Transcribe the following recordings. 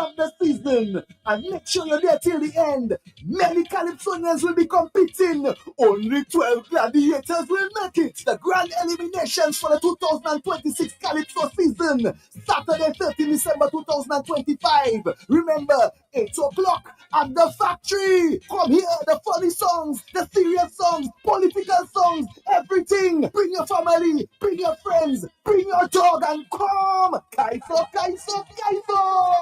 of the season. And make sure you're there till the end. Many Calypsonians will be competing. Only 12 gladiators will make it. The grand eliminations for the 2026 Calypso season. Saturday, 13 December 2025. Remember, 8 o'clock at the factory. Come here, the funny songs, the serious songs, political songs, everything. Bring your family, bring your friends, bring your dog and come. Kaiso, Kaiso, Kaiso.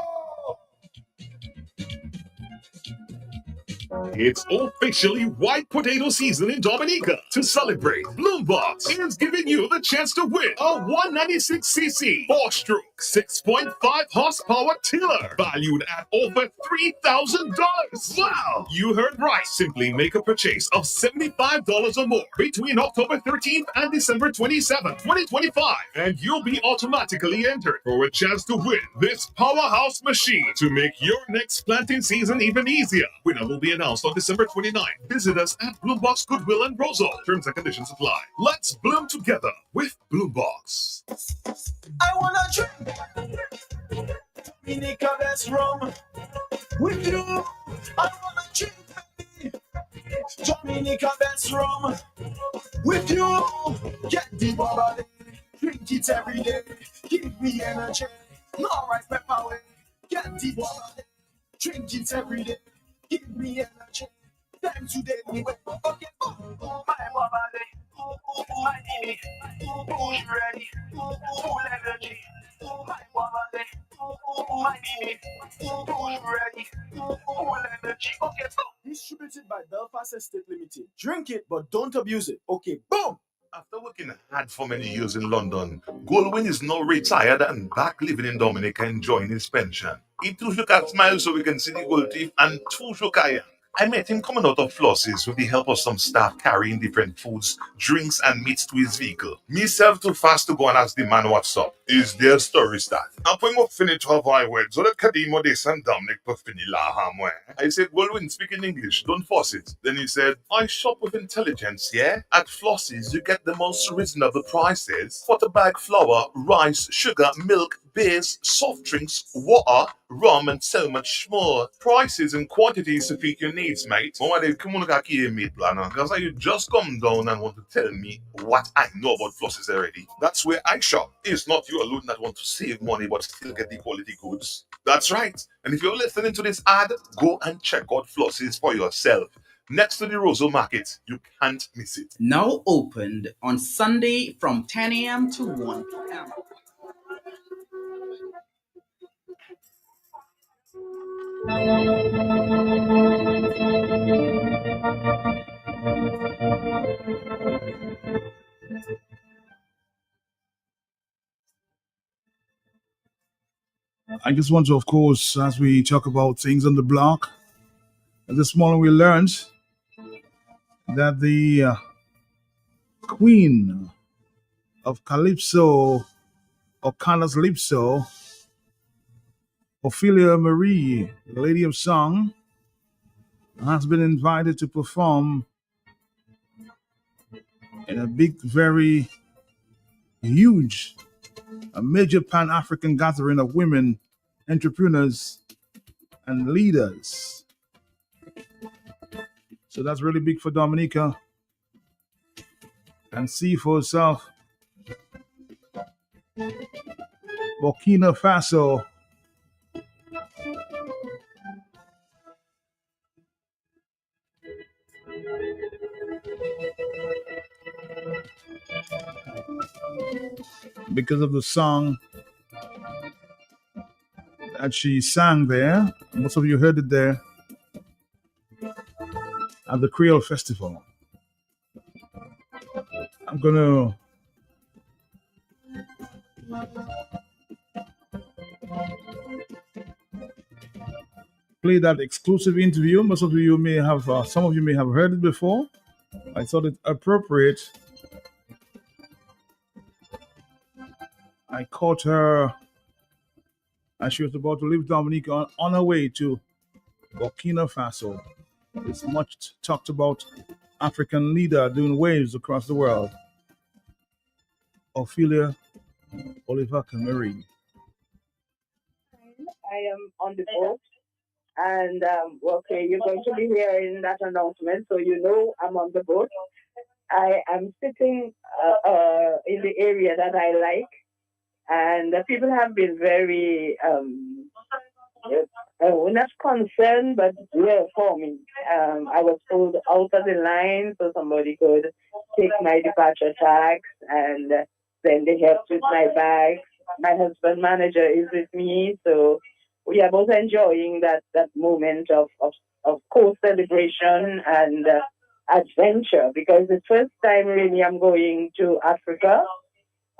It's officially white potato season in Dominica. To celebrate, Bloombox is giving you the chance to win a 196cc 4-stroke 6.5 horsepower tiller valued at over $3,000. Wow! You heard right. Simply make a purchase of $75 or more between October 13th and December 27th, 2025, and you'll be automatically entered for a chance to win this powerhouse machine to make your next planting season even easier. Winner will be announced on December 29th. Visit us at Bloombox Goodwill and Roseau. Terms and conditions apply. Let's bloom together with Bloombox. I wanna drink Dominica best rum with you. I wanna drink Dominica best rum with you. Get the bubble, drink it every day. Give me energy. Alright, pepper way. Get the bubble, drink it every day. Give me energy. Time today, we went. Okay, my bubble, my Dini, who's ready? Full energy. My bubble, my Dini, who's ready? Full energy. Okay, boom. Distributed by Belfast Estate Limited. Drink it, but don't abuse it. Okay, boom. After working hard for many years in London, Goldwyn is now retired and back living in Dominica enjoying his pension. He toujours got smiles so we can see the gold teeth and toujours kayan. I met him coming out of Flosses with the help of some staff carrying different foods, drinks, and meats to his vehicle. Myself too fast to go and ask the man what's up. Is their story start? Après moi fini travail word, so that Kadimo de San Dominic pour fini la hamwe. I said, Goldwyn, speak in English, don't force it. Then he said, I shop with intelligence, yeah? At Flosses, you get the most reasonable prices. For to bag flour, rice, sugar, milk, beers, soft drinks, water, rum, and so much more. Prices and quantities to fit your needs, mate. Because you just come down and want to tell me what I know about Flosses already. That's where I shop. It's not you alone that want to save money but still get the quality goods. That's right. And if you're listening to this ad, go and check out Flosses for yourself. Next to the Roseau Market, you can't miss it. Now opened on Sunday from 10 a.m. to 1 p.m. I just want to, of course, as we talk about things on the block, this morning we learned that the queen of Calypso, or Calypso, Ophelia Marie, the Lady of Song, has been invited to perform in a big, very huge, a major Pan-African gathering of women, entrepreneurs, and leaders. So that's really big for Dominica. And see for herself, Burkina Faso because of the song that she sang there. Most of you heard it there at the Creole Festival. I'm gonna play that exclusive interview. Most of you may have, some of you may have heard it before. I thought it appropriate. I caught her as she was about to leave Dominica on her way to Burkina Faso. This much talked about African leader doing waves across the world. Ophelia Oliver Marie. I am on the boat. And okay, you're going to be hearing that announcement, so you know I'm on the boat. I am sitting in the area that I like, and the people have been very not concerned, but yeah, for me. I was pulled out of the line so somebody could take my departure tax, and then they helped with my bags. My husband manager is with me, so we are both enjoying that moment of co-celebration and adventure, because the first time really I'm going to Africa.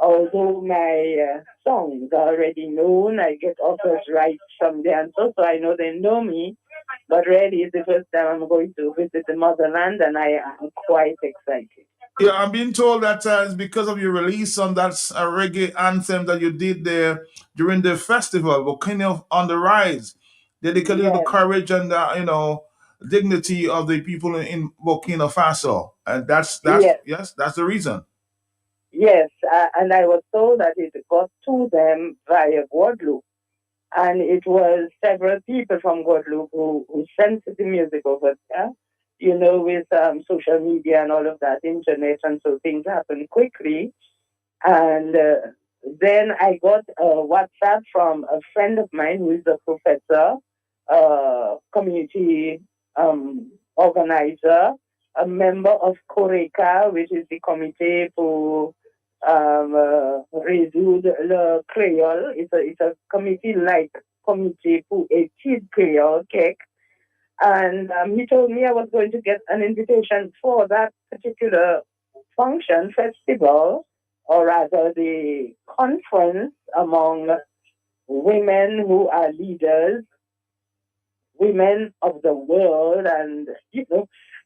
Although my songs are already known, I get offers right from there, and so I know they know me. But really, it's the first time I'm going to visit the motherland, and I am quite excited. Yeah, I'm being told that it's because of your release on that reggae anthem that you did there during the festival, Volcano on the Rise, dedicated to the Yes, courage and dignity of the people in Burkina Faso, and that's yes, yes, that's the reason. yes. And I was told that it got to them via Guadeloupe. And it was several people from Guadeloupe who sent the music over there. You know, with social media and all of that, internet, and so things happen quickly. And then I got a WhatsApp from a friend of mine who is a professor, community organizer, a member of CORECA, which is the Comité pour résoudre le créole. It's a committee like Comité pour étude créole, CAC. And he told me I was going to get an invitation for that particular function, festival, or rather the conference among women who are leaders, women of the world. And,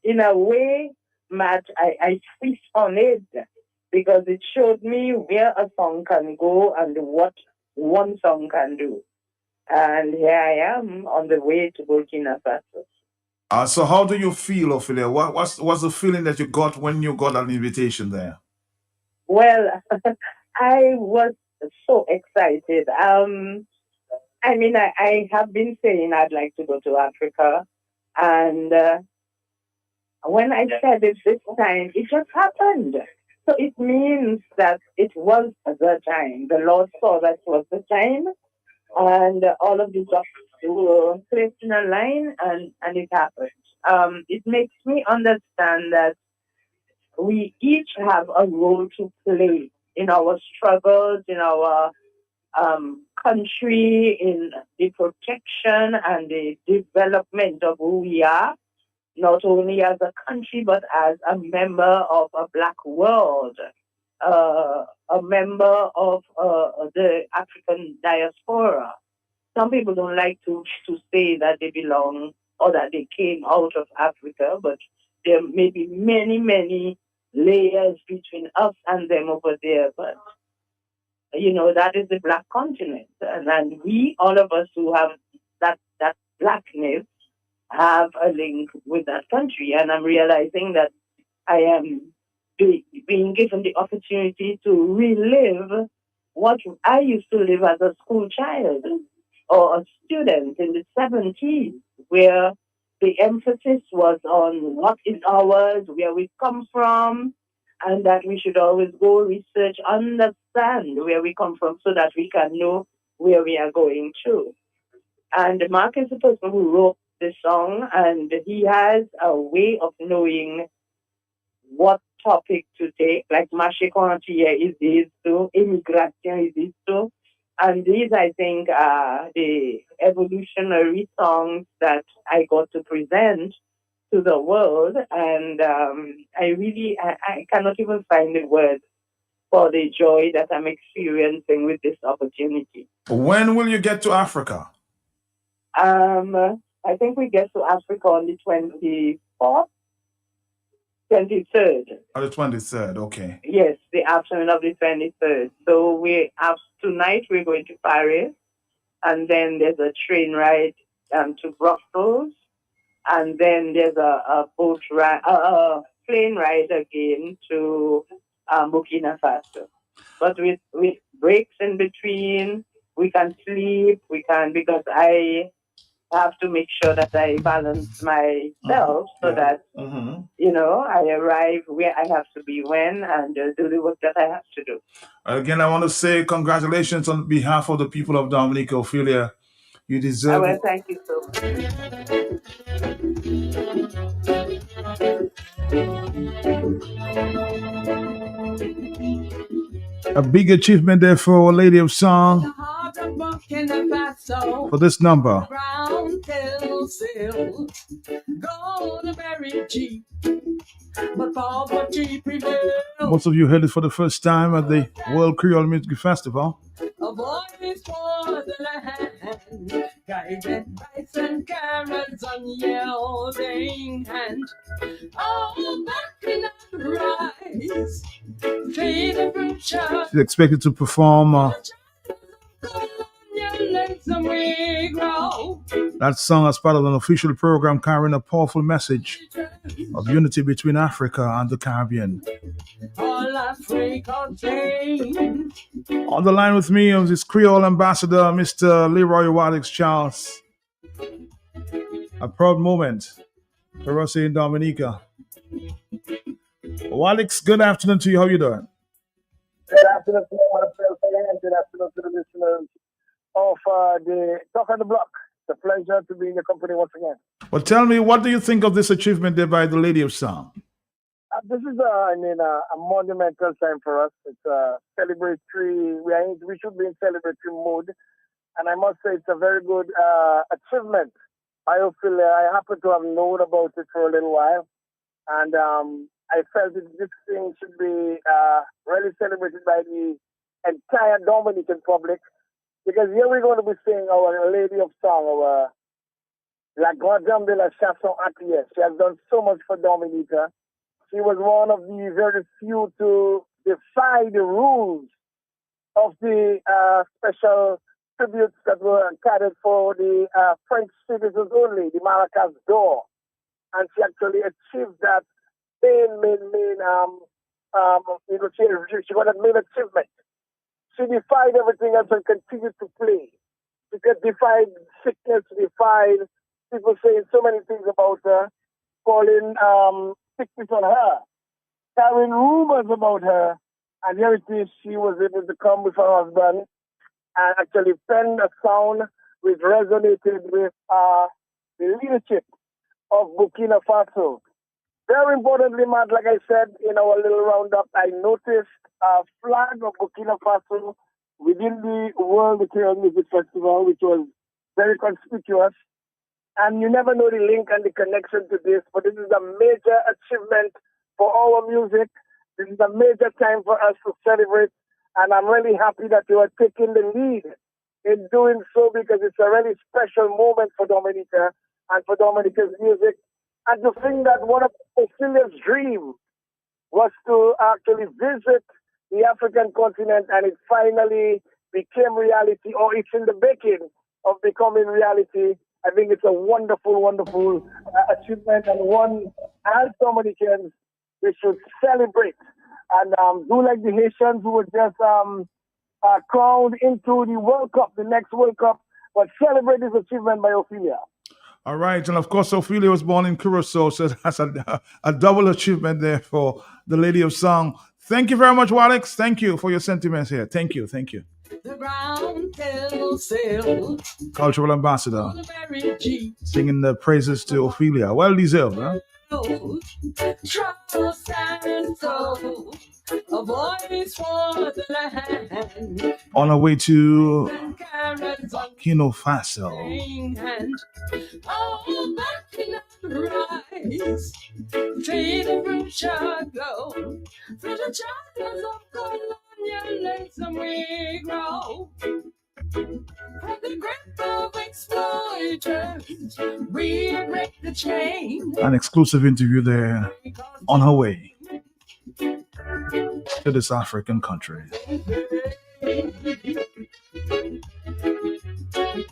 in a way, Matt, I twist on it because it showed me where a song can go and what one song can do. And here I am on the way to Burkina Faso. So how do you feel, Ophelia? What's the feeling that you got when you got an invitation there? Well, I was so excited. I have been saying I'd like to go to Africa. And when I said it this time, it just happened. So it means that it was the time. The Lord saw that was the time. And all of the dots were placed in a line, and it happened. It makes me understand that we each have a role to play in our struggles, in our country, in the protection and the development of who we are, not only as a country, but as a member of a Black world, a member of the African diaspora. Some people don't like to say that they belong or that they came out of Africa, but there may be many, many layers between us and them over there. But, that is the Black continent. And we, all of us who have that Blackness, have a link with that country. And I'm realizing that I am being given the opportunity to relive what I used to live as a school child or a student in the 70s, where the emphasis was on what is ours, where we come from, and that we should always go research, understand where we come from so that we can know where we are going to. And Mark is the person who wrote the song, and he has a way of knowing what topic to take, like Marché Quartier is this too, Immigration is this too. And these, I think, are the evolutionary songs that I got to present to the world. And I cannot even find the words for the joy that I'm experiencing with this opportunity. When will you get to Africa? I think we get to Africa on the 24th. 23rd. On the 23rd, okay. Yes, the afternoon of the 23rd. So tonight we're going to Paris, and then there's a train ride to Brussels, and then there's a boat ride, a plane ride again to Burkina Faso. But with breaks in between, we can sleep, because I have to make sure that I balance myself so that, I arrive where I have to be when and do the work that I have to do. Again, I want to say congratulations on behalf of the people of Dominica, Ophelia. You deserve Well, it. thank you so much. A big achievement there for Our Lady of Song for this number. Most of you heard it for the first time at the World Creole Music Festival. A voice for the land, guided by and carrots on yielding hand. Oh, back in rise, see the future. She's expected to perform that song as part of an official program carrying a powerful message of unity between Africa and the Caribbean. On the line with me is his Creole ambassador, Mr. Leroy Wadix Charles. A proud moment for us in Dominica. Wadix, good afternoon to you. How you doing? Good afternoon to myself and good afternoon to the listeners of the Talk on the Block. It's a pleasure to be in your company once again. Well, tell me, what do you think of this achievement there by the Lady of Song? This is a monumental time for us. It's a celebratory. We should be in celebratory mood, and I must say it's a very good achievement. I happen to have known about it for a little while, and I felt that this thing should be really celebrated by the entire Dominican public, because here we're going to be seeing Our Lady of Song, our La Grande Dame de la Chanson Antillaise. She has done so much for Dominica. She was one of the very few to defy the rules of the special tributes that were carried for the French citizens only, the Maracas d'Or. And she actually achieved that she got a main achievement. She defied everything else and continued to play. She defied sickness, defied people saying so many things about her, calling sickness on her, carrying rumors about her, and here it is, she was able to come with her husband and actually pen a sound which resonated with the leadership of Burkina Faso. Very importantly, Matt, like I said in our little roundup, I noticed a flag of Burkina Faso within the World Creole Music Festival, which was very conspicuous. And you never know the link and the connection to this, but this is a major achievement for our music. This is a major time for us to celebrate, and I'm really happy that you are taking the lead in doing so, because it's a really special moment for Dominica and for Dominica's music. And to think that one of Ophelia's dreams was to actually visit the African continent, and it finally became reality, or it's in the making of becoming reality. I think it's a wonderful, wonderful achievement, and one as Dominicans we should celebrate and do like the Haitians who were just crowned into the World Cup, the next World Cup, but celebrate this achievement by Ophelia. All right, and of course, Ophelia was born in Curacao, so that's a double achievement there for the Lady of Song. Thank you very much, Alex. Thank you for your sentiments here. Thank you. The ground sail, Cultural ambassador, singing the praises to Ophelia. Well deserved, huh? Trust and soul, a voice for the land. On our way to Burkina Faso. Oh, back in rise, see the future glow through the channels of colonialism we grow. From the grip of exploiters, we break the chain. An exclusive interview there on her way to this African country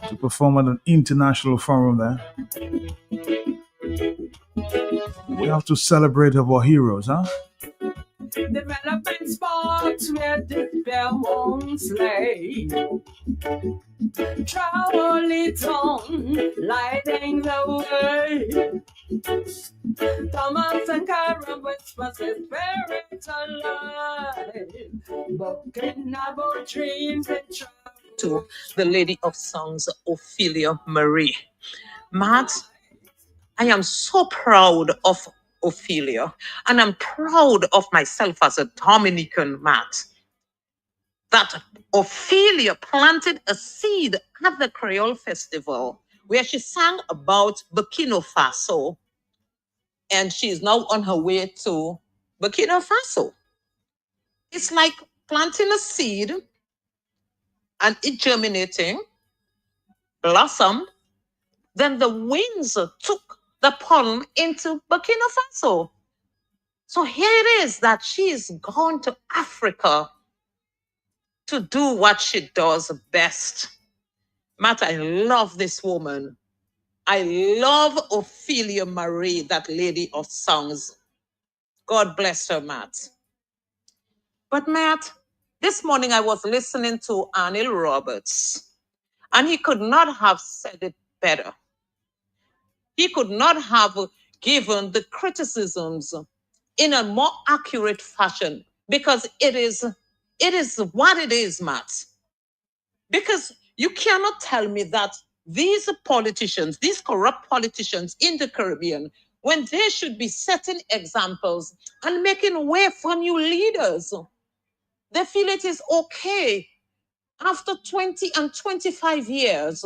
to perform at an international forum there. We have to celebrate our heroes, huh? Development spots where despair won't slay. Travel its on, lighting the way. Thomas and Kara whispers his spirit alive. Booking about dreams and to the Lady of Songs, Ophelia Marie. Matt, I am so proud of Ophelia, and I'm proud of myself as a Dominican, Matt, that Ophelia planted a seed at the Creole Festival where she sang about Burkina Faso, and she is now on her way to Burkina Faso. It's like planting a seed and it germinating, blossomed, then the winds took the pollen into Burkina Faso. So here it is that she is gone to Africa to do what she does best. Matt, I love this woman. I love Ophelia Marie, that lady of songs. God bless her, Matt. But Matt, this morning I was listening to Anil Roberts, and he could not have said it better. He could not have given the criticisms in a more accurate fashion, because it is what it is, Matt. Because you cannot tell me that these politicians, these corrupt politicians in the Caribbean, when they should be setting examples and making way for new leaders, they feel it is okay after 20 and 25 years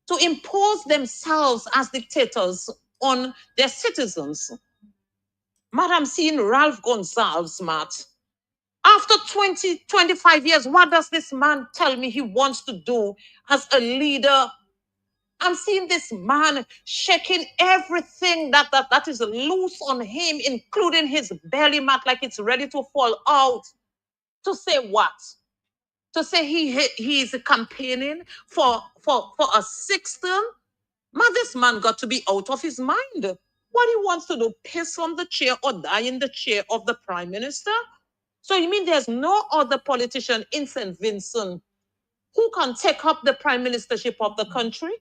to impose themselves as dictators on their citizens. Matt, I'm seeing Ralph Gonsalves, Matt. After 20, 25 years, what does this man tell me he wants to do as a leader? I'm seeing this man shaking everything that is loose on him, including his belly, Matt, like it's ready to fall out. To say what? To say he is campaigning for a sixth term? Man, this man got to be out of his mind. What he wants to do, piss on the chair or die in the chair of the prime minister? So you mean there's no other politician in St. Vincent who can take up the prime ministership of the country?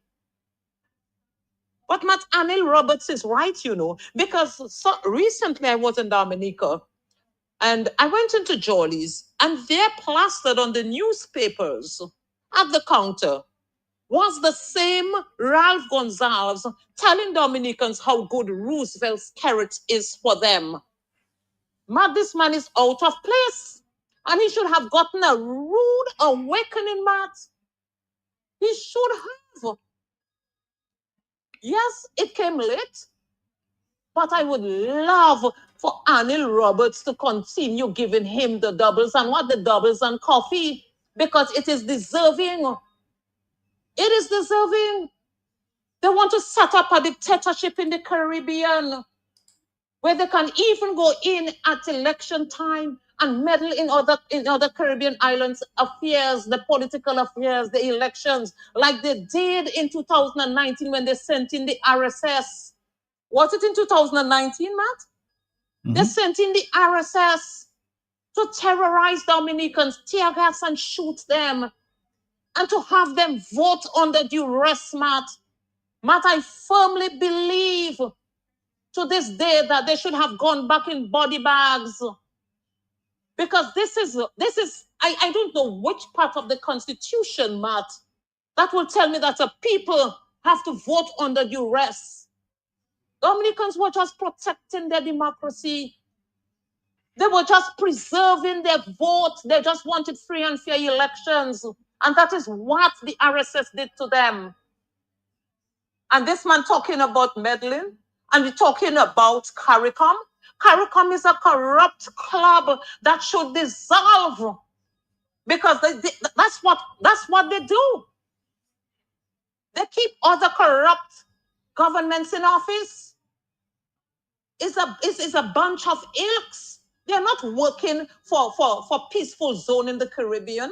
But Matt, Anil Roberts is right, because recently I was in Dominica and I went into Jolly's, and they're plastered on the newspapers at the counter was the same Ralph Gonsalves telling Dominicans how good Roosevelt's carrot is for them. Matt, this man is out of place. And he should have gotten a rude awakening, Matt. He should have. Yes, it came late. But I would love for Anil Roberts to continue giving him the doubles and the doubles and coffee, because it is deserving. It is deserving. They want to set up a dictatorship in the Caribbean where they can even go in at election time and meddle in other Caribbean islands affairs, the political affairs, the elections, like they did in 2019 when they sent in the RSS. Was it in 2019, Matt? Mm-hmm. They sent in the RSS to terrorize Dominicans, tear gas and shoot them, and to have them vote under duress, Matt. Matt, I firmly believe to this day that they should have gone back in body bags. Because this is I don't know which part of the Constitution, Matt, that will tell me that the people have to vote under duress. Dominicans were just protecting their democracy. They were just preserving their vote. They just wanted free and fair elections. And that is what the RSS did to them. And this man talking about meddling, and we're talking about CARICOM. CARICOM is a corrupt club that should dissolve, because that's what they do. They keep other corrupt governments in office. It's a bunch of ilks. They're not working for peaceful zone in the Caribbean.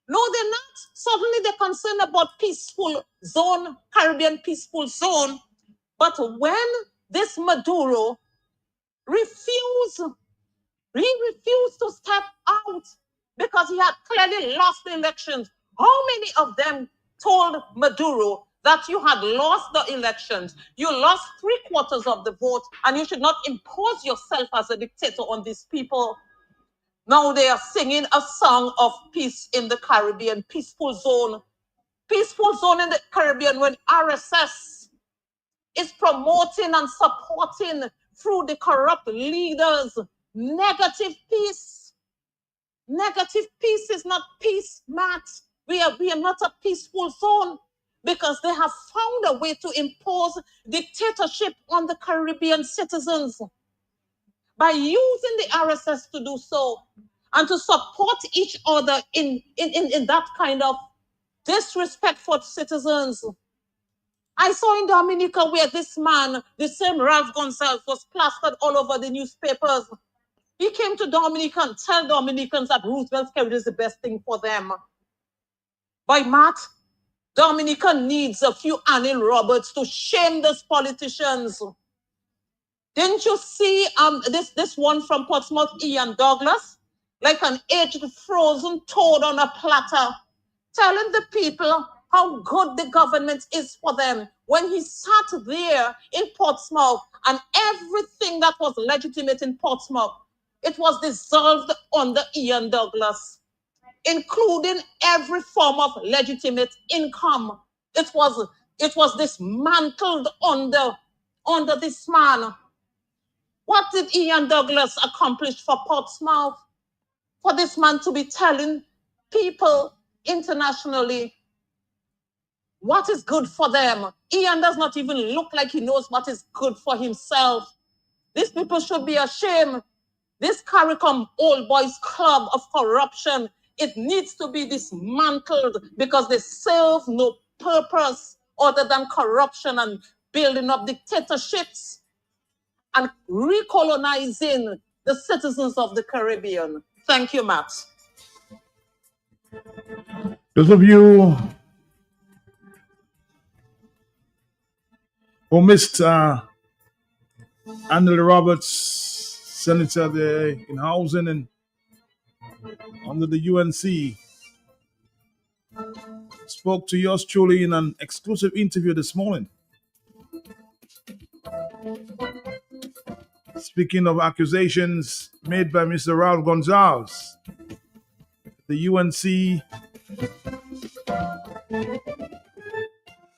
No, they're not. Suddenly they're concerned about peaceful zone, Caribbean peaceful zone. But when this Maduro refuse He refused to step out because he had clearly lost the elections. How many of them told Maduro that you had lost the elections? You lost 3/4 of the vote, and you should not impose yourself as a dictator on these people. Now they are singing a song of peace in the Caribbean, peaceful zone. Peaceful zone in the Caribbean when RSS is promoting and supporting through the corrupt leaders negative peace. Negative peace is not peace, Matt. We are not a peaceful zone because they have found a way to impose dictatorship on the Caribbean citizens by using the RSS to do so and to support each other in that kind of disrespect for citizens. I saw in Dominica where this man, the same Ralph Gonsalves, was plastered all over the newspapers. He came to Dominica and tell Dominicans that Roosevelt Skerrit is the best thing for them. By Matt, Dominica needs a few Anil Roberts to shame those politicians. Didn't you see this one from Portsmouth, Ian Douglas? Like an aged frozen toad on a platter, telling the people how good the government is for them when he sat there in Portsmouth and everything that was legitimate in Portsmouth, it was dissolved under Ian Douglas, including every form of legitimate income. It was dismantled under this man. What did Ian Douglas accomplish for Portsmouth? For this man to be telling people internationally what is good for them. Ian does not even look like he knows what is good for himself. These people should be ashamed. This CARICOM old boys club of corruption, it needs to be dismantled because they serve no purpose other than corruption and building up dictatorships and recolonizing the citizens of the Caribbean. Thank you, Matt. Those of you who missed Anil Roberts, Senator there in housing and under the UNC, spoke to yours truly in an exclusive interview this morning. Speaking of accusations made by Mr. Ralph Gonsalves, the UNC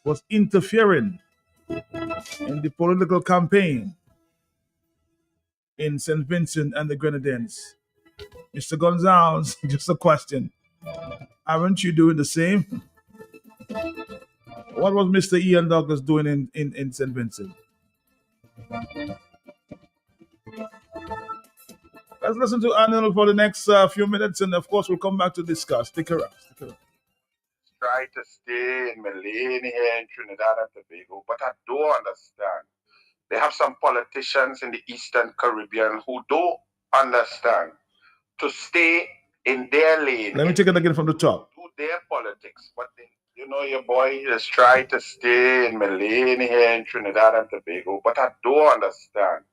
was interfering in the political campaign in St. Vincent and the Grenadines. Mr. Gonsalves, just a question. Aren't you doing the same? What was Mr. Ian Douglas doing in St. Vincent? Let's listen to Anil for the next few minutes, and of course, we'll come back to discuss. Stick around. Try to stay in Malene here in Trinidad and Tobago, but I don't understand. They have some politicians in the Eastern Caribbean who don't understand to stay in their lane. Let me take it again from the top. Do their politics, but they, your boy is trying to stay in Malene here in Trinidad and Tobago, but I don't understand.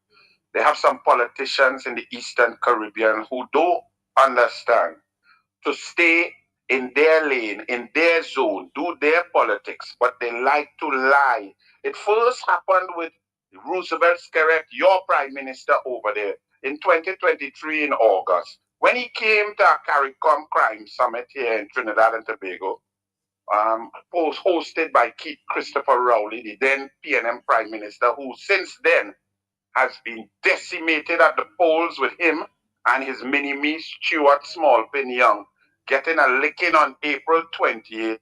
They have some politicians in the Eastern Caribbean who don't understand to stay in their lane, in their zone, do their politics, but they like to lie. It first happened with Roosevelt Skerrit, your prime minister over there, in 2023 in August. When he came to a CARICOM crime summit here in Trinidad and Tobago, hosted by Keith Christopher Rowley, the then PNM prime minister, who since then has been decimated at the polls with him and his mini-me Stuart Smallpin Young getting a licking on April 28th.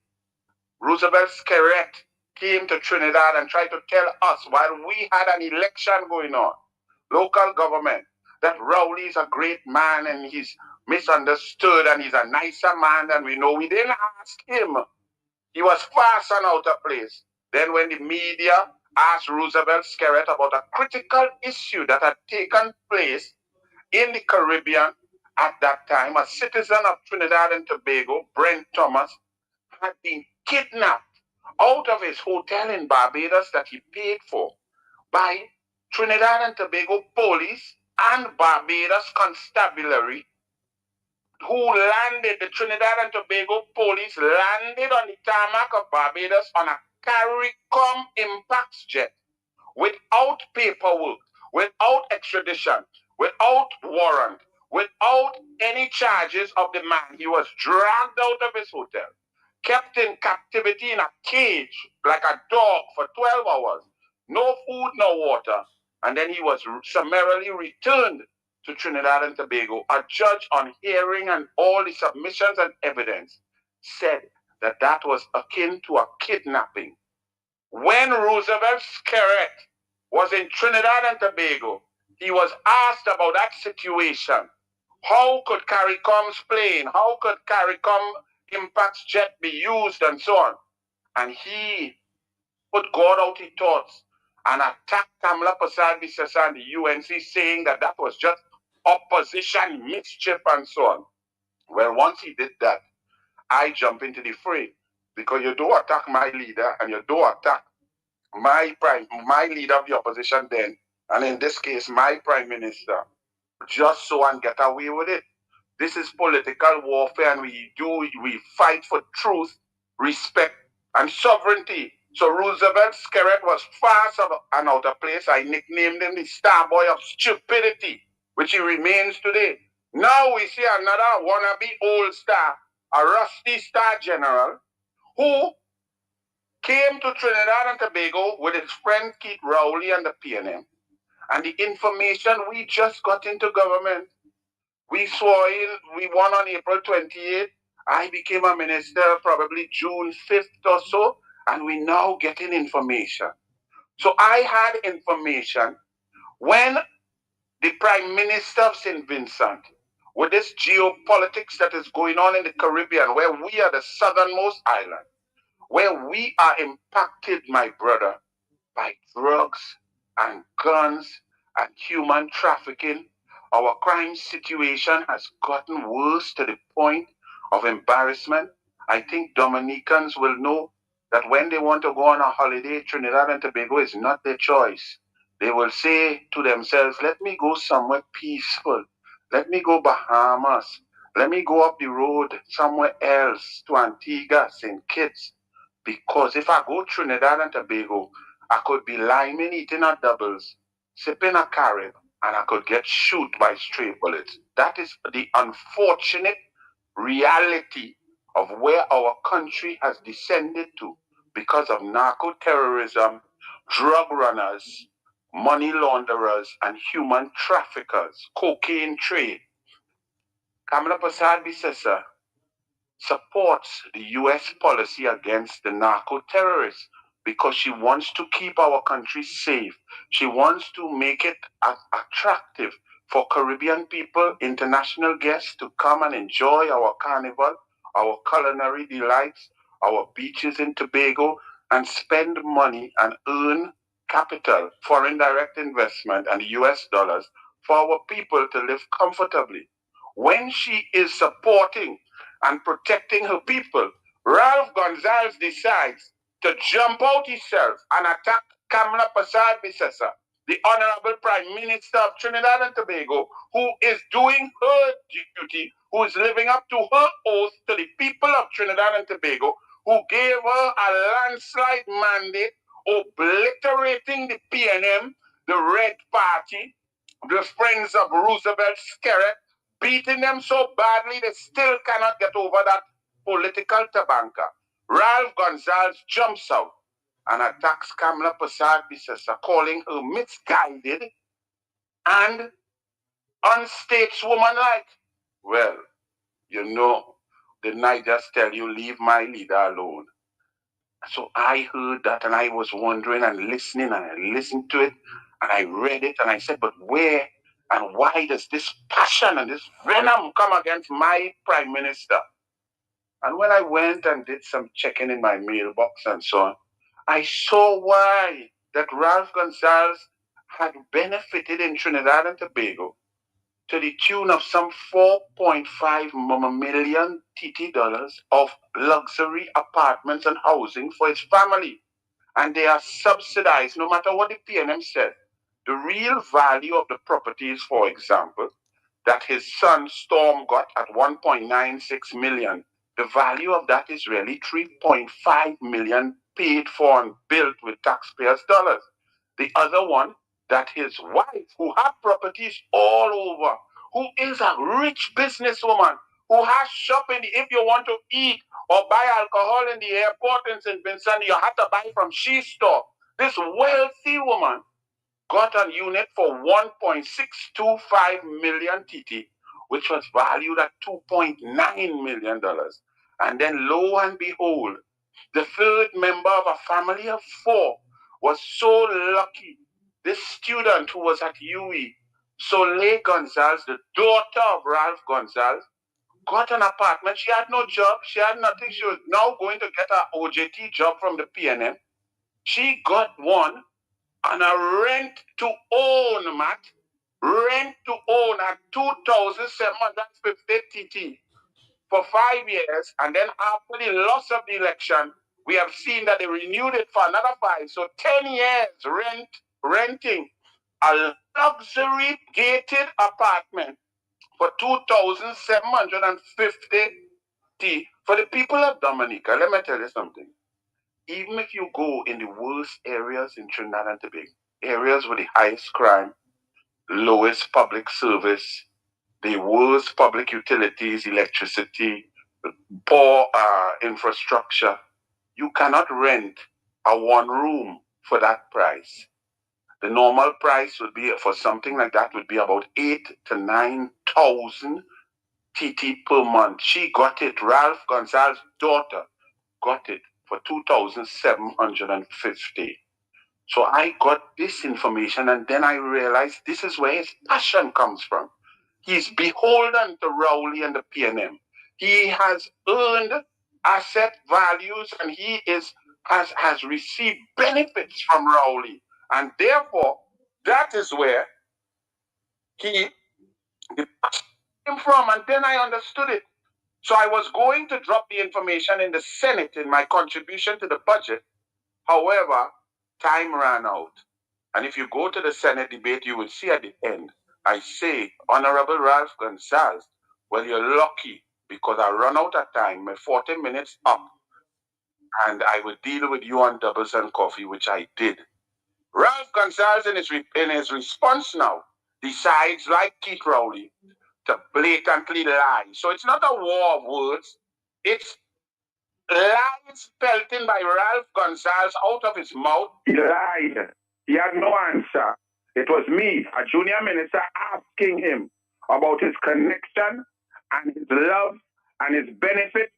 Roosevelt Skerrit came to Trinidad and tried to tell us while we had an election going on, local government, that Rowley is a great man and he's misunderstood and he's a nicer man than we know. We didn't ask him. He was fast and out of place. Then when the media asked Roosevelt Skerrit about a critical issue that had taken place in the Caribbean at that time, a citizen of Trinidad and Tobago, Brent Thomas, had been kidnapped out of his hotel in Barbados that he paid for by Trinidad and Tobago police and Barbados Constabulary, who landed, the Trinidad and Tobago police landed on the tarmac of Barbados on a CARICOM Impax jet without paperwork, without extradition, without warrant, without any charges of the man. He was dragged out of his hotel, kept in captivity in a cage like a dog for 12 hours, no food, no water, and then he was summarily returned to Trinidad and Tobago. A judge on hearing and all the submissions and evidence said that that was akin to a kidnapping. When Roosevelt Skerritt was in Trinidad and Tobago, he was asked about that situation. How could CARICOM's plane, how could CARICOM Impax jet be used and so on? And he put God out his thoughts and attacked Kamla Persad-Bissessar and the UNC, saying that that was just opposition mischief and so on. Well, once he did that, I jump into the fray, because you don't attack my leader and you don't attack my leader of the opposition then, and in this case, my prime minister, just so and get away with it. This is political warfare, and we fight for truth, respect, and sovereignty. So Roosevelt Skerritt was far and out of place. I nicknamed him the star boy of stupidity, which he remains today. Now we see another wannabe old star, a rusty star general, who came to Trinidad and Tobago with his friend Keith Rowley and the PNM. And the information we just got into government, we saw it, we won on April 28th. I became a minister probably June 5th or so, and we now getting information. So I had information when the Prime Minister of St. Vincent, with this geopolitics that is going on in the Caribbean, where we are the southernmost island, where we are impacted, my brother, by drugs and guns and human trafficking. Our crime situation has gotten worse to the point of embarrassment. I think Dominicans will know that when they want to go on a holiday, Trinidad and Tobago is not their choice. They will say to themselves, let me go somewhere peaceful. Let me go Bahamas. Let me go up the road somewhere else to Antigua, St. Kitts. Because if I go Trinidad and Tobago, I could be liming, eating a doubles, sipping a Carib, and I could get shot by stray bullets. That is the unfortunate reality of where our country has descended to because of narco-terrorism, drug runners, money launderers, and human traffickers, cocaine trade. Kamla Persad-Bissessar supports the U.S. policy against the narco-terrorists because she wants to keep our country safe. She wants to make it attractive for Caribbean people, international guests to come and enjoy our carnival, our culinary delights, our beaches in Tobago, and spend money and earn capital, foreign direct investment, and US dollars for our people to live comfortably. When she is supporting and protecting her people, Ralph Gonsalves decides to jump out himself and attack Kamla Persad-Bissessar, the Honorable Prime Minister of Trinidad and Tobago, who is doing her duty, who is living up to her oath to the people of Trinidad and Tobago, who gave her a landslide mandate, obliterating the PNM, the Red Party, the Friends of Roosevelt Skerritt, beating them so badly they still cannot get over that political tabanka. Ralph Gonsalves jumps out and attacks Kamla Persad-Bissessar, calling her misguided and unstateswomanlike. Well, you know, didn't I just tell you, leave my leader alone? So I heard that and I was wondering and listening, and I listened to it and I read it and I said, but where and why does this passion and this venom come against my prime minister? And when I went and did some checking in my mailbox and so on, I saw why that Ralph Gonsalves had benefited in Trinidad and Tobago to the tune of some 4.5 million TT dollars of luxury apartments and housing for his family. And they are subsidized no matter what the PNM said. The real value of the properties, for example, that his son Storm got at 1.96 million, the value of that is really 3.5 million paid for and built with taxpayers' dollars. The other one, that his wife, who had properties all over, who is a rich businesswoman, who has shopping. If you want to eat or buy alcohol in the airport in St. Vincent, you have to buy from she store. This wealthy woman got a unit for 1.625 million TT, which was valued at $2.9 million. And then lo and behold, the third member of a family of 4 was so lucky. This student who was at UE, Soleil Gonzalez, the daughter of Ralph Gonzalez, got an apartment. She had no job. She had nothing. She was now going to get her OJT job from the PNM. She got one on a rent to own, Matt. Rent to own at 2,750 TT for 5 years. And then after the loss of the election, we have seen that they renewed it for another 5. So 10 years renting a luxury gated apartment for 2,750 T. For the people of Dominica, let me tell you something. Even if you go in the worst areas in Trinidad and Tobago, areas with the highest crime, lowest public service, the worst public utilities, electricity, poor infrastructure, you cannot rent a 1 room for that price. The normal price would be, for something like that, would be about 8,000 to 9,000 TT per month. She got it. Ralph Gonzalez's daughter got it for 2,750. So I got this information, and then I realized this is where his passion comes from. He's beholden to Rowley and the PNM. He has earned asset values, and he has received benefits from Rowley. And therefore, that is where the passion came from. And then I understood it. So I was going to drop the information in the Senate in my contribution to the budget. However, time ran out. And if you go to the Senate debate, you will see at the end, I say, Honorable Ralph Gonzalez, well, you're lucky because I run out of time. My 40 minutes up. And I will deal with you on doubles and coffee, which I did. Ralph Gonzalez, in his response now, decides, like Keith Rowley, to blatantly lie. So it's not a war of words. It's lies spelt by Ralph Gonzalez out of his mouth. He lied. He had no answer. It was me, a junior minister, asking him about his connection and his love and his benefit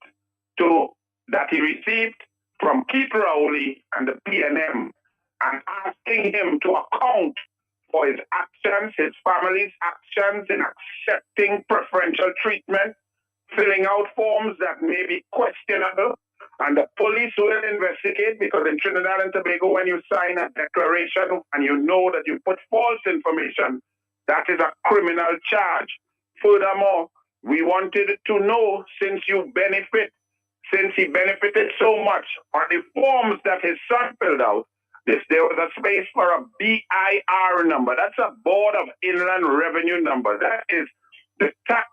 that he received from Keith Rowley and the PNM, and asking him to account for his actions, his family's actions in accepting preferential treatment, filling out forms that may be questionable, and the police will investigate, because in Trinidad and Tobago, when you sign a declaration and you know that you put false information, that is a criminal charge. Furthermore, we wanted to know, since he benefited so much on the forms that his son filled out, there was a space for a BIR number. That's a Board of Inland Revenue number. That is the tax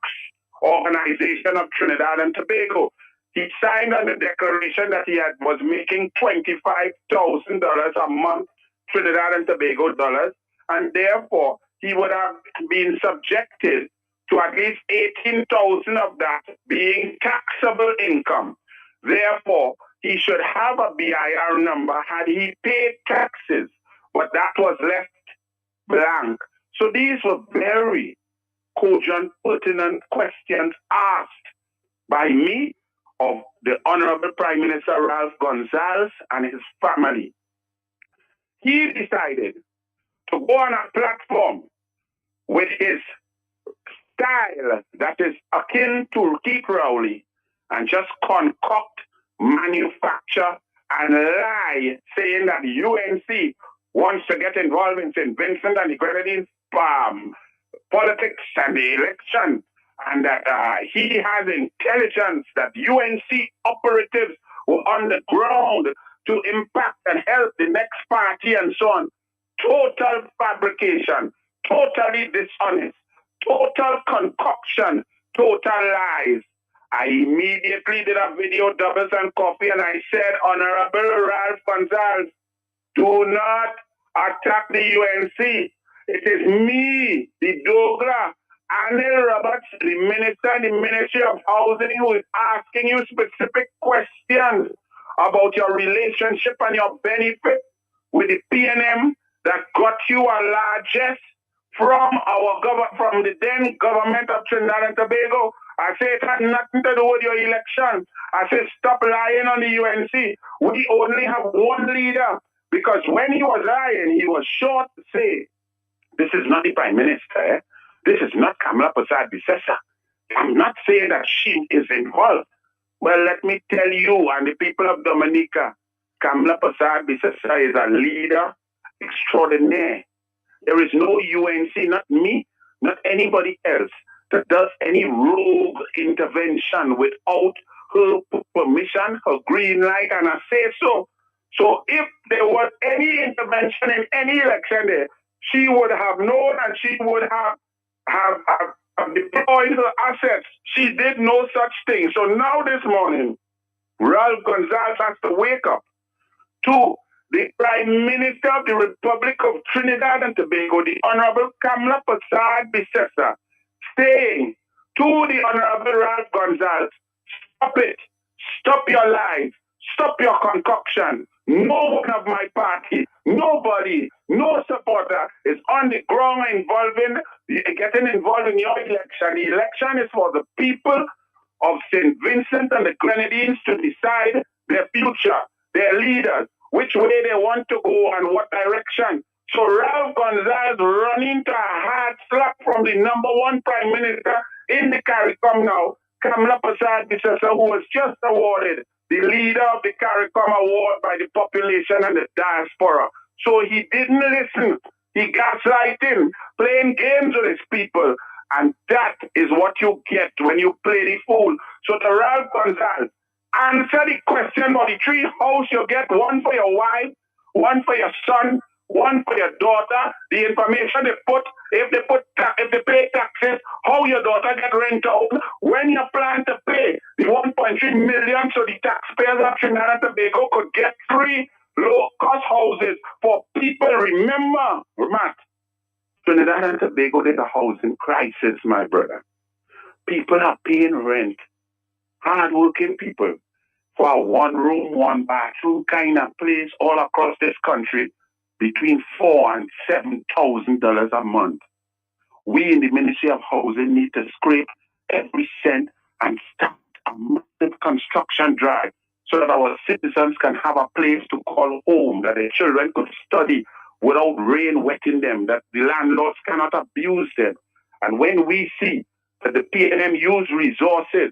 organization of Trinidad and Tobago. He signed on the declaration that he was making $25,000 a month, Trinidad and Tobago dollars, and therefore he would have been subjected to at least 18,000 of that being taxable income. Therefore, he should have a BIR number had he paid taxes, but that was left blank. So these were very cogent, pertinent questions asked by me of the Honorable Prime Minister Ralph Gonzalez and his family. He decided to go on a platform with his style that is akin to Keith Rowley and just concoct, manufacture, and lie, saying that UNC wants to get involved in St. Vincent and the Grenadines politics and the election, and that he has intelligence that UNC operatives were on the ground to impact and help the next party and so on. total fabrication, totally dishonest, total concoction, total lies. I immediately did a video, Doubles and Coffee, and I said, Honorable Ralph Gonsalves, do not attack the UNC. It is me, the Douglas, Anil Roberts, the Minister in the Ministry of Housing, who is asking you specific questions about your relationship and your benefit with the PNM that got you a largesse from from the then government of Trinidad and Tobago. I say it had nothing to do with your election. I say stop lying on the UNC. We only have one leader, because when he was lying, he was sure to say, this is not the Prime Minister. This is not Kamla Persad-Bissessar. I'm not saying that she is involved. Well, let me tell you and the people of Dominica, Kamla Persad-Bissessar is a leader extraordinaire. There is no UNC, not me, not anybody else, that does any rogue intervention without her permission, her green light, and I say so. So if there was any intervention in any election there, she would have known and she would have deployed her assets. She did no such thing. So now this morning, Ralph Gonsalves has to wake up to the Prime Minister of the Republic of Trinidad and Tobago, the Honorable Kamla Persad-Bissessar, saying to the Honorable Ralph Gonsalves, stop it, stop your lies, stop your concoction. No one of my party, nobody, no supporter is on the ground getting involved in your election. The election is for the people of St. Vincent and the Grenadines to decide their future, their leaders, which way they want to go and what direction. So Ralph Gonsalves running to a hard slap from the #1 Prime Minister in the CARICOM now, Kamla Persad-Bissessar, who was just awarded the leader of the CARICOM award by the population and the diaspora. So he didn't listen. He gaslighting, playing games with his people. And that is what you get when you play the fool. So to Ralph Gonsalves, answer the question about the 3 houses you get, one for your wife, one for your son, one for your daughter. The information they put, if they pay taxes, how your daughter get rent out, when you plan to pay the 1.3 million so the taxpayers of Trinidad and Tobago could get 3 low-cost houses for people. Remember, Matt, Trinidad and Tobago, there's a housing crisis, my brother. People are paying rent, hard-working people, for a 1-room, 1-bathroom kind of place all across this country, between $4,000 and $7,000 a month. We in the Ministry of Housing need to scrape every cent and start a massive construction drive so that our citizens can have a place to call home, that their children could study without rain wetting them, that the landlords cannot abuse them. And when we see that the PNM use resources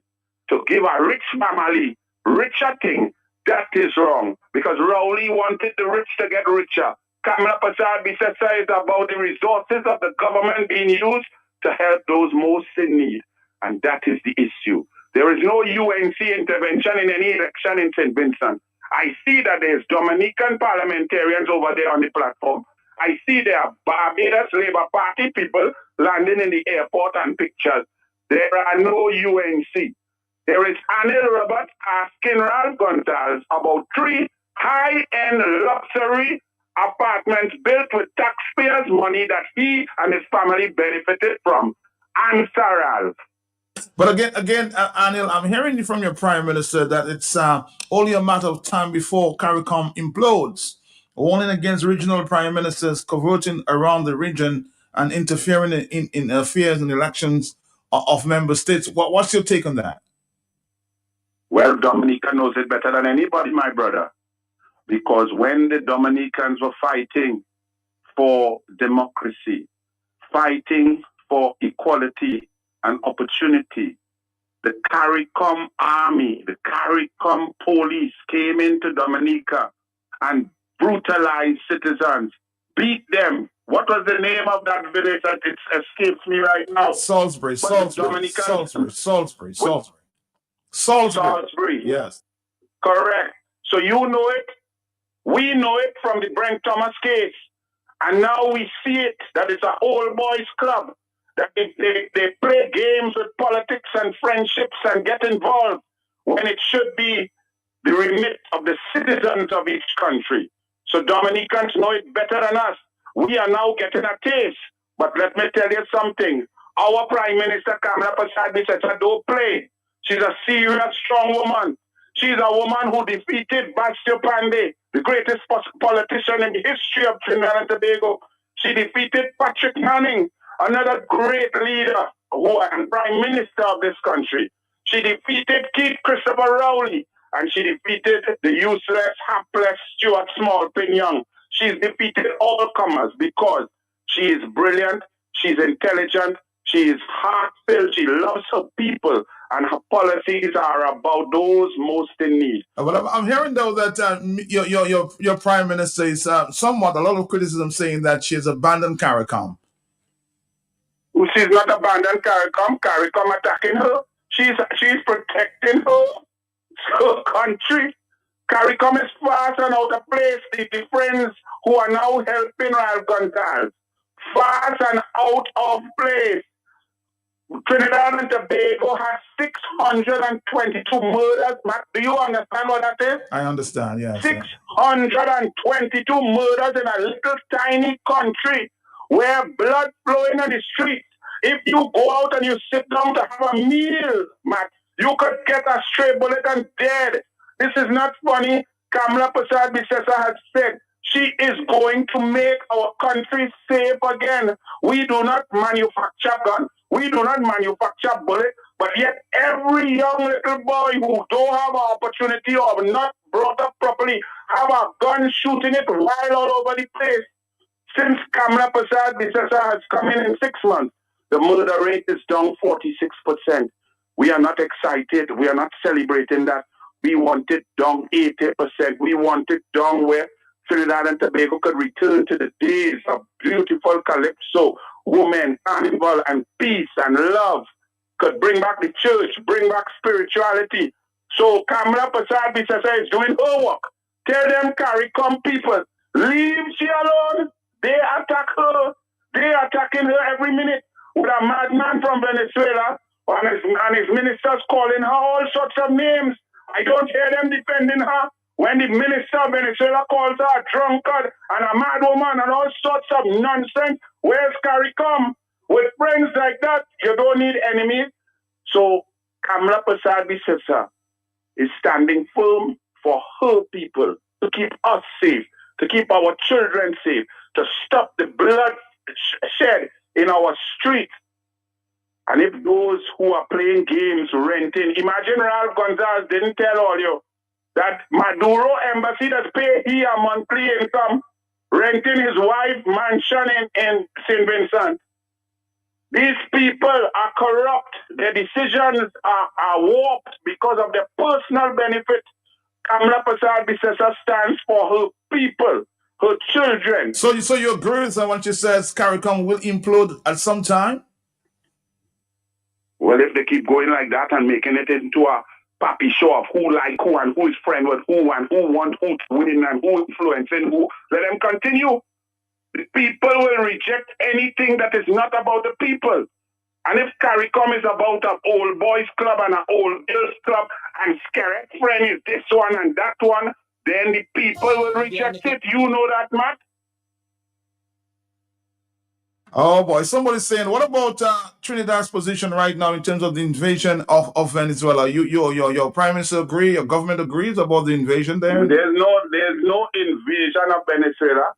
to give a rich family richer thing, that is wrong. Because Rowley wanted the rich to get richer. Kamla Persad-Bissessar is about the resources of the government being used to help those most in need. And that is the issue. There is no UNC intervention in any election in St. Vincent. I see that there's Dominican parliamentarians over there on the platform. I see there are Barbados Labour Party people landing in the airport and pictures. There are no UNC. There is Anil Roberts asking Ralph Gonsalves about 3 high-end luxury apartments built with taxpayers' money that he and his family benefited from. Answer, Ralph. But again, Anil, I'm hearing from your Prime Minister that it's only a matter of time before CARICOM implodes, warning against regional prime ministers coverting around the region and interfering in affairs and elections of member states. What's your take on that? Well, Dominica knows it better than anybody, my brother. Because when the Dominicans were fighting for democracy, fighting for equality and opportunity, the CARICOM army, the CARICOM police came into Dominica and brutalized citizens, beat them. What was the name of that village that it escapes me right now? Salisbury. Yes. Correct. So you know it. We know it from the Brent Thomas case. And now we see it, that it's a old boys club, that they play games with politics and friendships and get involved when it should be the remit of the citizens of each country. So Dominicans know it better than us. We are now getting a taste. But let me tell you something. Our Prime Minister, Kamala Persad-Bissessar, don't play. She's a serious, strong woman. She's a woman who defeated Bastio Pandey, the greatest politician in the history of Trinidad and Tobago. She defeated Patrick Manning, another great leader and Prime Minister of this country. She defeated Keith Christopher Rowley, and she defeated the useless, hapless Stuart Smallpin Young. She's defeated all comers because she is brilliant, she's intelligent, she is heartfelt, she loves her people, and her policies are about those most in need. Well, I'm hearing though that your prime minister is somewhat a lot of criticism saying that she has abandoned CARICOM. She's not abandoned CARICOM. CARICOM attacking her. She's protecting her country. CARICOM is fast and out of place. The friends who are now helping Ralph Gonzalez, fast and out of place. Trinidad and Tobago has 622 murders. Matt, do you understand what that is? I understand, yes. 622 murders in a little tiny country where blood flowing on the streets. If you go out and you sit down to have a meal, Matt, you could get a stray bullet and dead. This is not funny. Kamala Persad-Bissessar has said she is going to make our country safe again. We do not manufacture guns. We do not manufacture bullets. But yet every young little boy who don't have an opportunity or not brought up properly have a gun shooting it wild all over the place. Since Kamala Persad-Bissessar has come in 6 months, the murder rate is down 46%. We are not excited. We are not celebrating that. We want it down 80%. We want it down where Trinidad and Tobago could return to the days of beautiful calypso, women, carnival, and peace and love. Could bring back the church, bring back spirituality. So Kamala Persad-Bissessar is doing her work. Tell them CARICOM people, leave she alone. They attack her. They attacking her every minute with a madman from Venezuela and his ministers calling her all sorts of names. I don't hear them defending her. When the minister of Venezuela calls her a drunkard and a mad woman and all sorts of nonsense, where's CARICOM? With friends like that, you don't need enemies. So Kamala Persad-Bissessar is standing firm for her people, to keep us safe, to keep our children safe, to stop the blood shed in our streets. And if those who are playing games, renting, imagine Ralph Gonzalez didn't tell all you that Maduro embassy that pay he a monthly income, renting his wife mansion in St. Vincent. These people are corrupt. Their decisions are warped because of their personal benefit. Kamala Persad-Bissessar stands for her people, her children. So you agree with when she says CARICOM will implode at some time? Well, if they keep going like that and making it into a pappy show of who like who and who is friend with who and who want who to win and who influencing who, let them continue. The people will reject anything that is not about the people. And if CARICOM is about an old boys club and an old girls club and Skerek friend is this one and that one, then the people will reject it. You know that, Matt? Oh boy, somebody's saying, what about Trinidad's position right now in terms of the invasion of Venezuela? Your prime minister agree, your government agrees about the invasion there? There's no invasion of Venezuela.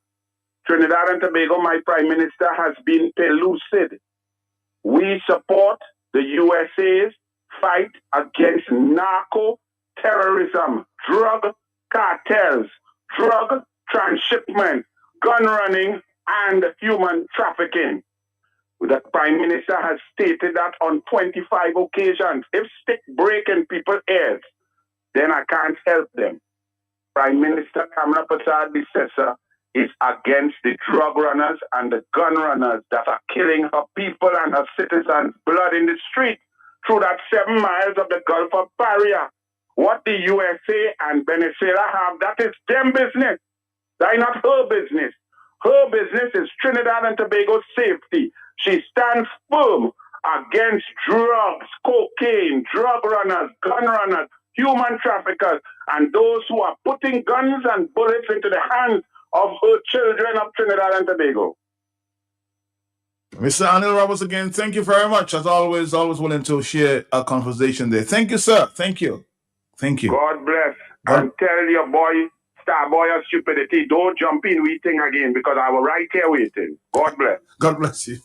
Trinidad and Tobago, my prime minister has been pellucid. We support the USA's fight against narco-terrorism, drug cartels, drug transshipment, gun running, and human trafficking. The Prime Minister has stated that on 25 occasions. If stick break in people's ears, then I can't help them. Prime Minister Kamala Persad-Bissessar is against the drug runners and the gun runners that are killing her people and her citizens' blood in the street through that 7 miles of the Gulf of Paria. What the USA and Venezuela have, that is them business. That is not her business. Her business is Trinidad and Tobago's safety. She stands firm against drugs, cocaine, drug runners, gun runners, human traffickers, and those who are putting guns and bullets into the hands of her children of Trinidad and Tobago. Mr. Anil Roberts, again, thank you very much. As always willing to share a conversation there. Thank you, sir. Thank you. Thank you. God bless. And tell your boy, Starboy of Stupidity, don't jump in with thing again because I was right here waiting. God bless. God bless you.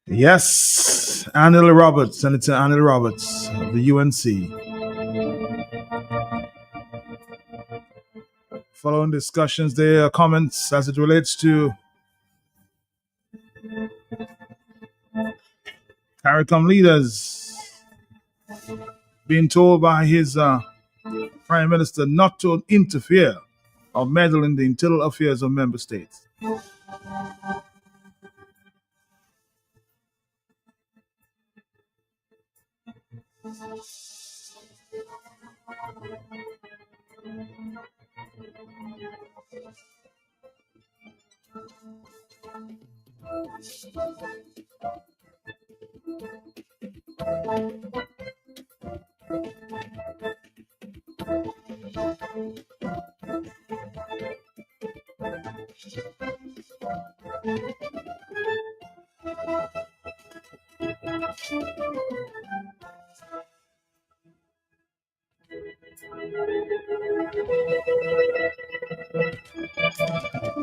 Yes, Anil Roberts, Senator Anil Roberts of the UNC. Following discussions there, comments as it relates to CARICOM leaders being told by his Prime Minister not to interfere or meddle in the internal affairs of member states.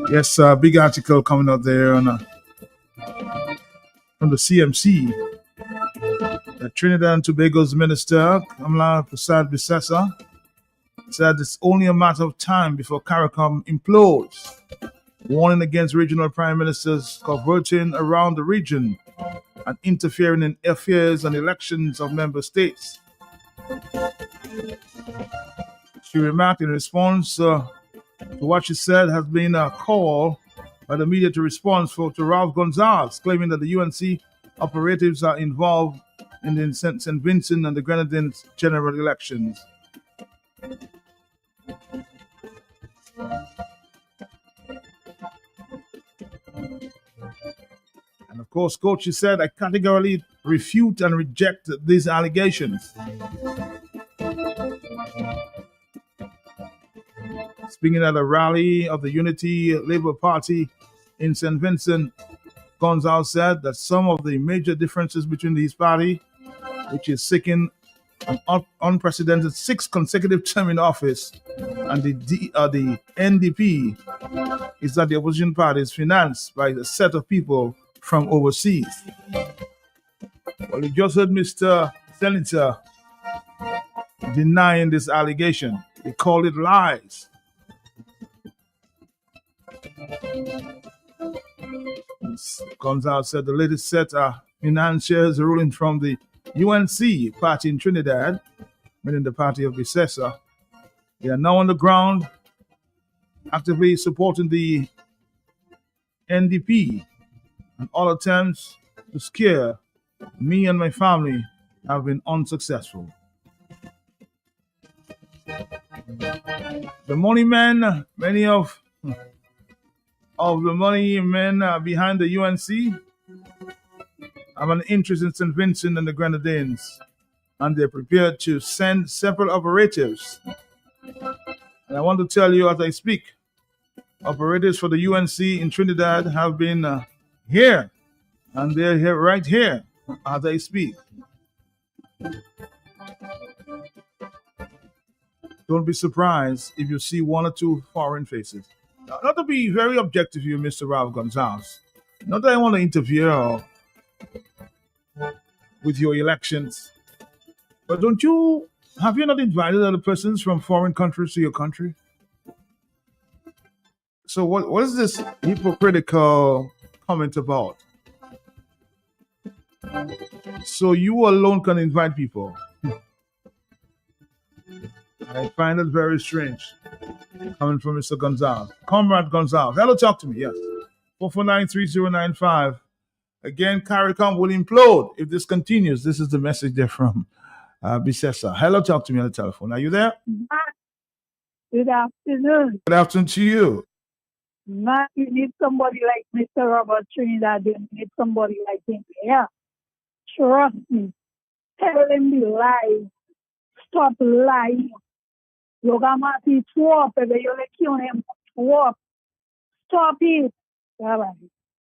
Yes, big article coming out there on from the CMC that Trinidad and Tobago's Minister Kamla Prasad Bissessa said it's only a matter of time before CARICOM implodes, warning against regional prime ministers converting around the region and interfering in affairs and elections of member states. She remarked in response to what she said has been a call by the media to respond to Ralph Gonzalez, claiming that the UNC operatives are involved in the St. Vincent and the Grenadines general elections. And of course, Coach, she said, I categorically refute and reject these allegations. Speaking at a rally of the Unity Labour Party in St. Vincent, Gonzalez said that some of the major differences between his party, which is seeking an unprecedented 6 consecutive term in office, and the NDP, is that the opposition party is financed by a set of people from overseas. Well, you just heard Mr. Senator denying this allegation. He called it lies. Gonzalez said the latest set of financiers ruling from the UNC party in Trinidad, meaning the party of Bissessa, they are now on the ground actively supporting the NDP, and all attempts to scare me and my family have been unsuccessful. The money men, many of the money men behind the UNC have an interest in St. Vincent and the Grenadines, and they're prepared to send separate operatives. And I want to tell you as I speak, operatives for the UNC in Trinidad have been here, and they're here right here as I speak. Don't be surprised if you see 1 or 2 foreign faces. Now, not to be very objective here, Mr. Ralph Gonzalez. Not that I want to interfere with your elections, but have you not invited other persons from foreign countries to your country? So what is this hypocritical comment about? So you alone can invite people. I find it very strange coming from Mr. Gonzalez. Comrade Gonzalez. Hello, talk to me, yes. 449-3095. Again, CARICOM will implode if this continues. This is the message there from Bissessa. Hello, talk to me on the telephone. Are you there? Good afternoon. Good afternoon to you. Man, you need somebody like Mr. Robert Trinidad. You need somebody like him. Yeah. Trust me. Tell him the lies. Stop lying. Yogamati swap. You like him swap. Stop it. Bye-bye.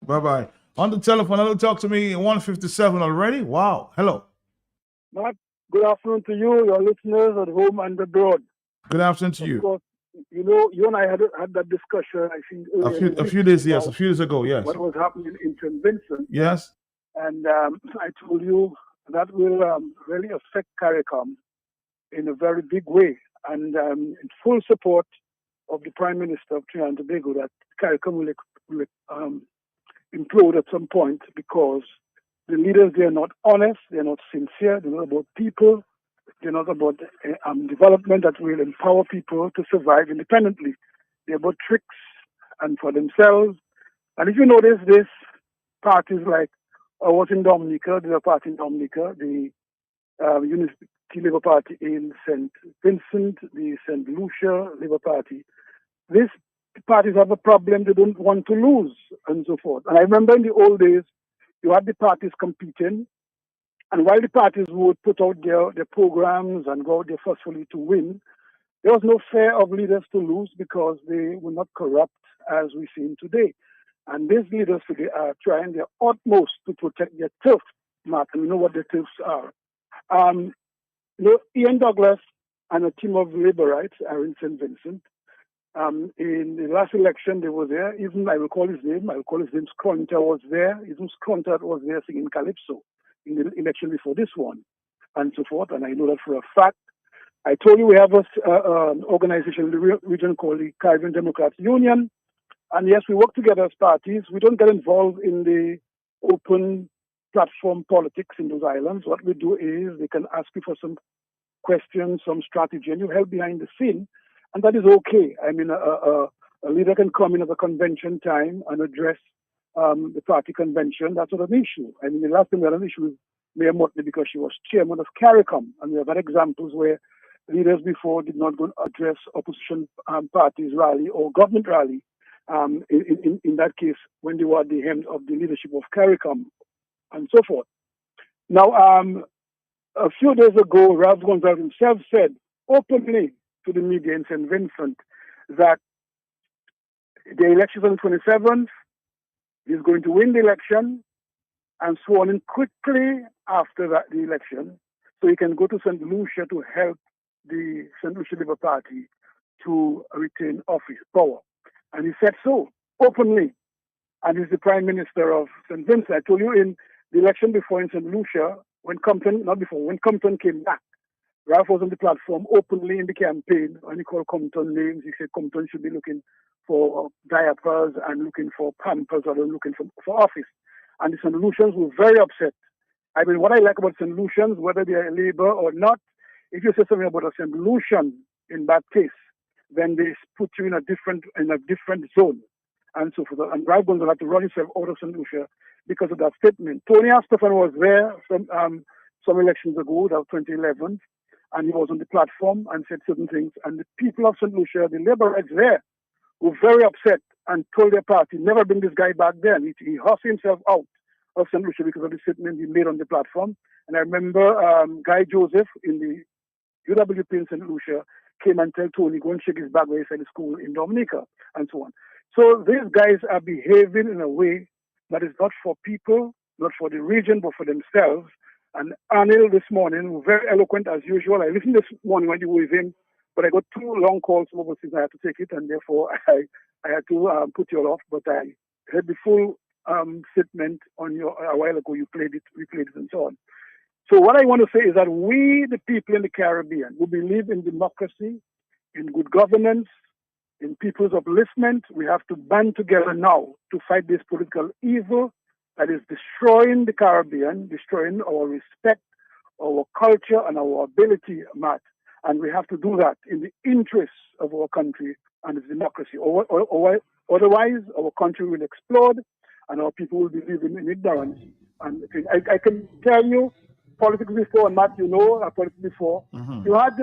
Bye-bye. On the telephone, hello, talk to me. 157 already? Wow. Hello. Matt, good afternoon to you, your listeners at home and abroad. Good afternoon to you. Of course, you and I had that discussion, I think, A few days ago, yes. What was happening in St. Vincent. Yes. And I told you that will really affect CARICOM in a very big way. And in full support of the Prime Minister of Trinidad and Tobago, that CARICOM will implode at some point, because the leaders, they are not honest, they are not sincere, they're not about people, they're not about development that will empower people to survive independently. They're about tricks and for themselves. And if you notice this, parties like ours in Dominica, there's a party in Dominica, the Unity Labour Party in St. Vincent, the St. Lucia Labour Party, these parties have a problem they don't want to lose, and so forth. And I remember in the old days, you had the parties competing, and while the parties would put out their programs and go out there forcefully to win, there was no fear of leaders to lose, because they were not corrupt as we see them today. And these leaders today are trying their utmost to protect their turf, Mark, and you know what the turfs are. Ian Douglas and a team of laborites are in St. Vincent. In the last election, they were there. Even I will call his name Skronta was there. Even Skronta was there singing Calypso in the election before this one, and so forth. And I know that for a fact. I told you we have an organization in the region called the Caribbean Democrats Union. And yes, we work together as parties. We don't get involved in the open platform politics in those islands. What we do is they can ask you for some questions, some strategy, and you help behind the scene. And that is okay. I mean, a leader can come in at a convention time and address the party convention. That's not an issue. I mean, the last time we had an issue with Mayor Motley because she was chairman of CARICOM. And we have had examples where leaders before did not go address opposition parties rally or government rally. In that case, when they were at the helm of the leadership of CARICOM and so forth. Now, a few days ago, Ralph Gonzalez himself said openly to the media in St. Vincent that the election on the 27th, he's going to win the election and sworn in quickly after that, the election, so he can go to St. Lucia to help the St. Lucia Labour Party to retain office power. And he said so openly. And he's the Prime Minister of St. Vincent. I told you in the election before in St. Lucia, when Compton came back, Ralph was on the platform openly in the campaign, and he called Compton names. He said Compton should be looking for diapers and looking for pampers rather than looking for office. And the St. Lucians were very upset. I mean, what I like about St. Lucians, whether they are Labour or not, if you say something about a St. Lucian in that case, then they put you in a different zone, and so forth. And Ralph Gonzalez had to run himself out of St. Lucia because of that statement. Tony Astafan was there some elections ago, that was 2011, and he was on the platform and said certain things. And the people of St. Lucia, the Laborites there, were very upset and told their party, never bring this guy back there. And he hustled himself out of St. Lucia because of the statement he made on the platform. And I remember Guy Joseph in the UWP in St. Lucia came and told Tony, go and shake his bag where he said his school in Dominica, and so on. So these guys are behaving in a way that is not for people, not for the region, but for themselves. And Anil this morning, very eloquent as usual. I listened this morning when you were with him, but I got 2 long calls from overseas. I had to take it, and therefore I had to put you all off. But I heard the full statement on a while ago. You played it, replayed it, and so on. So what I want to say is that we, the people in the Caribbean, who believe in democracy, in good governance, in people's upliftment, we have to band together now to fight this political evil that is destroying the Caribbean, destroying our respect, our culture, and our ability, Matt. And we have to do that in the interests of our country and its democracy. Otherwise, our country will explode and our people will be living in ignorance. And I can tell you, politics before, and Matt, you know, politics before, you had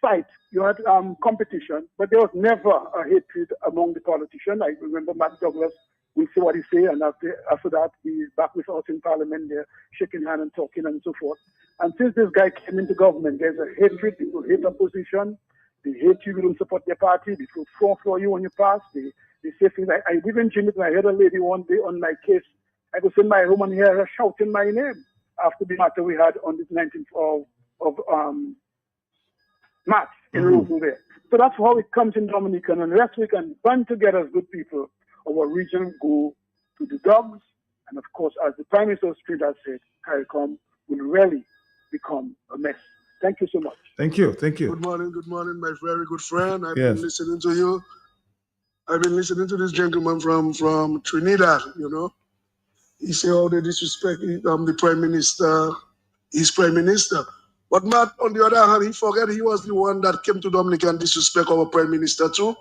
fight, you had competition, but there was never a hatred among the politicians. I remember Matt Douglas will say what he say, and after that, he's back with us in Parliament there, shaking hands and talking and so forth. And since this guy came into government, there's a hatred. People hate opposition. They hate you. You don't support their party. They feel strong for you when you pass. They say things like, I live in Jamaica. I heard a lady one day on my case. I go in my home and hear her shouting my name after the matter we had on the 19th of March in Roseville there. So that's how it comes in Dominica. And unless we can band together as good people, our region go to the dogs. And of course, as the Prime Minister of Trinidad said, CARICOM will really become a mess. Thank you so much. Thank you. Thank you. Good morning, my very good friend. I've Yes. been listening to you. I've been listening to this gentleman from Trinidad, you know. He said, oh, they disrespect the Prime Minister, his Prime Minister. But Matt, on the other hand, he forget he was the one that came to Dominica and disrespect our Prime Minister too.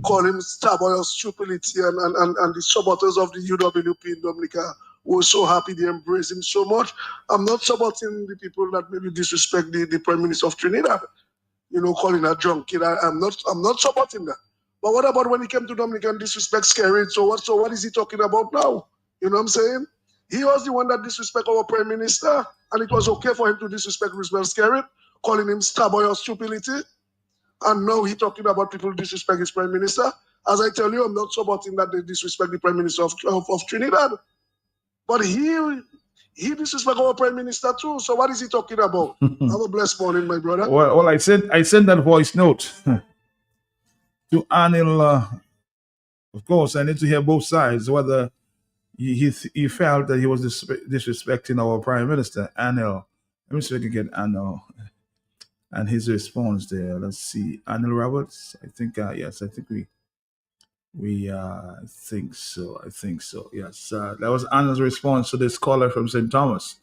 Call him starboy of stupidity and the supporters of the UWP in Dominica were so happy they embraced him so much. I'm not supporting the people that maybe disrespect the Prime Minister of Trinidad, you know, calling a drunk kid. I'm not supporting that. But what about when he came to Dominica and disrespect Skerrit? So what is he talking about now? You know what I'm saying? He was the one that disrespect our Prime Minister, and it was okay for him to disrespect Roosevelt Skerrit, calling him starboy of stupidity. And now he's talking about people disrespect his Prime Minister. As I tell you, I'm not supporting that they disrespect the Prime Minister of Trinidad. But he disrespect our Prime Minister too. So what is he talking about? Have a blessed morning, my brother. Well, I sent that voice note to Anil. Of course, I need to hear both sides, whether he felt that he was disrespecting our Prime Minister, Anil. Let me see if I can get Anil and his response there. Let's see. Anil Roberts, I think, yes, I think I think so. Yes, that was Anil's response to this caller from St. Thomas.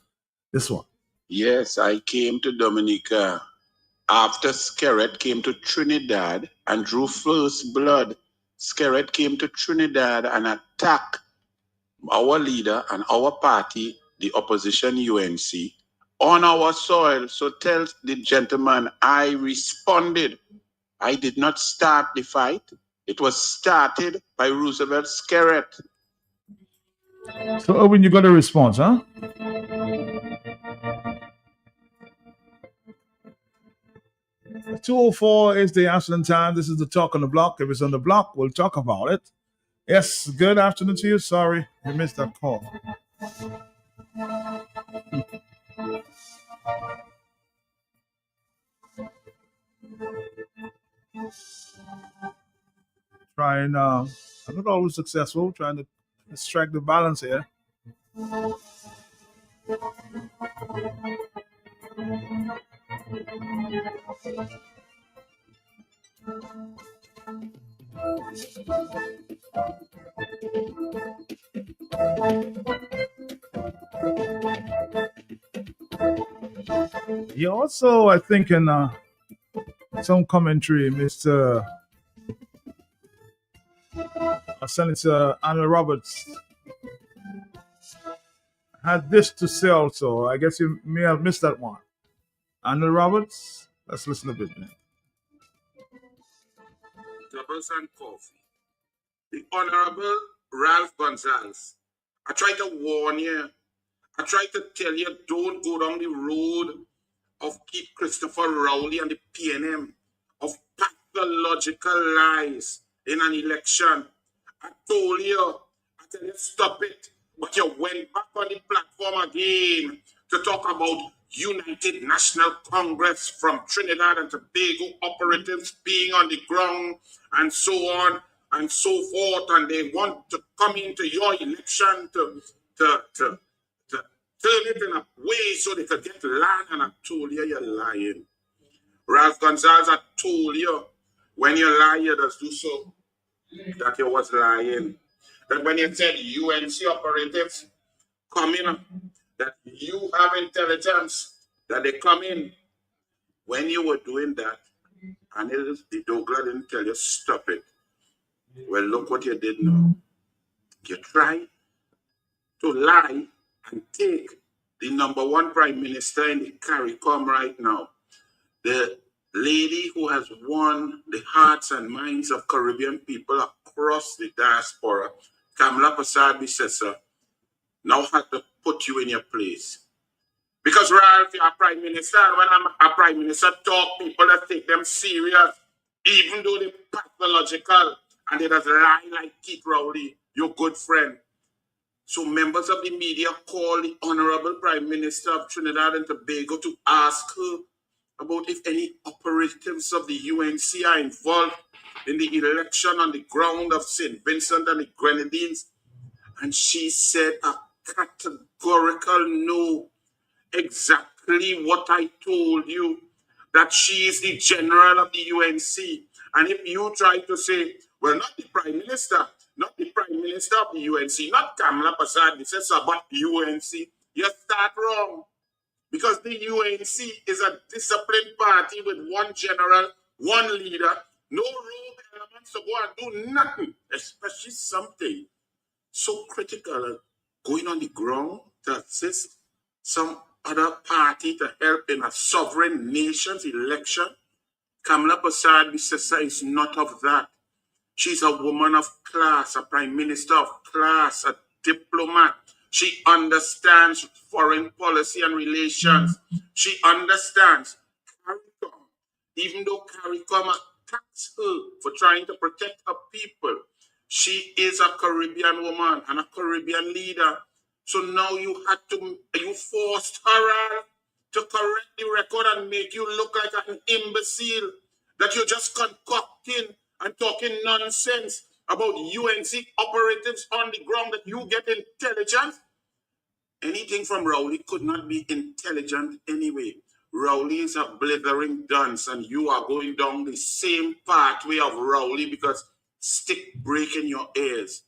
This one. Yes, I came to Dominica after Skerrit came to Trinidad and drew first blood. Skerrit came to Trinidad and attacked our leader and our party, the opposition UNC, on our soil. So tell the gentleman I responded. I did not start the fight. It was started by Roosevelt Skerrit. So, Owen, you got a response, huh? At 2:04 is the Ashland time. This is the Talk on the Block. If it's on the block, we'll talk about it. Yes, good afternoon to you. Sorry, I missed that call. I'm not always successful, trying to strike the balance here. You also, I think, in some commentary, Mr. Senator Anil Roberts had this to say also. I guess you may have missed that one. Anil Roberts, let's listen a bit, man. Doubles and coffee. The Honorable Ralph Gonzalez. I try to warn you. I try to tell you, don't go down the road of keep Christopher Rowley and the PNM, of pathological lies in an election. I told you, I tell you, stop it. But you went back on the platform again to talk about United National Congress from Trinidad and Tobago operatives being on the ground and so on and so forth. And they want to come into your election to turn it in a way so they could get land. And I told you, you're lying. Ralph Gonzalez, I told you, when you lie, you just do so. That you was lying. That when you said UNC operatives come in, that you have intelligence, that they come in. When you were doing that, and the Douglas didn't tell you, stop it. Well, look what you did now. You try to lie and take the #1 Prime Minister in the CARICOM right now, the lady who has won the hearts and minds of Caribbean people across the diaspora, Kamla Persad-Bissessar, now had to put you in your place. Because Ralph, you're a prime minister, and when I'm a prime minister, talk people that take them serious, even though they're pathological and they just lie like Keith Rowley, your good friend. So members of the media call the Honorable Prime Minister of Trinidad and Tobago to ask her about if any operatives of the UNC are involved in the election on the ground of St. Vincent and the Grenadines. And she said a categorical no. Exactly what I told you, that she is the general of the UNC. And if you try to say, well, not the prime minister of the UNC, not Kamla Persad-Bissessar, but UNC, you start wrong. Because the UNC is a disciplined party with one general, one leader, no rogue elements to go and do nothing, especially something so critical as going on the ground to assist some other party to help in a sovereign nation's election. Kamla Persad-Bissessar is not of that. She's a woman of class, a prime minister of class, a diplomat. She understands foreign policy and relations. She understands CARICOM. Even though CARICOM attacks her for trying to protect her people, she is a Caribbean woman and a Caribbean leader. So now you forced her to correct the record and make you look like an imbecile, that you're just concocting and talking nonsense about UNC operatives on the ground, that you get intelligence. Anything from Rowley could not be intelligent anyway. Rowley is a blithering dunce, and you are going down the same pathway of Rowley because stick break in your ears.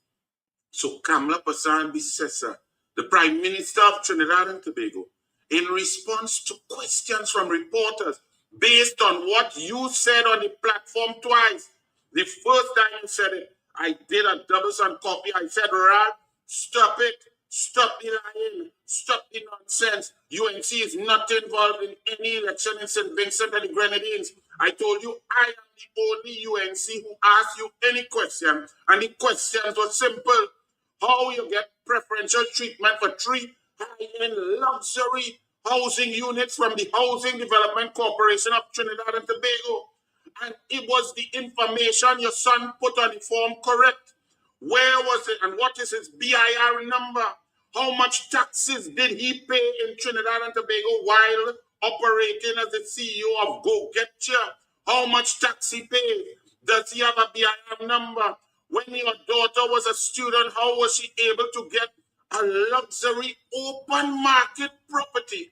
So Kamla Persad-Bissessar, the Prime Minister of Trinidad and Tobago, in response to questions from reporters based on what you said on the platform twice. The first time you said it, I did a double sound copy. I said, Ralph, stop it. Stop the lying. Stop the nonsense. UNC is not involved in any election in St. Vincent and the Grenadines. I told you I am the only UNC who asked you any question, and the questions were simple. How you get preferential treatment for 3 high-end luxury housing units from the Housing Development Corporation of Trinidad and Tobago. And it was the information your son put on the form correct. Where was it and what is his BIR number? How much taxes did he pay in Trinidad and Tobago while operating as the CEO of Go Get Ya? How much tax he paid? Does he have a BIR number? When your daughter was a student, how was she able to get a luxury open market property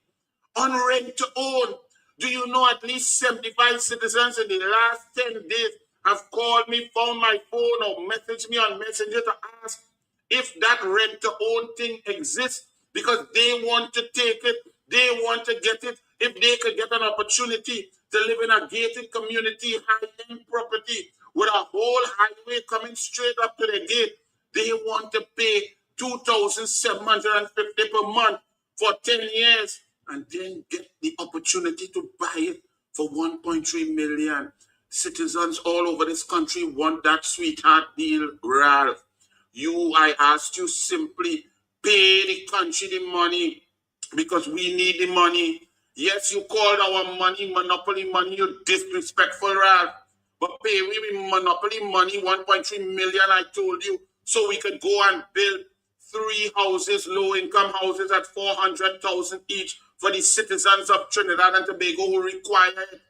on rent to own? Do you know at least 75 citizens in the last 10 days have called me, found my phone, or messaged me on Messenger to ask if that rent to own thing exists, because they want to take it, they want to get it. If they could get an opportunity to live in a gated community, high-end property with a whole highway coming straight up to the gate, they want to pay $2,750 per month for 10 years and then get the opportunity to buy it for $1.3 million. Citizens all over this country want that sweetheart deal, Ralph. I asked you simply pay the country the money because we need the money. Yes, you called our money monopoly money, you disrespectful, Ralph. But pay we with monopoly money, 1.3 million, I told you, so we could go and build 3 houses, low-income houses at $400,000 each for the citizens of Trinidad and Tobago who require it.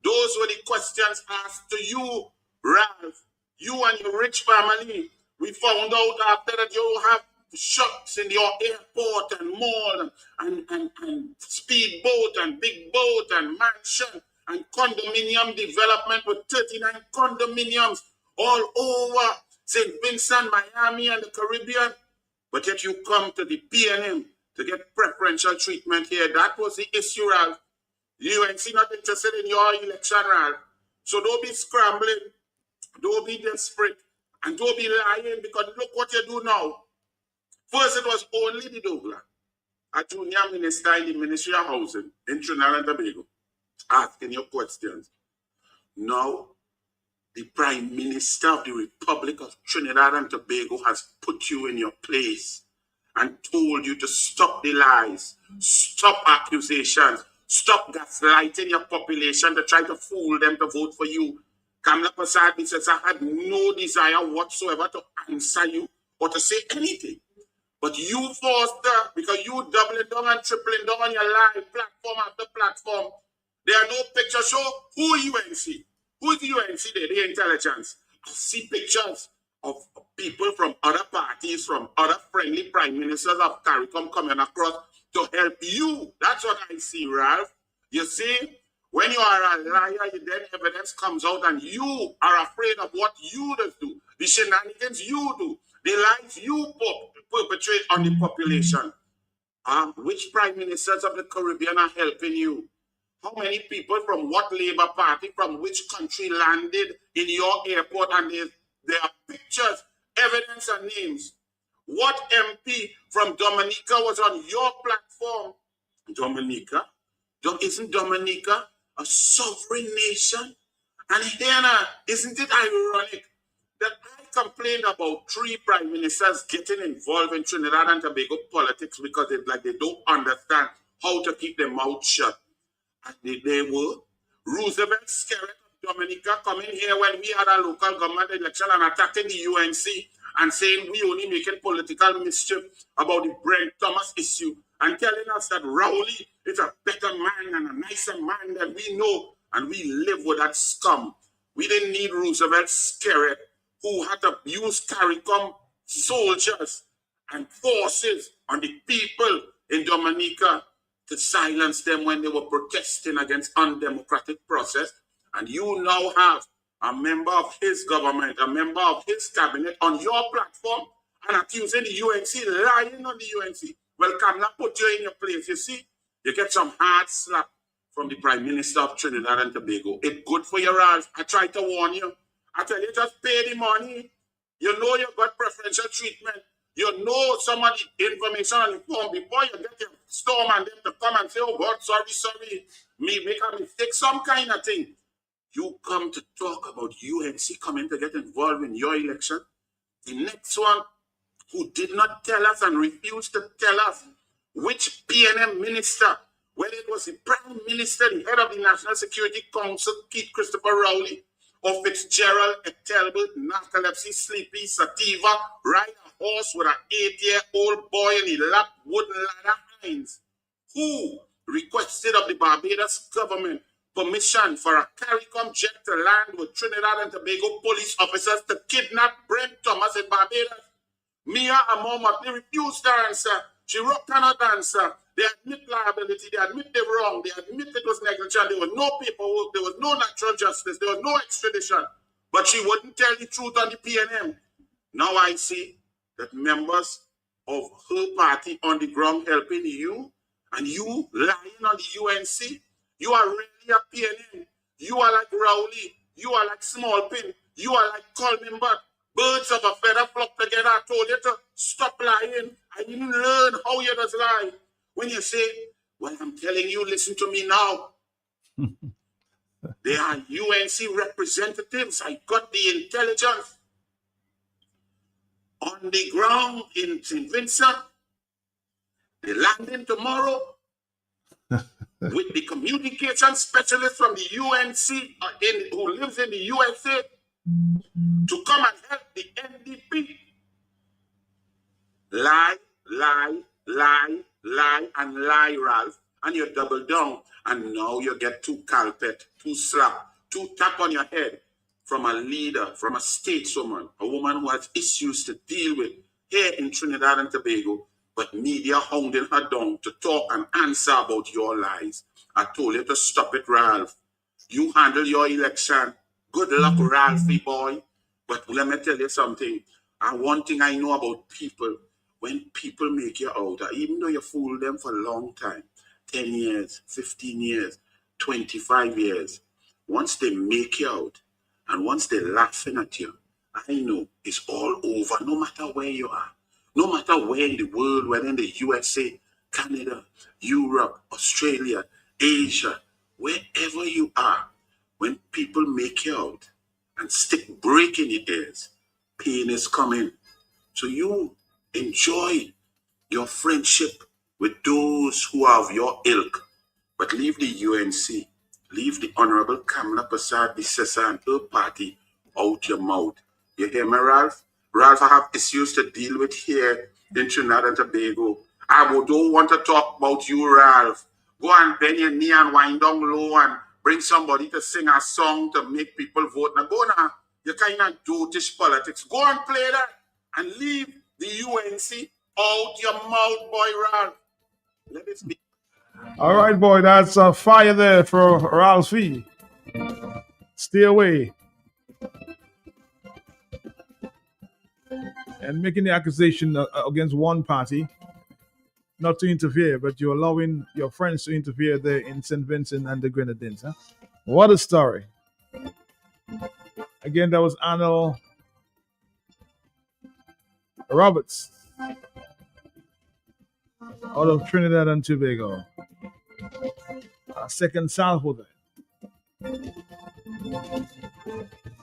Those were the questions asked to you, Ralph. You and your rich family. We found out after that you have shops in your airport and mall and speedboat and big boat and mansion and condominium development with 39 condominiums all over St. Vincent, Miami, and the Caribbean. But yet you come to the PNM to get preferential treatment here. That was the issue, Ralph. You ain't not interested in your election, Ralph. So don't be scrambling, don't be desperate, and don't be lying, because look what you do now. First, it was only the Douglas, a junior minister in the Ministry of Housing in Trinidad and Tobago, asking your questions. Now, the Prime Minister of the Republic of Trinidad and Tobago has put you in your place and told you to stop the lies, stop accusations, stop gaslighting your population to try to fool them to vote for you. Kamla Prasad says, I had no desire whatsoever to answer you or to say anything. But you forced her because you doubling down and tripling down on your lie, platform after platform. There are no pictures. Show who UNC. Who is the UNC there? The intelligence. I see pictures of people from other parties, from other friendly prime ministers of CARICOM coming across to help you. That's what I see, Ralph. You see, when you are a liar, then evidence comes out and you are afraid of what you do, the shenanigans you do, the lies you perpetrate on the population. Which prime ministers of the Caribbean are helping you? How many people from what Labour Party, from which country landed in your airport, and there are pictures, evidence, and names? What MP from Dominica was on your platform? Dominica? Isn't Dominica a sovereign nation? And here now, isn't it ironic that I complained about 3 prime ministers getting involved in Trinidad and Tobago politics because they don't understand how to keep their mouth shut? And they were. Roosevelt Skerritt of Dominica coming here when we had a local government election and attacking the UNC and saying we only making political mischief about the Brent Thomas issue and telling us that Rowley is a better man and a nicer man than we know, and we live with that scum. We didn't need Roosevelt Skerritt, who had to use CARICOM soldiers and forces on the people in Dominica to silence them when they were protesting against undemocratic process. And you now have a member of his government, a member of his cabinet on your platform and accusing the UNC, lying on the UNC. Well, Kamla put you in your place. You see, you get some hard slap from the Prime Minister of Trinidad and Tobago. It's good for your Ralph. I try to warn you. I tell you, just pay the money. You know you got preferential treatment. You know some of the information on the phone before you get your storm and them to come and say, oh God, sorry, me make a mistake, some kind of thing. You come to talk about UNC coming to get involved in your election. The next one who did not tell us and refused to tell us which PNM minister, whether it was the Prime Minister, the head of the National Security Council, Keith Christopher Rowley, or Fitzgerald, Etelbert, Narcolepsy, Sleepy, Sativa, ride a horse with an 8-year-old boy in the lap, wooden ladder Hines, who requested of the Barbados government permission for a CARICOM jet to land with Trinidad and Tobago police officers to kidnap Brent Thomas in Barbados. Mia Amor they refused to answer. She cannot answer. They admit liability, they admit they were wrong, they admit it was negligent, there was no paperwork, there was no natural justice, there was no extradition. But she wouldn't tell the truth on the PNM. Now I see that members of her party on the ground helping you, and you lying on the UNC. You are really a PNM. You are like Rowley. You are like Smallpin. You are like Coleman Butt. Birds of a feather flock together. I told you to stop lying. I didn't learn how you just lie. When you say, well, I'm telling you, listen to me now. They are UNC representatives. I got the intelligence. On the ground in St. Vincent, they landing tomorrow with the communication specialist from the UNC who lives in the USA to come and help the NDP. Lie, lie, lie, lie, and lie, Ralph. And you double down. And now you get 2 carpet, 2 slap, 2 tap on your head from a leader, from a stateswoman, a woman who has issues to deal with here in Trinidad and Tobago, but media hounding her down to talk and answer about your lies. I told you to stop it, Ralph. You handle your election. Good luck, Ralphie boy. But let me tell you something. And one thing I know about people, when people make you out, even though you fool them for a long time, 10 years, 15 years, 25 years, once they make you out, and once they're laughing at you, I know it's all over, no matter where you are. No matter where in the world, whether in the USA, Canada, Europe, Australia, Asia, wherever you are, when people make you out and stick break in your ears, pain is coming. So you enjoy your friendship with those who are of your ilk, but leave the UNC, leave the Honorable Kamala Prasad Bisesa and her party out your mouth. You hear me, Ralph? Ralph, I have issues to deal with here in Trinidad and Tobago. Don't want to talk about you, Ralph. Go and bend your knee and wind down low and bring somebody to sing a song to make people vote. Now go now. You kind of dotish politics. Go and play that and leave the UNC out your mouth, boy, Ralph. Let it be. All right, boy, that's fire there for Ralphie. Stay away. And making the accusation against one party, not to interfere, but you're allowing your friends to interfere there in St. Vincent and the Grenadines. Huh? What a story. Again, that was Arnold Roberts out of Trinidad and Tobago. Second salvo there.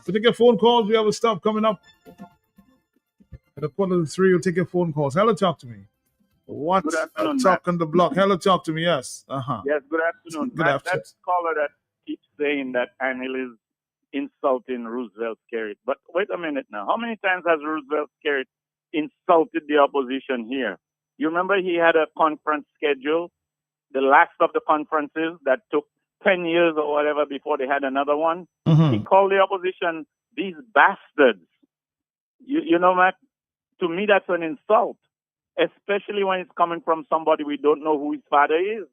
So take your phone calls. We have a stop coming up. At a 2:45, we'll take your phone calls. Hello, talk to me. What? Good afternoon, Talk on the block. Hello, talk to me. Yes. Yes, good afternoon. Good afternoon. That caller that keeps saying that Anil is insulting Roosevelt Skerrit. But wait a minute now. How many times has Roosevelt Skerrit insulted the opposition here? You remember he had a conference schedule, the last of the conferences that took 10 years or whatever before they had another one. He called the opposition these bastards. You know, Mac, to me that's an insult, especially when it's coming from somebody we don't know who his father is.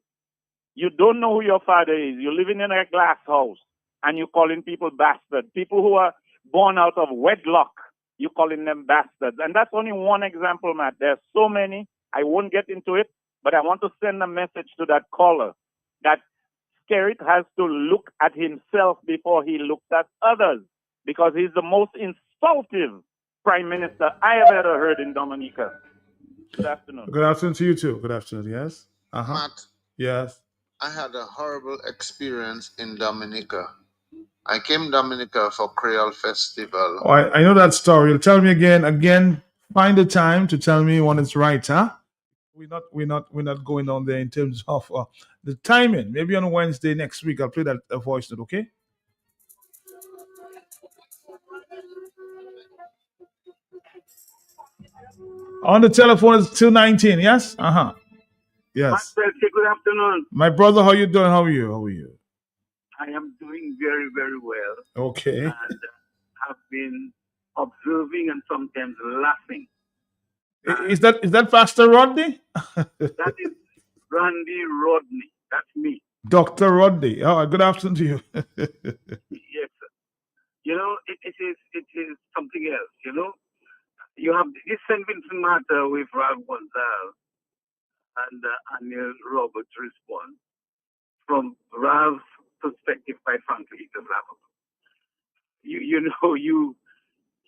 You don't know who your father is. You're living in a glass house and you're calling people bastards. People who are born out of wedlock, you're calling them bastards. And that's only one example, Matt. There's so many. I won't get into it, but I want to send a message to that caller that Skerrit has to look at himself before he looks at others, because he's the most insultive prime minister I have ever heard in Dominica. Good afternoon. Good afternoon to you too. Good afternoon. Yes. Matt, Yes. I had a horrible experience in Dominica. I came to Dominica for Creole Festival. Oh, I know that story. You'll tell me again. Find the time to tell me when it's right, huh? We're not going on there in terms of the timing. Maybe on Wednesday next week I'll play that voice note. Okay. On the telephone is 219. Yes. Yes. Good afternoon. My brother, how you doing? How are you? I am doing very, very well. Okay. And have been observing and sometimes laughing. Is that Pastor Rodney? That is Randy Rodney. That's me. Dr. Rodney. Oh, good afternoon to you. Yes, sir. You know, it is something else. You know, you have this St. Vincent matter with Ralph Gonzalez and Anil Roberts' response. From Ralph's perspective, quite frankly, it is laughable.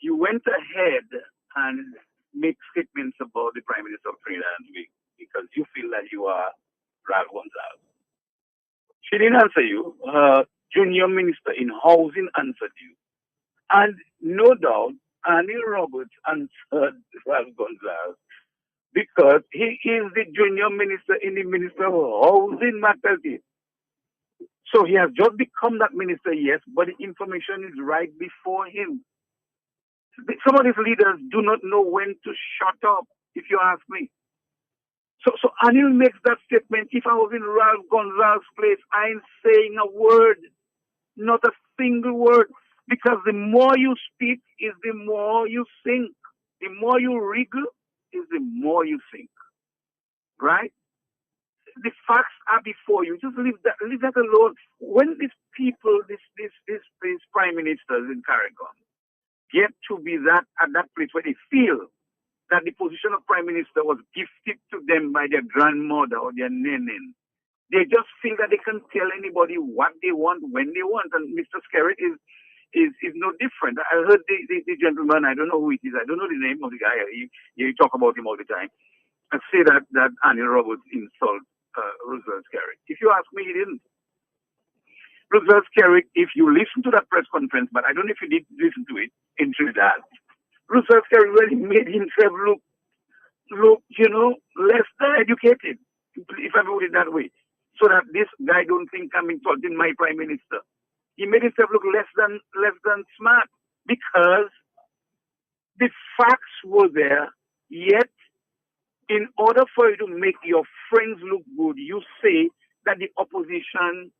You went ahead and make statements about the Prime Minister of Trinidad and Tobago because you feel that you are Ralph Gonzalez. She didn't answer you. Junior Minister in Housing answered you. And no doubt, Anil Roberts answered Ralph Gonzalez because he is the Junior Minister in the Minister of Housing matters. So he has just become that minister, yes, but the information is right before him. Some of these leaders do not know when to shut up, if you ask me. So Anil makes that statement. If I was in Ralph Gonzalez's place, I ain't saying a word, not a single word, because the more you speak is the more you sink. The more you wriggle is the more you sink. Right? The facts are before you. Just leave that alone. When these people, these prime ministers in Carriacon, get to be at that place where they feel that the position of prime minister was gifted to them by their grandmother or their nenen. They just feel that they can tell anybody what they want when they want. And Mr. Skerrit is no different. I heard the gentleman, I don't know who it is, I don't know the name of the guy, you talk about him all the time, and say that Anil Roberts insult Roosevelt Skerrit. If you ask me, he didn't. Roosevelt Skerritt, if you listen to that press conference, but I don't know if you did listen to it in Trinidad, Roosevelt Skerritt really made himself look, less than educated, if I put it that way, so that this guy don't think I'm insulting my prime minister. He made himself look less than smart because the facts were there, yet in order for you to make your friends look good, you say that the opposition,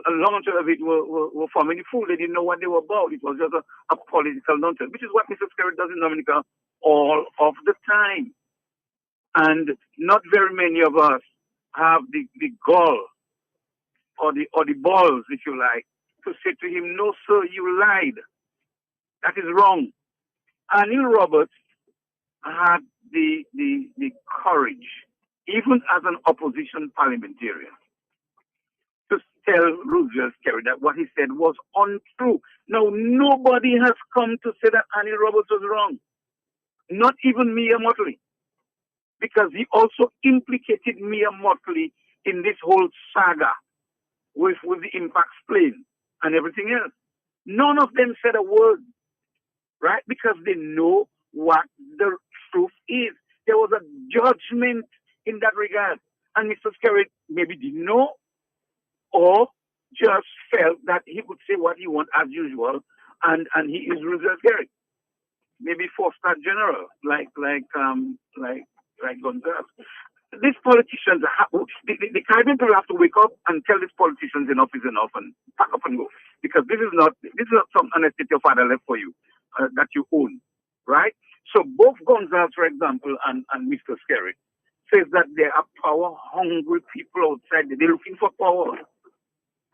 a lot of it were forming a fool. They didn't know what they were about. It was just a political nonsense, which is what Mr. Skerritt does in Dominica all of the time. And not very many of us have the gall or the balls, if you like, to say to him, no, sir, you lied. That is wrong. Anil Roberts had the courage, even as an opposition parliamentarian, to tell Roosevelt Skerritt that what he said was untrue. Now, nobody has come to say that Anil Roberts was wrong. Not even Mia Mottley. Because he also implicated Mia Mottley in this whole saga with the impacts plane and everything else. None of them said a word, right? Because they know what the truth is. There was a judgment in that regard. And Mr. Skerritt maybe didn't know or just felt that he could say what he wants as usual, and he is Roosevelt Skerritt. Maybe four-star general, like Gonzalez. These politicians, the Caribbean people have to wake up and tell these politicians enough is enough and pack up and go. Because this is not some honesty your father left for you that you own, right? So both Gonzalez, for example, and Mr. Skerritt says that there are power-hungry people outside. They're looking for power.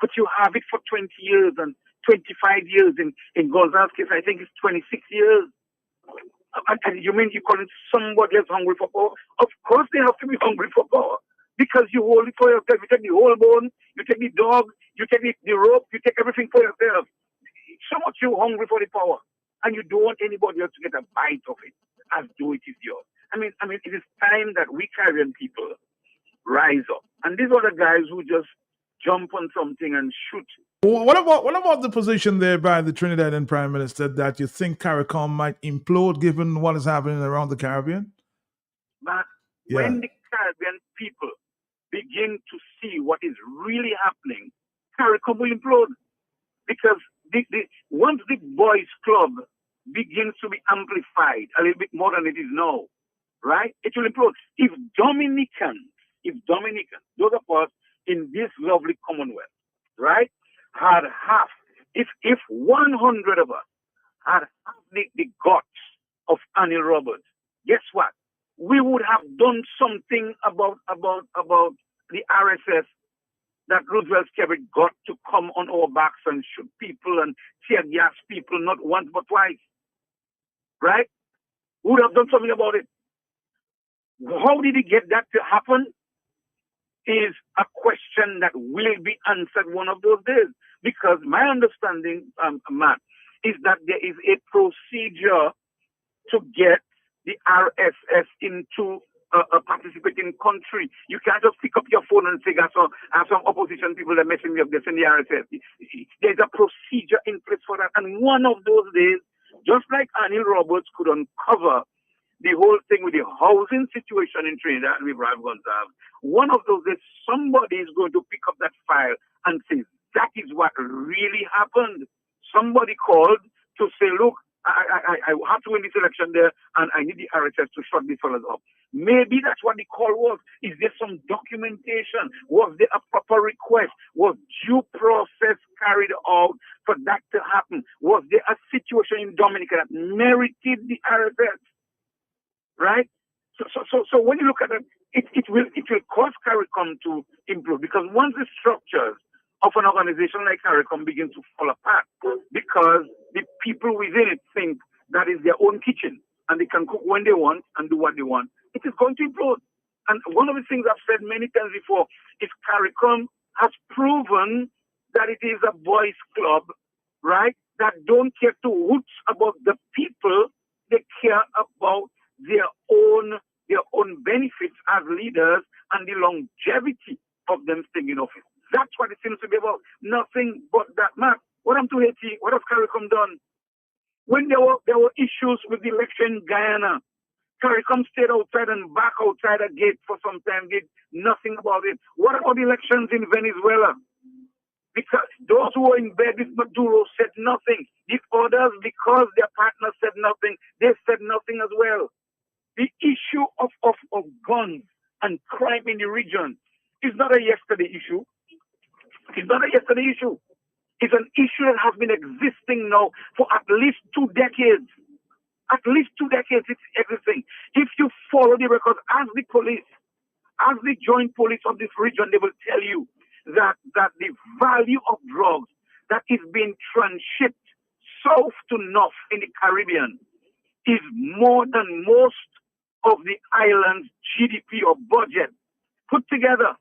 But you have it for 20 years and 25 years. In Gonzalez's case, I think it's 26 years. And you mean you call it somebody else hungry for power? Of course they have to be hungry for power. Because you hold it for yourself. You take the whole bone, you take the dog, you take the rope, you take everything for yourself. So much you're hungry for the power. And you don't want anybody else to get a bite of it as though it is yours. I mean, it is time that we Caribbean people rise up. And these are the guys who just jump on something and shoot. What about the position there by the Trinidadian Prime Minister that you think CARICOM might implode given what is happening around the Caribbean? But when the Caribbean people begin to see what is really happening, CARICOM will implode. Because once the boys' club begins to be amplified a little bit more than it is now, right, it will implode. If Dominicans, those of us in this lovely Commonwealth, right, had half, if 100 of us had half the guts of Anil Roberts, guess what? We would have done something about the RSS that Roosevelt Skerritt got to come on our backs and shoot people and tear gas people not once but twice. Right? We would have done something about it. How did he get that to happen? Is a question that will be answered one of those days. Because my understanding, Matt, is that there is a procedure to get the RSS into a participating country. You can't just pick up your phone and say, I have some opposition people that are messing me up, they're in the RSS. There's a procedure in place for that. And one of those days, just like Anil Roberts could uncover the whole thing with the housing situation in Trinidad with Ralph Gonzalez, one of those days, somebody is going to pick up that file and say, that is what really happened. Somebody called to say, look, I have to win this election there, and I need the RSS to shut these fellas up. Maybe that's what the call was. Is there some documentation? Was there a proper request? Was due process carried out for that to happen? Was there a situation in Dominica that merited the RSS? Right? So when you look at it, it will cause CARICOM to improve, because once the structures of an organization like CARICOM begin to fall apart, because the people within it think that is their own kitchen and they can cook when they want and do what they want, it is going to implode. And one of the things I've said many times before is CARICOM has proven that it is a boys' club, right, that don't care two hoots about the people. They care about their own benefits as leaders and the longevity of them staying in office. That's what it seems to be about nothing but that. Mark, what happened to Haiti? What has CARICOM done? When there were issues with the election in Guyana, CARICOM stayed outside and back outside a gate for some time, did nothing about it. What about the elections in Venezuela? Because those who were in bed with Maduro said nothing. The others, because their partners said nothing, they said nothing as well. The issue of guns and crime in the region is not a yesterday issue. It's not a yesterday issue. It's an issue that has been existing now for at least 2 decades. At least 2 decades it's existing. If you follow the records, as the police, as the joint police of this region, they will tell you that the value of drugs that is being transshipped south to north in the Caribbean is more than most of the island's GDP or budget put together.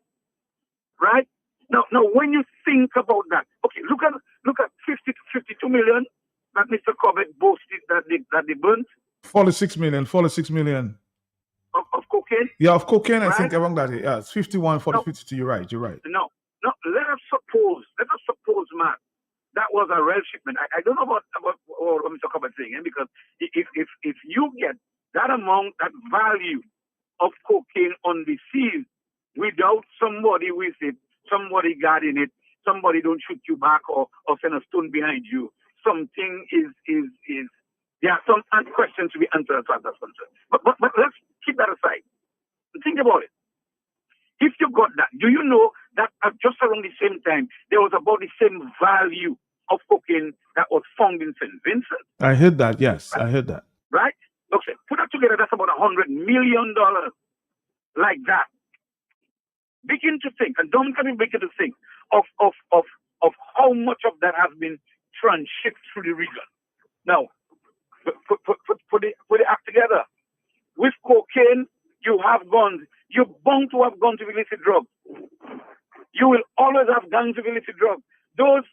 Right? Now, when you think about that, okay, look at 50 to 52 million that Mr. Corbett boasted that they burnt 46 million. Of cocaine. Yeah, of cocaine, I Right? think around that. Yeah, it's 51, 40, 52. You're right. No. Let us suppose, Matt, that was a rail shipment. I don't know about what Mr. Corbett saying, because if you get that amount, that value of cocaine on the seas without somebody with it, somebody guarding it, somebody don't shoot you back or send a stone behind you, something is there are some questions to be answered as far as that's concerned. But let's keep that aside. Think about it. If you got that, do you know that just around the same time, there was about the same value of cocaine that was found in St. Vincent? I heard that, yes. I heard that. Right? Okay, put that together, that's about $100 million like that. Begin to think, and don't begin to think of how much of that has been transshipped through the region. Now, put the act together. With cocaine, you have guns. You're bound to have guns with illicit drugs. You will always have guns with illicit drugs. Those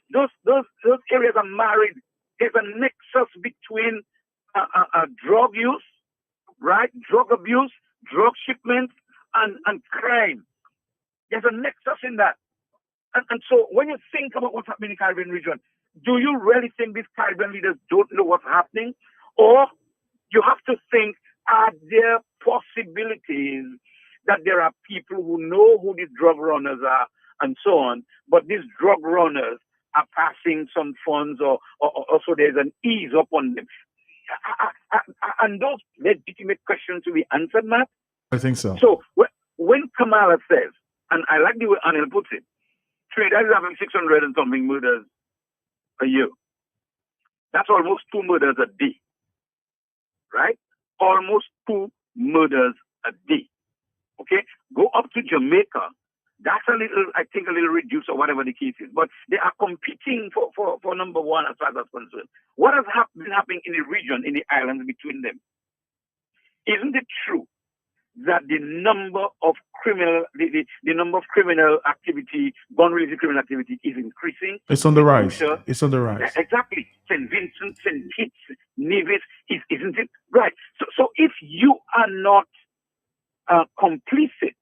areas are married. There's a nexus between drug use, right? Drug abuse, drug shipment, and crime. There's a nexus in that. And so when you think about what's happening in the Caribbean region, do you really think these Caribbean leaders don't know what's happening? Or you have to think, are there possibilities that there are people who know who these drug runners are and so on, but these drug runners are passing some funds or so there's an ease up on them? And those legitimate questions to be answered, Matt? I think so. So when Kamala says, and I like the way Anil puts it, Trinidad is having 600 and something murders a year. That's almost 2 murders a day. Right? Almost 2 murders a day. Okay? Go up to Jamaica. That's a little reduced or whatever the case is. But they are competing for number one as far as that's concerned. What has been happening in the region, in the islands between them? Isn't it true that the number of criminal activity, gun-related criminal activity, is increasing? It's on the rise. It's on the rise. Exactly. St. Vincent, St. Kitts, Nevis, isn't it? Right. So if you are not complicit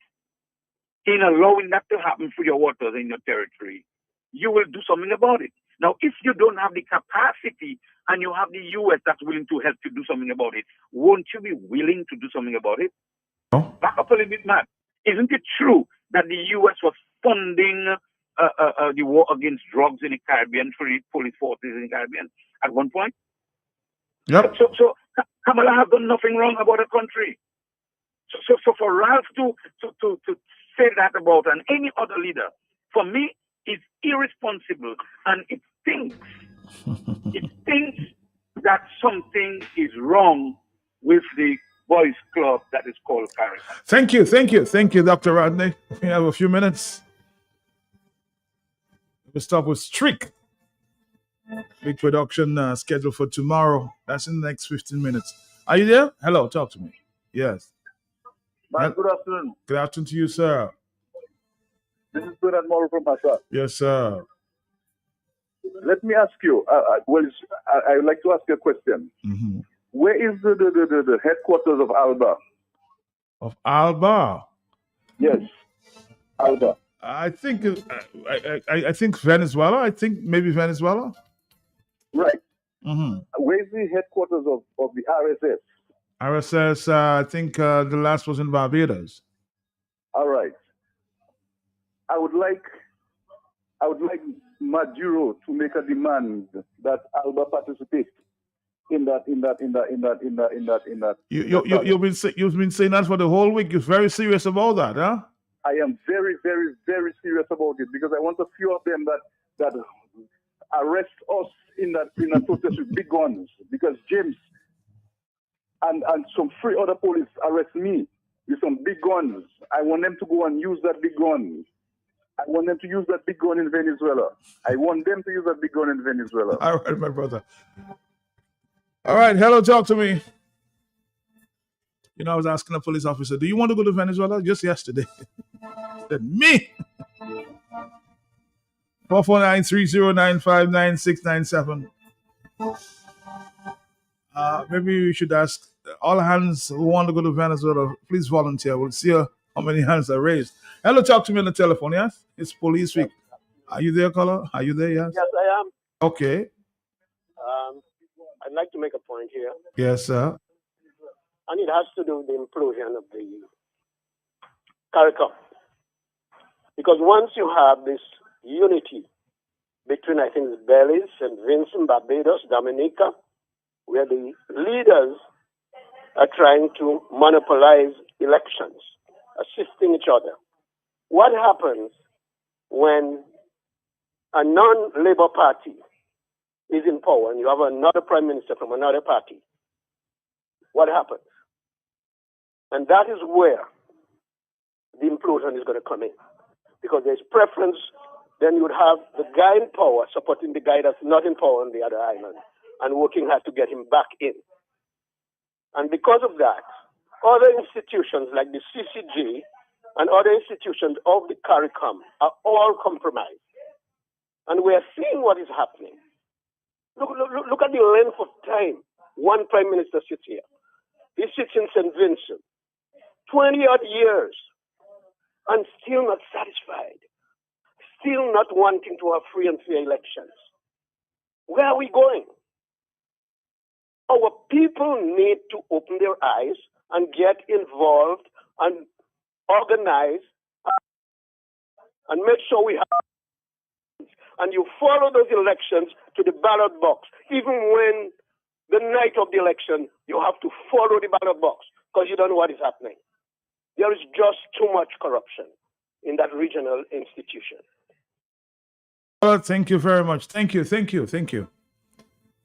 in allowing that to happen through your waters in your territory, you will do something about it. Now, if you don't have the capacity and you have the U.S. that's willing to help you do something about it, won't you be willing to do something about it? Oh. Back up a little bit, Matt. Isn't it true that the U.S. was funding the war against drugs in the Caribbean through the police forces in the Caribbean at one point? Yep. So Kamala has done nothing wrong about the country. So for Ralph to say that about and any other leader, for me, it's irresponsible, and it thinks that something is wrong with the boys' club that is called CARICOM. Thank you, Dr. Rodney. We have a few minutes. We'll start with Strick. Big production scheduled for tomorrow. That's in the next 15 minutes. Are you there? Hello, talk to me. Yes. Man, good afternoon. Good afternoon to you, sir. This is Bernard Morrow from Passat. Yes, sir. Let me ask you, I would like to ask you a question. Mm-hmm. Where is the headquarters of ALBA? Of ALBA? Yes, ALBA. I think I think Venezuela. I think maybe Venezuela. Right. Mm-hmm. Where's the headquarters of the RSS? RSS. I think the last was in Barbados. All right. I would like Maduro to make a demand that Alba participate in that. You've been saying that for the whole week. You're very serious about that, huh? I am very, very, very serious about it because I want a few of them that arrest us in that protest with big guns. Because James and some three other police arrest me with some big guns. I want them to go and use that big gun. I want them to use that big gun in Venezuela. I want them to use that big gun in Venezuela. All right, my brother. All right, hello, talk to me. You know, I was asking a police officer, do you want to go to Venezuela? Just yesterday. Said, me. 449-309-59697. Maybe we should ask all hands who want to go to Venezuela, please volunteer. We'll see how many hands are raised. Hello, talk to me on the telephone, yes? It's Police Week. Are you there, caller? Are you there, yes? Yes, I am. Okay. I'd like to make a point here, Yes, sir. and it has to do with the implosion of the CARICOM. Because once you have this unity between, I think, it's Belize, St. Vincent, Barbados, Dominica, where the leaders are trying to monopolize elections, assisting each other. What happens when a non-Labour party is in power and you have another prime minister from another party? What happens? And that is where the implosion is going to come in. Because there's preference, then you would have the guy in power supporting the guy that's not in power on the other island and working hard to get him back in. And because of that, other institutions like the CCG and other institutions of the CARICOM are all compromised. And we are seeing what is happening. Look at the length of time one prime minister sits here. He sits in St. Vincent, 20-odd years, and still not satisfied, still not wanting to have free and fair elections. Where are we going? Our people need to open their eyes and get involved and organize and make sure we have. And you follow those elections to the ballot box. Even when the night of the election, you have to follow the ballot box because you don't know what is happening. There is just too much corruption in that regional institution. Well, thank you very much. Thank you.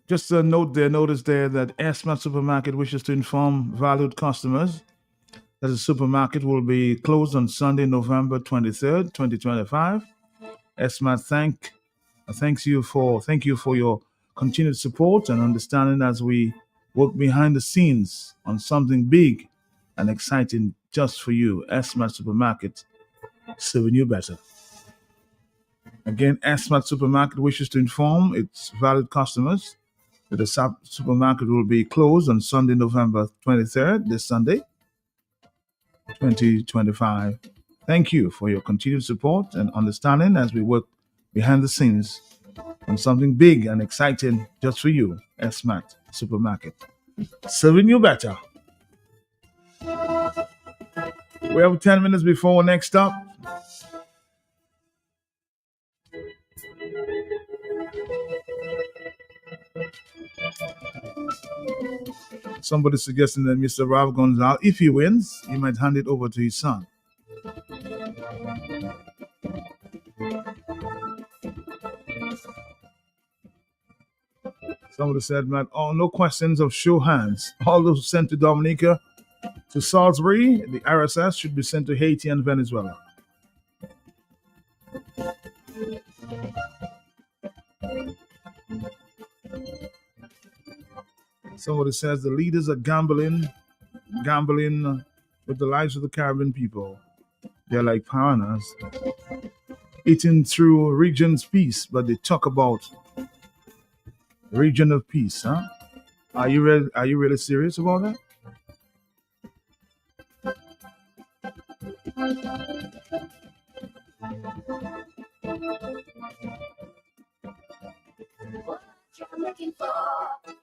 Just a notice there that Esmat Supermarket wishes to inform valued customers that the supermarket will be closed on Sunday, November 23rd, 2025. Esmat thank you for your continued support and understanding as we work behind the scenes on something big and exciting just for you. Esmat Supermarket, serving you better. Again, Esmat Supermarket wishes to inform its valued customers that the supermarket will be closed on Sunday, November 23rd, this Sunday, 2025. Thank you for your continued support and understanding as we work behind the scenes on something big and exciting just for you. Esmat Supermarket, serving you better. We have 10 minutes before our next stop. Somebody suggesting that Mr. Rav Gonzalez, if he wins, he might hand it over to his son. Somebody said, man, oh, no questions of show hands. All those sent to Dominica, to Salisbury, the RSS should be sent to Haiti and Venezuela. Somebody says the leaders are gambling with the lives of the Caribbean people. They're like piranhas, eating through region's peace, but they talk about region of peace, huh? Are you really serious about that? What you're looking for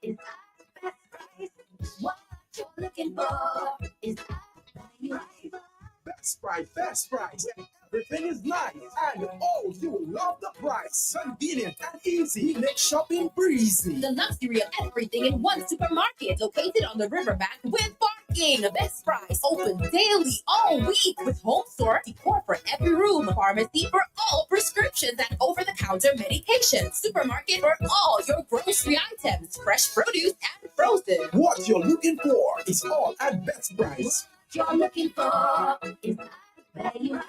is our best price. What you're looking for is our value. Best price, best price. Everything is nice and oh, you will love the price. Convenient and easy. Make shopping breezy. The luxury of everything in one supermarket located on the riverbank with parking. Best Price open daily all week with home store decor for every room, pharmacy for all prescriptions and over-the-counter medication, supermarket for all your grocery items, fresh produce and frozen. What you're looking for is all at Best Price. What you're looking for is our value.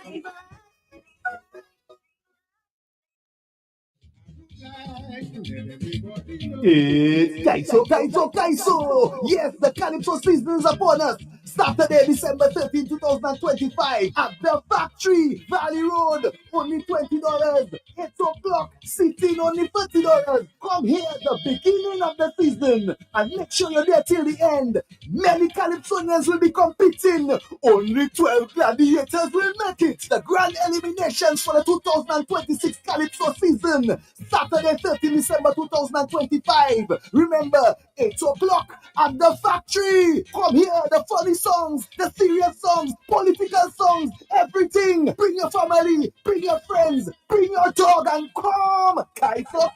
It's Kaiso! Yes, the Calypso season is upon us. Saturday, December 13, 2025 at the Factory, Valley Road. Only $20. 8 o'clock, seating only $30. Come here at the beginning of the season and make sure you're there till the end. Many Calypsonians will be competing. Only 12 gladiators will make it. The grand eliminations for the 2026 Calypso season. Saturday, 13 December 2025. Remember, 8 o'clock at the Factory. Come here, the funny songs, the serious songs, political songs, everything. Bring your family, bring your friends, bring your dog and come. Kaiso!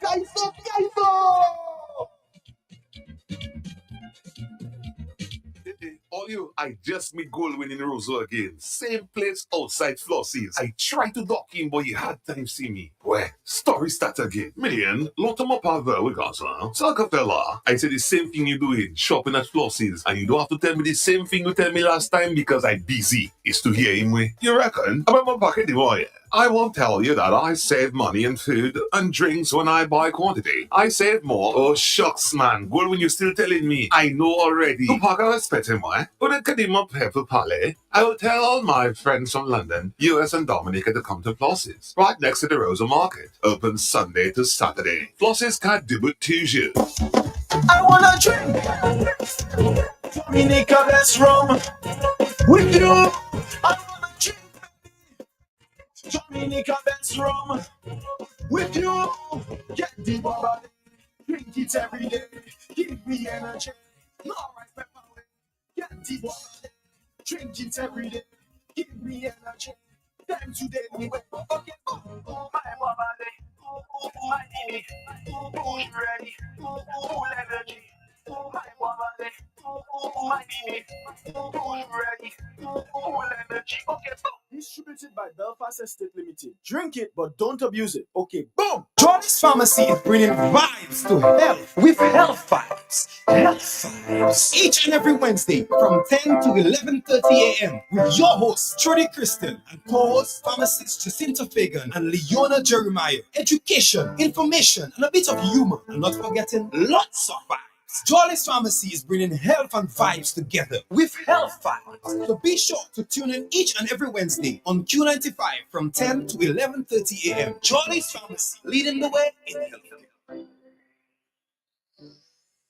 All you, I just meet Goldwyn in Roseau again. Same place outside Flossies. I tried to dock in, but he had time see me. Where? Story start again. Million, lot of my power with us, huh? Saka fella, I said the same thing you doing, shopping at Flossies, and you don't have to tell me the same thing you tell me last time because I'm busy. It's to hear him way. You reckon? I'm my pocket the boy. I won't tell you that I save money in food and drinks when I buy quantity. I save more. Oh, shucks, man. Well, when you're still telling me, I know already. To pack a respect him, why? But at Kadima Pepper Palais, I will tell all my friends from London, US and Dominica to come to Flossies, right next to the Rosa Market. Open Sunday to Saturday. Flossies can't do it Tuesday. I wanna drink Dominica, let's rum with you. I wanna drink Dominica, let's rum with you. Get the bubble, drink it every day. Give me energy, no right pepper. Get the bubble, drink it every day. Give me energy. Time today, we wake up. Okay, oh, my bubble, my knee, ready, full energy. My bubble, my knee, ready, full energy. Okay, boom. Distributed by Belfast Estate Limited. Drink it, but don't abuse it. Okay, boom. Johnny's Pharmacy is bringing vibes to health with Health Vibes. Health Vibes. Each and every Wednesday from 10 to 11:30 a.m. with your hosts, Trudy Kristen, and co-hosts, pharmacists Jacinta Fagan and Leona Jeremiah. Education, information, and a bit of humor. And not forgetting lots of vibes. Jolly's Pharmacy is bringing health and vibes together with Health Vibes. So be sure to tune in each and every Wednesday on Q95 from 10 to 11:30 a.m. Jolly's Pharmacy, leading the way in health.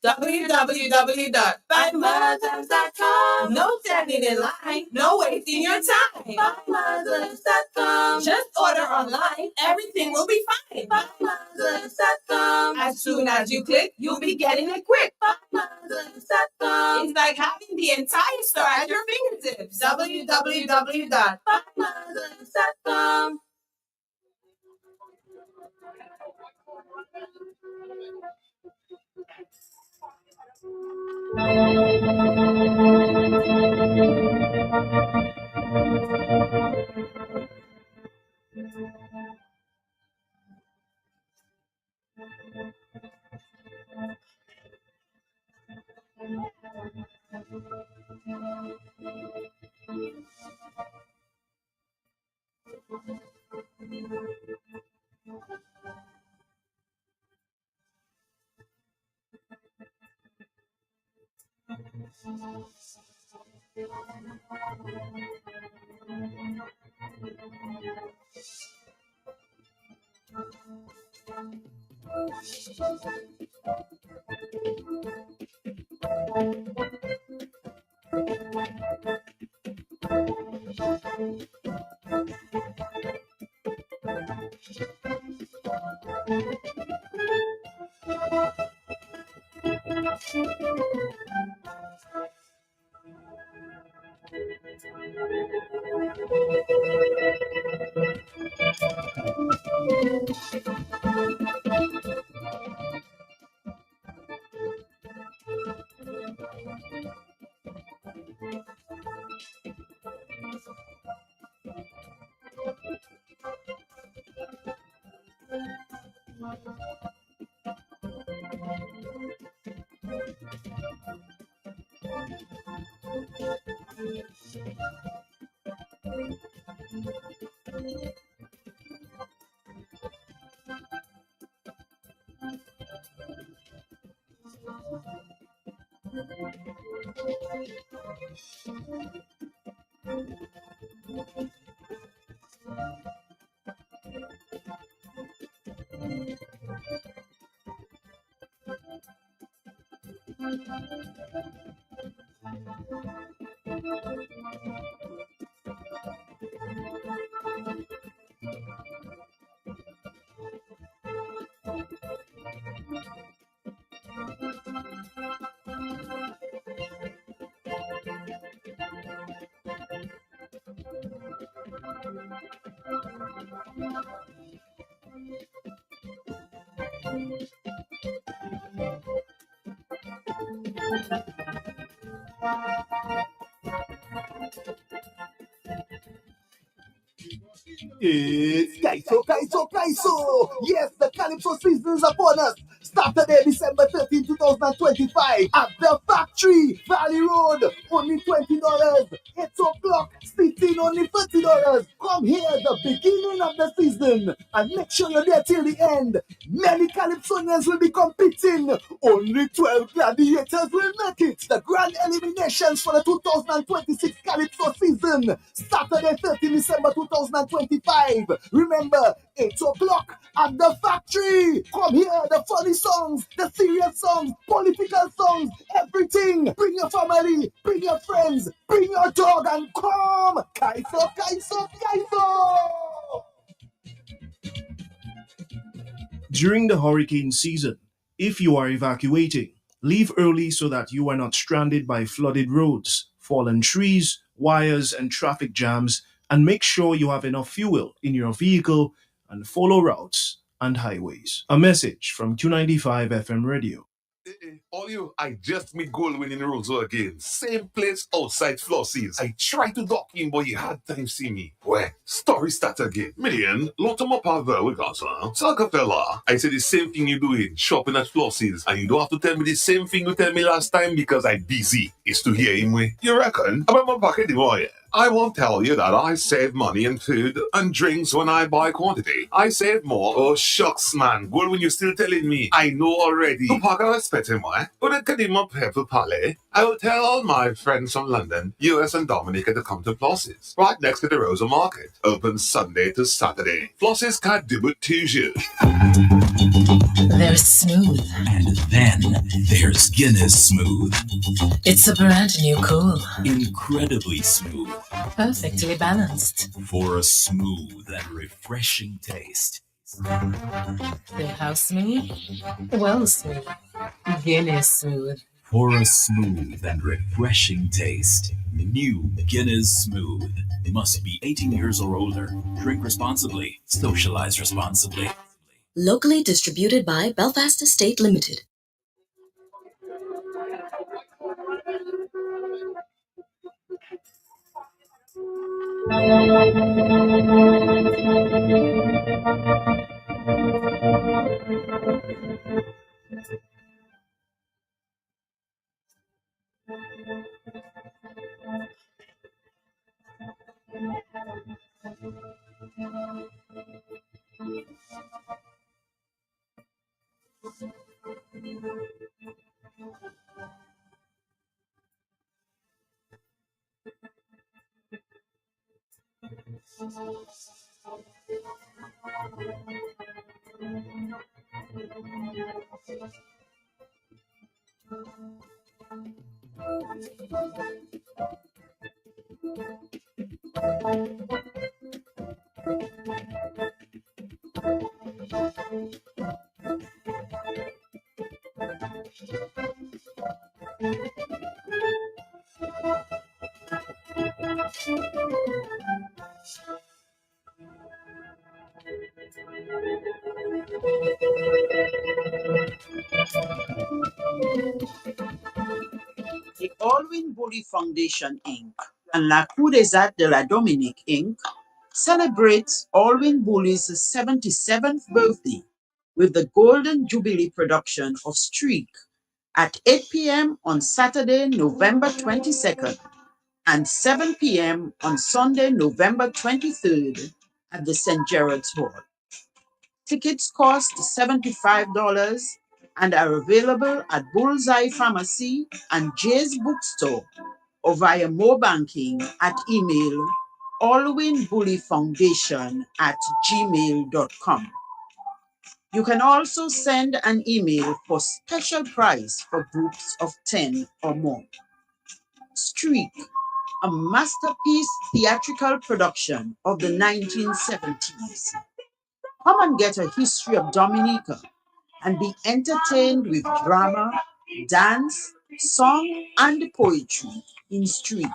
www.ByMuslims.com. No standing in line, no wasting your time. ByMuslims.com. Just order online, everything will be fine. ByMuslims.com. As soon as you click, you'll be getting it quick. ByMuslims.com. It's like having the entire store at your fingertips. www.ByMuslims.com. It's Kaiso. Yes, the Calypso season is upon us. Saturday, December 13, 2025 at the Factory, Valley Road. Only $20. 8 o'clock, seating only $30. Come here, the beginning of the season. And make sure you're there till the end. Many Calypsonians will be competing. Only 12 gladiators will make it. The grand eliminations for the 2026 Calypso season. Saturday, 13 December 2025. Remember, 8 o'clock at the Factory. Come here, the funny songs, the serious songs, political songs, everything. Bring your family, bring your friends, bring your dog and come. Kaiso. During the hurricane season, if you are evacuating, leave early so that you are not stranded by flooded roads, fallen trees, wires, and traffic jams, and make sure you have enough fuel in your vehicle and follow routes and highways. A message from Q95 FM Radio. All you, I just meet Goldwyn in Roseau again. Same place outside Flossies. I tried to dock in, but you had time see me. Where? Story start again. Million, lot of my power with us, huh? Saga fella, I said the same thing you doing, shopping at Flossies. And you don't have to tell me the same thing you tell me last time because I'm busy. It's to hear him way. You reckon? About my pocket, boy. I won't tell you that I save money in food and drinks when I buy quantity. I save more. Oh, shucks, man. Well, when you're still telling me, I know already. The pocket I spent him, why? But I get him up here for Palais. I will tell all my friends from London, US and Dominica to come to Flossies. Right next to the Rosa Market. Open Sunday to Saturday. Flossies can't do it toujours. There's Smooth. And then there's Guinness Smooth. It's a brand new cool. Incredibly smooth. Perfectly balanced. For a smooth and refreshing taste. How smooth? Well smooth. Guinness Smooth. For a smooth and refreshing taste. New Guinness Smooth. Must be 18 years or older. Drink responsibly. Socialize responsibly. Locally distributed by Belfast Estate Limited. The Alwyn Bully Foundation, Inc. and La Coup des Arts de la Dominique, Inc. celebrates Alwyn Bully's 77th birthday with the Golden Jubilee production of Streak at 8 p.m. on Saturday, November 22nd and 7 p.m. on Sunday, November 23rd at the St. Gerard's Hall. Tickets cost $75 and are available at Bullseye Pharmacy and Jay's Bookstore or via Mo Banking at email alwynbullyfoundation@gmail.com. You can also send an email for special price for groups of 10 or more. Streak, a masterpiece theatrical production of the 1970s. Come and get a history of Dominica and be entertained with drama, dance, song, and poetry in Streak.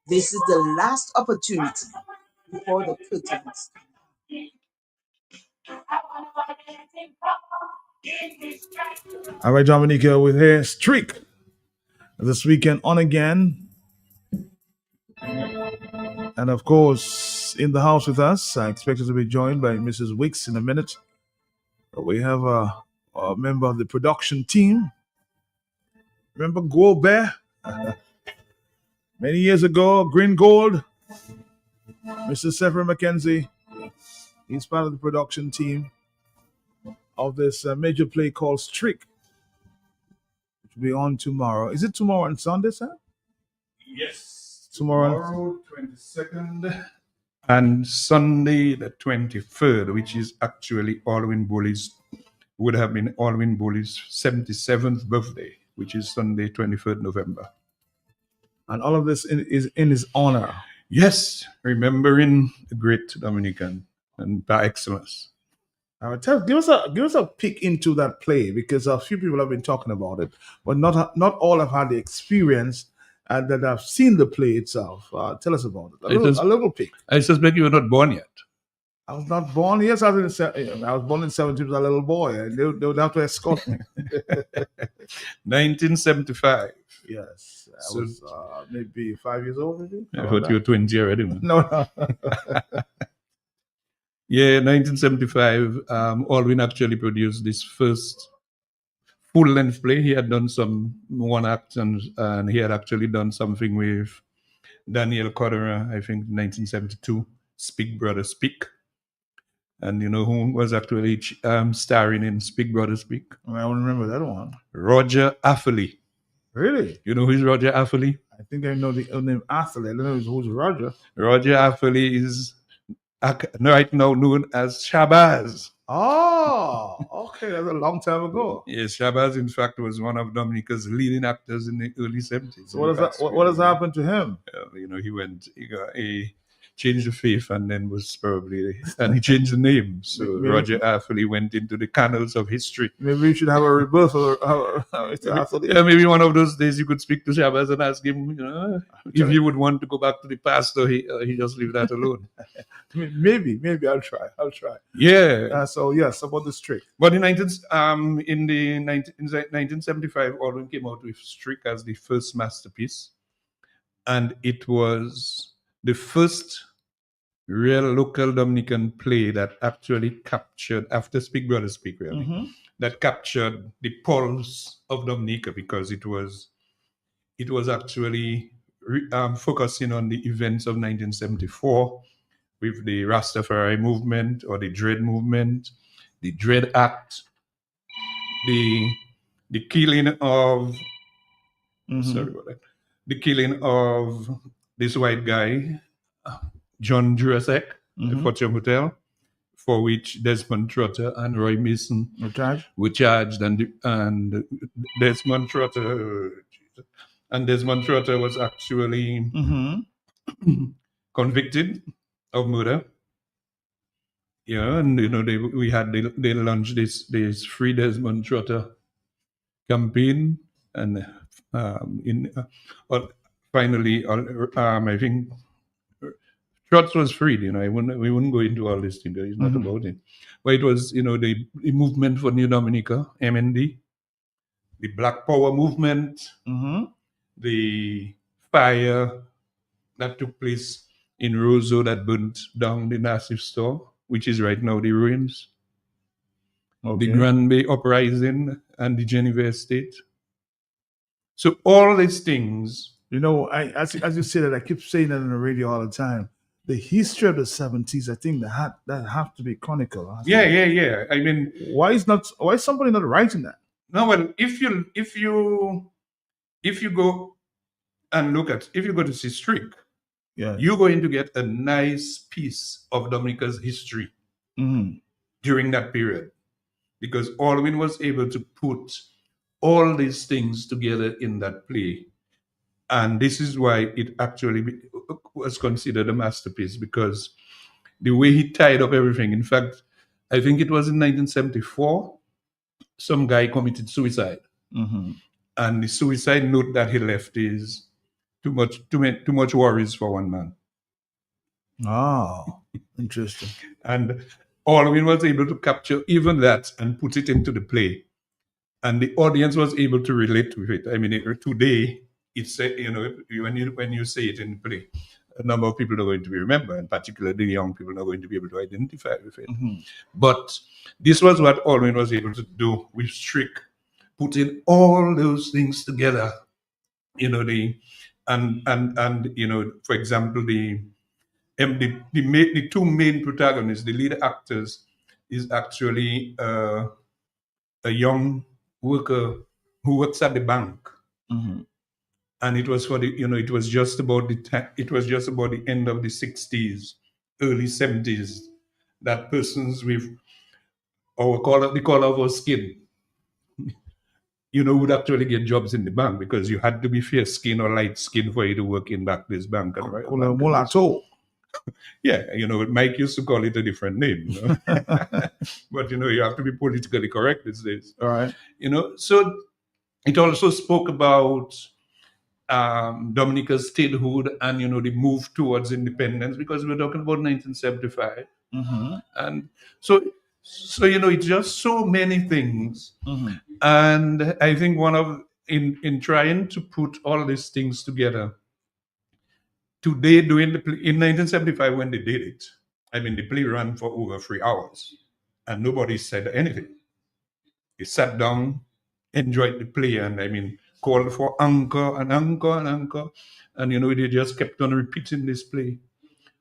This is the last opportunity before the curtains. All right, Dominica, we're here. Streak this weekend on again. And of course, in the house with us, I expect us to be joined by Mrs. Wicks in a minute. We have a member of the production team. Remember Gobert? Many years ago, Green Gold, Mr. Severin McKenzie. He's part of the production team of this major play called Streak, which will be on tomorrow. Is it tomorrow and Sunday, sir? Yes. Tomorrow 22nd and Sunday the 23rd, which is actually Alwyn Bully's, would have been Alwyn Bully's 77th birthday, which is Sunday 23rd November. And all of this is in his honor. Yes, remembering the great Dominican and par excellence. Give us a peek into that play, because a few people have been talking about it, but not all have had the experience and that have seen the play itself. Tell us about it. A little peek. I suspect you were not born yet. I was not born. Yes, I was born in 70 as a little boy. They would have to escort me. 1975. Yes, I was maybe 5 years old. Maybe. I thought you were 20 already. Man. No. Yeah, 1975. Alwyn actually produced this first full-length play. He had done some one act, and he had actually done something with Daniel Codera, I think, 1972. Speak Brother Speak. And you know who was actually starring in Speak Brother Speak? I don't remember that one. Roger Affoley. Really? You know who's Roger Affoley? I think I know the name Affoley. I don't know who's Roger. Roger Affoley is right now known as Shabazz. Oh, okay. That's a long time ago. Yes, Shabazz, in fact, was one of Dominica's leading actors in the early 70s. So what has happened to him? He changed the faith and then he changed the name. So Maybe. Roger Affoley went into the canals of history. Maybe we should have a rebirth of Affoley. Yeah, maybe one of those days you could speak to Shabazz and ask him, if he would want to go back to the past, or he just leave that alone. Maybe I'll try. Yeah. So yes, about the Streak. But in 1975, Alwyn came out with Streak as the first masterpiece, and it was the first real local Dominican play that actually captured, after Speak Brother Speak, really, that captured the pulse of Dominica, because it was actually focusing on the events of 1974 with the Rastafari movement or the Dread movement, the Dread Act, the killing of the killing of this white guy, John Jurasek, at Fortune Hotel, for which Desmond Trotter and Roy Mason were charged, and Desmond Trotter was actually convicted of murder. Yeah, and they launched this Free Desmond Trotter campaign, and finally, I think Trots was freed. You know, we wouldn't go into all this thing. It's not about it. But it was, you know, the movement for New Dominica, MND, the Black Power movement, the fire that took place in Roseau that burnt down the Nassif store, which is right now the ruins. The Grand Bay Uprising and the Geneva Estate. So all these things. You know, as you say that, I keep saying that on the radio all the time. The history of the 70s, I think that have to be chronicle. Yeah. I mean, why is somebody not writing that? No, well, if you go and look at, if you go to Sistrick, you're going to get a nice piece of Dominica's history during that period, because Alwyn was able to put all these things together in that play. And this is why it actually was considered a masterpiece, because the way he tied up everything. In fact, I think it was in 1974, some guy committed suicide. And the suicide note that he left is too much worries for one man. Oh, interesting. And Alwyn was able to capture even that and put it into the play. And the audience was able to relate with it. I mean, today, it's, you know, when you say it in the play, a number of people are going to be remembered, and particularly the young people are going to be able to identify with it. But this was what Alwyn was able to do with Strick, putting all those things together. You know, and you know, for example, the two main protagonists, the lead actors, is actually a young worker who works at the bank. And it was for the, you know, it was just about the end of the 60s, early 70s, that persons with the color of our skin, you know, would actually get jobs in the bank, because you had to be fair skin or light skin for you to work in this bank. And mulatto. Yeah, you know, Mike used to call it a different name, you know? But, you know, you have to be politically correct these days. All right. You know, so it also spoke about Dominica's statehood and, you know, the move towards independence, because we're talking about 1975. And so, you know, it's just so many things. And I think in trying to put all these things together, today, in 1975, when they did it, I mean, the play ran for over 3 hours and nobody said anything. They sat down, enjoyed the play, and I mean, called for anchor and anchor and anchor. And, you know, they just kept on repeating this play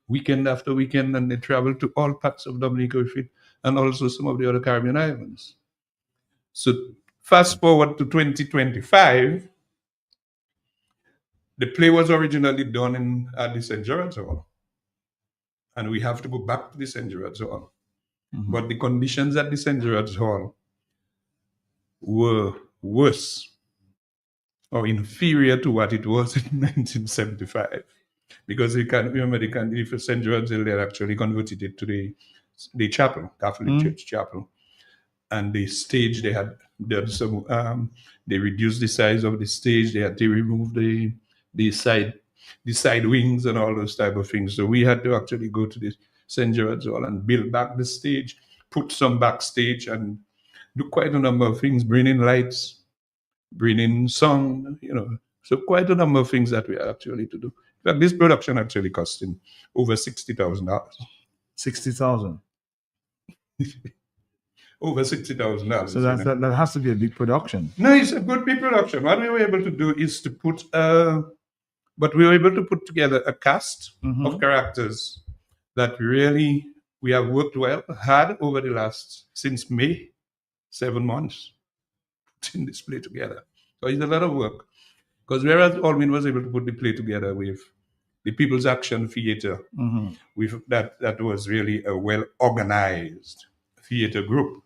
weekend after weekend, and they traveled to all parts of Dominica with it, and also some of the other Caribbean islands. So fast forward to 2025, the play was originally done at the St. Gerard's Hall. And we have to go back to the St. Gerard's Hall. But the conditions at the St. Gerard's Hall were worse or inferior to what it was in 1975. Because you can remember, if St. Gerard's Hall, they had actually converted it to the chapel, Catholic Church chapel. And the stage, they reduced the size of the stage. They had to remove the side wings and all those type of things. So we had to actually go to the St. Gerard's Hall and build back the stage, put some backstage, and do quite a number of things, bring in lights, bring in song, you know. So quite a number of things that we had actually to do. In fact, this production actually costing over $60,000. 60,000. Over $60,000. So that has to be a big production. No, it's a good big production. What we were able to do is to put together a cast of characters that really we have worked hard over since May, 7 months, putting this play together. So it's a lot of work. Because whereas Alwyn was able to put the play together with the People's Action Theatre, with that was really a well-organized theatre group,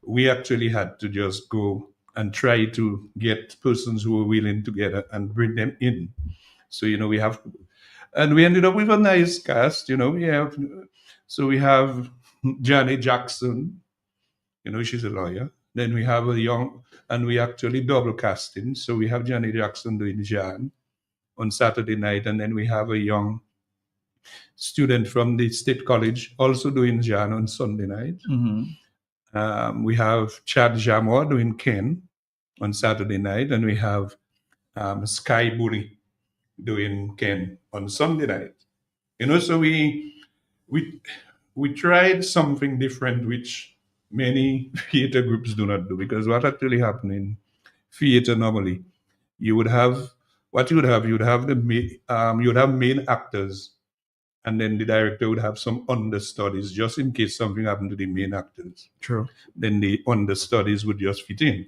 we actually had to just go and try to get persons who were willing together and bring them in. So, you know, we ended up with a nice cast, you know. We have Janet Jackson, you know, she's a lawyer. Then we have we actually double casting. So we have Janet Jackson doing Jan on Saturday night, and then we have a young student from the State College also doing Jan on Sunday night. We have Chad Jamor doing Ken on Saturday night, and we have Sky Bully doing Ken on Sunday night. You know, so we tried something different, which many theater groups do not do, because what actually happened in theater normally, you would have main actors, and then the director would have some understudies just in case something happened to the main actors. True. Then the understudies would just fit in.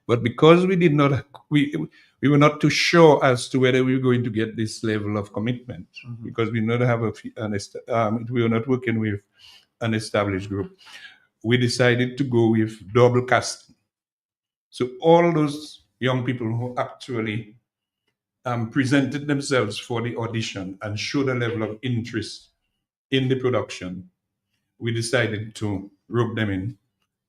But because we were not too sure as to whether we were going to get this level of commitment, because we not have we were not working with an established group, we decided to go with double casting. So all those young people who actually presented themselves for the audition and showed a level of interest in the production, we decided to rope them in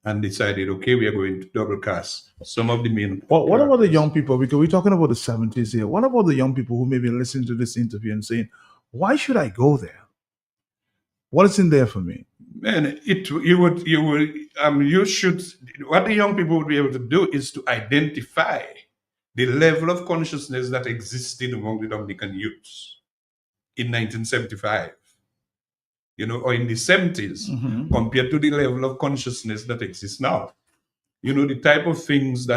and decided, okay, we are going to double cast some of the main. What about the young people? Because we're talking about the 70s here. What about the young people who may be listening to this interview and saying, why should I go there? What is in there for me? Man, what the young people would be able to do is to identify the level of consciousness that existed among the Dominican youths in 1975, or in the 70s, compared to the level of consciousness that exists now. The type of things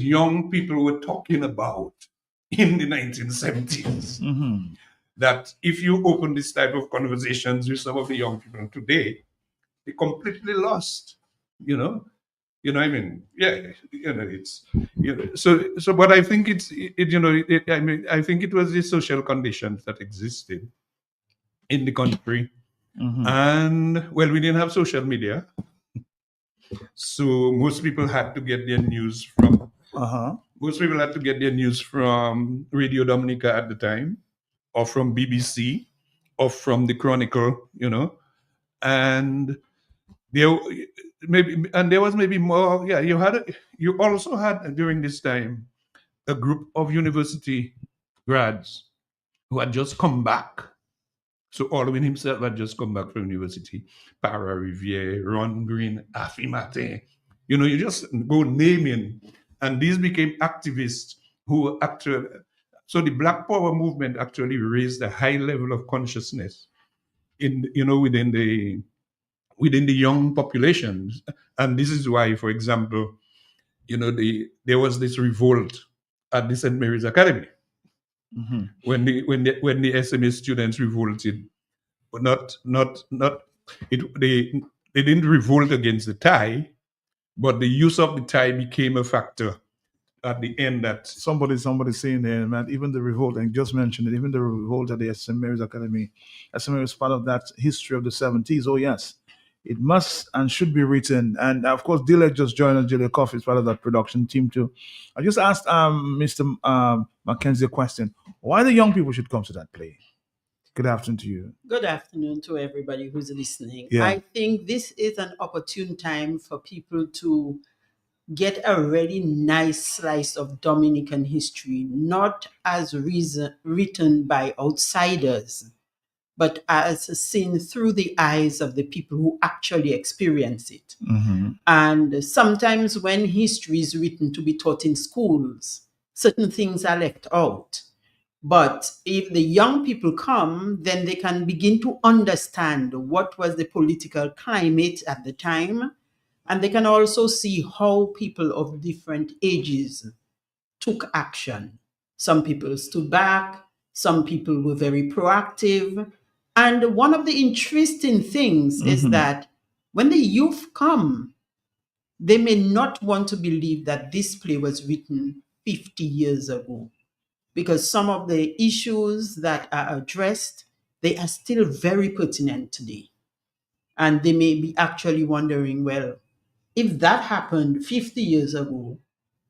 young people were talking about in the 1970s. That if you open this type of conversations with some of the young people today, they're completely lost. I mean, yeah, it's, so, but I think I think it was the social conditions that existed in the country. And, well, we didn't have social media. So most people had to get their news from, Radio Dominica at the time, or from BBC, or from the Chronicle, and there was maybe more. Yeah, you also had during this time a group of university grads who had just come back. So Alwyn himself had just come back from university. Para Riviere, Ron Green, Afi Mate. You just go naming, and these became activists who actually. So the Black Power movement actually raised a high level of consciousness within the young populations. And this is why, for example, there was this revolt at the St. Mary's Academy when the SMA students revolted, but they didn't revolt against the tie, but the use of the tie became a factor at the end. That somebody saying there, man, even the revolt, and just mentioned it, even the revolt at the St. Mary's Academy, St. Mary's part of that history of the 70s. Oh yes, it must and should be written. And of course, Dilek just joined us. Julia Coffee is part of that production team too. I just asked Mr. Mackenzie a question: why the young people should come to that play? Good afternoon to you. Good afternoon to everybody who's listening. Yeah. I think this is an opportune time for people to get a really nice slice of Dominican history, not as written by outsiders, but as seen through the eyes of the people who actually experience it. And sometimes when history is written to be taught in schools, certain things are left out. But if the young people come, then they can begin to understand what was the political climate at the time. And they can also see how people of different ages took action. Some people stood back, some people were very proactive. And one of the interesting things is that when the youth come, they may not want to believe that this play was written 50 years ago, because some of the issues that are addressed, they are still very pertinent today. And they may be actually wondering, well, if that happened 50 years ago,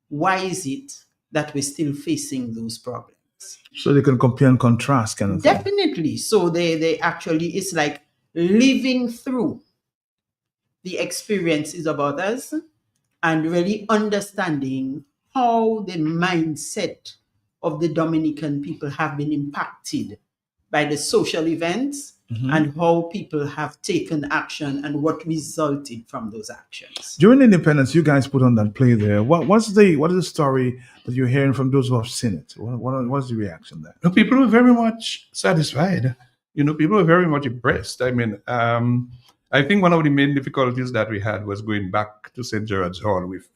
why is it that we're still facing those problems? So they can compare and contrast, kind of thing. Definitely. So they actually, it's like living through the experiences of others and really understanding how the mindset of the Dominican people have been impacted by the social events and how people have taken action and what resulted from those actions. During Independence, you guys put on that play there. What is the story that you're hearing from those who have seen it? What's the reaction there? No, people were very much satisfied. People were very much impressed. I mean, I think one of the main difficulties that we had was going back to St. Gerard's Hall with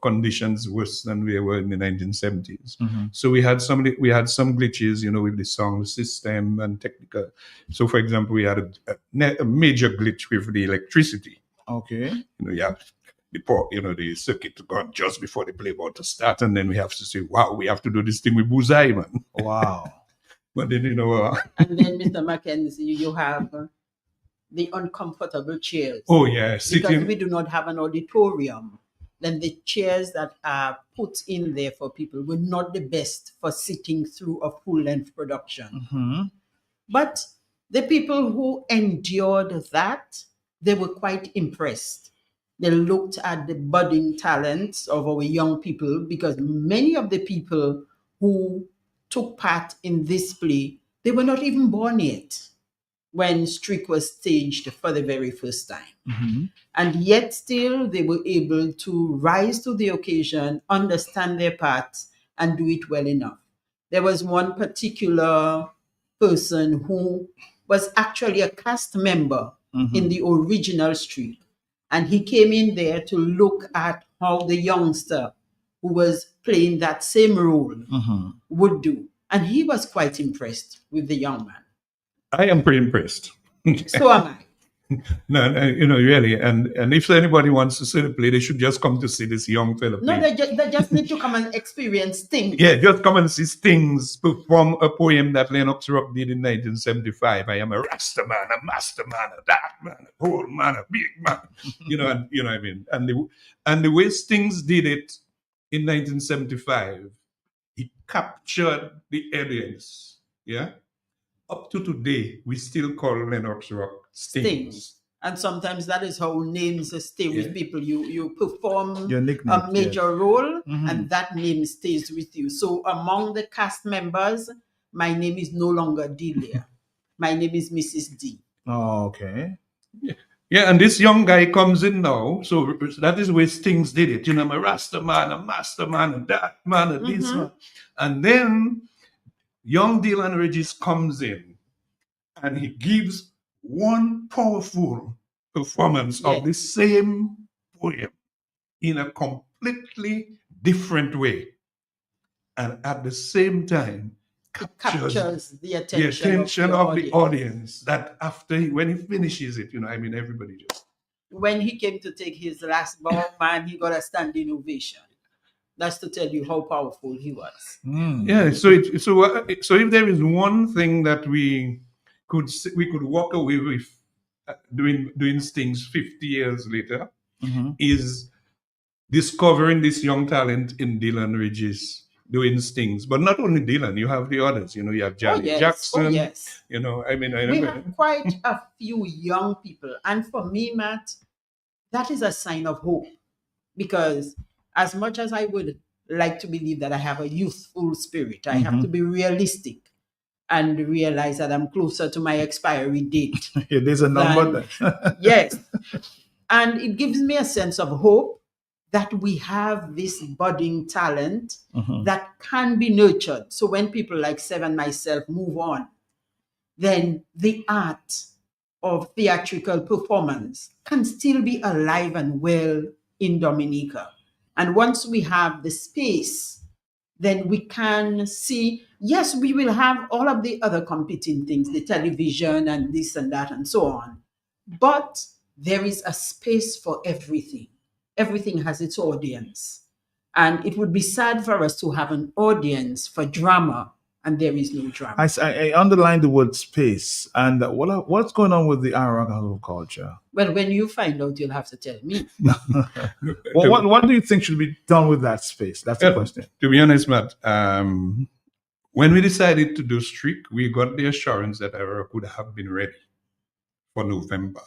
conditions worse than we were in the 1970s. So we had some glitches, with the sound system and technical. So, for example, we had a major glitch with the electricity. Okay. The circuit gone just before the play about to start, and then we have to say, wow, we have to do this thing with bullseye, man. Wow. But then, And then, Mr. Mackenzie, you have the uncomfortable chairs. Oh, yeah. Because we do not have an auditorium. Then the chairs that are put in there for people were not the best for sitting through a full-length production. But the people who endured that, they were quite impressed. They looked at the budding talents of our young people, because many of the people who took part in this play, they were not even born yet when Strick was staged for the very first time. And yet still they were able to rise to the occasion, understand their parts, and do it well enough. There was one particular person who was actually a cast member in the original Strick. And he came in there to look at how the youngster who was playing that same role would do. And he was quite impressed with the young man. I am pretty impressed. So am I. No, really. And if anybody wants to see the play, they should just come to see this young fellow play. No, they just need to come and experience things. Yeah, just come and see Stings perform a poem that Lennox Rock did in 1975. I am a Rasta man, a master man, a dark man, a whole man, a big man. And what I mean. And the way Stings did it in 1975, he captured the audience. Yeah. Up to today, we still call Lennox Rock Stings. And sometimes that is how names stay with people. You perform Your nickname, a major role, and that name stays with you. So among the cast members, my name is no longer Delia. My name is Mrs. D. Oh, okay. Yeah, and this young guy comes in now. So that is where Stings did it. I'm a Rasta man, a master man, a dark man, a this man. And then young Dylan Regis comes in and he gives one powerful performance of the same poem in a completely different way. And at the same time, captures the attention of the audience. That after, when he finishes it, everybody just. When he came to take his last bow, man, he got a standing ovation. That's to tell you how powerful he was. Yeah. So if there is one thing that we could walk away with doing Stings 50 years later, is discovering this young talent in Dylan Regis doing Stings. But not only Dylan, you have the others. You have Johnny Jackson. Oh, yes. We have quite a few young people, and for me, Matt, that is a sign of hope, because as much as I would like to believe that I have a youthful spirit, I have to be realistic and realize that I'm closer to my expiry date. There's a number there. Yes. And it gives me a sense of hope that we have this budding talent that can be nurtured. So when people like Sev and myself move on, then the art of theatrical performance can still be alive and well in Dominica. And once we have the space, then we can see, yes, we will have all of the other competing things, the television and this and that and so on. But there is a space for everything. Everything has its audience. And it would be sad for us to have an audience for drama and there is no drama. I underline the word space. And what's going on with the Aragon culture? Well, when you find out, you'll have to tell me. Well, what do you think should be done with that space? That's the question. To be honest, Matt, when we decided to do Strick, we got the assurance that Ara could have been ready for November.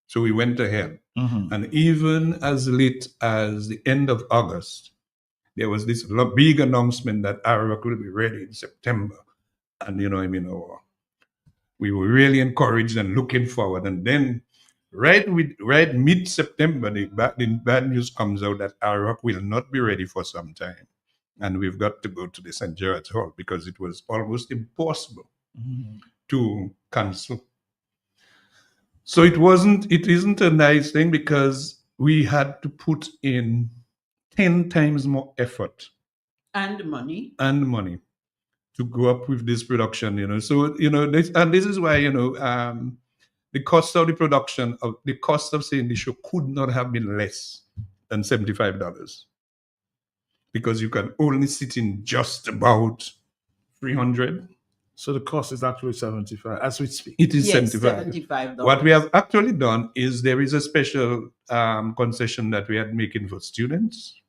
So we went ahead. Mhm. And even as late as the end of August, there was this big announcement that Arawak will be ready in September. And, we were really encouraged and looking forward. And then right mid-September, the bad news comes out that Arawak will not be ready for some time. And we've got to go to the St. Gerard's Hall because it was almost impossible to cancel. So it isn't a nice thing because we had to put in 10 times more effort And money. to go up with this production, So, this is why, the cost of the production, the cost of saying the show could not have been less than $75 because you can only sit in just about 300. So the cost is actually 75 as we speak. It is Yes, $75. $75. What we have actually done is there is a special concession that we are making for students.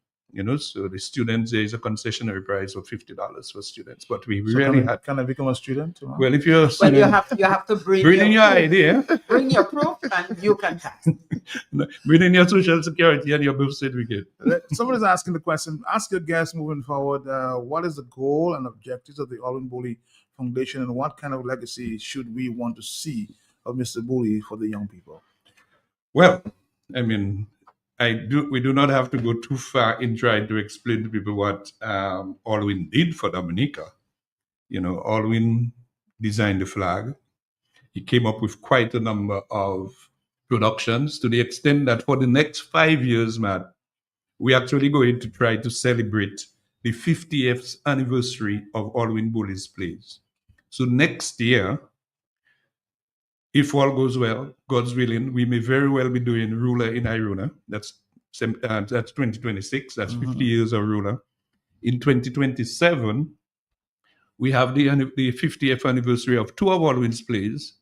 So the students, there is a concessionary price of $50 for students. But we So really can I become a student? Well, if you're a Well, student, you have to bring in your proof. idea, Bring your proof and you can pass. bring in your social security and your birth certificate. Somebody's asking the question. Ask your guests moving forward. What is the goal and objectives of the Alwyn Bully Foundation, and what kind of legacy should we want to see of Mr. Bully for the young people? Well, we do not have to go too far in trying to explain to people what Alwyn did for Dominica. Alwyn designed the flag. He came up with quite a number of productions to the extent that for the next 5 years, Matt, we're actually going to try to celebrate the 50th anniversary of Alwyn Bully's plays. So next year, if all goes well, God's willing, we may very well be doing Ruler in Iruna. That's 2026. That's 50 years of Ruler. In 2027, we have the 50th anniversary of two of Alwyn's plays,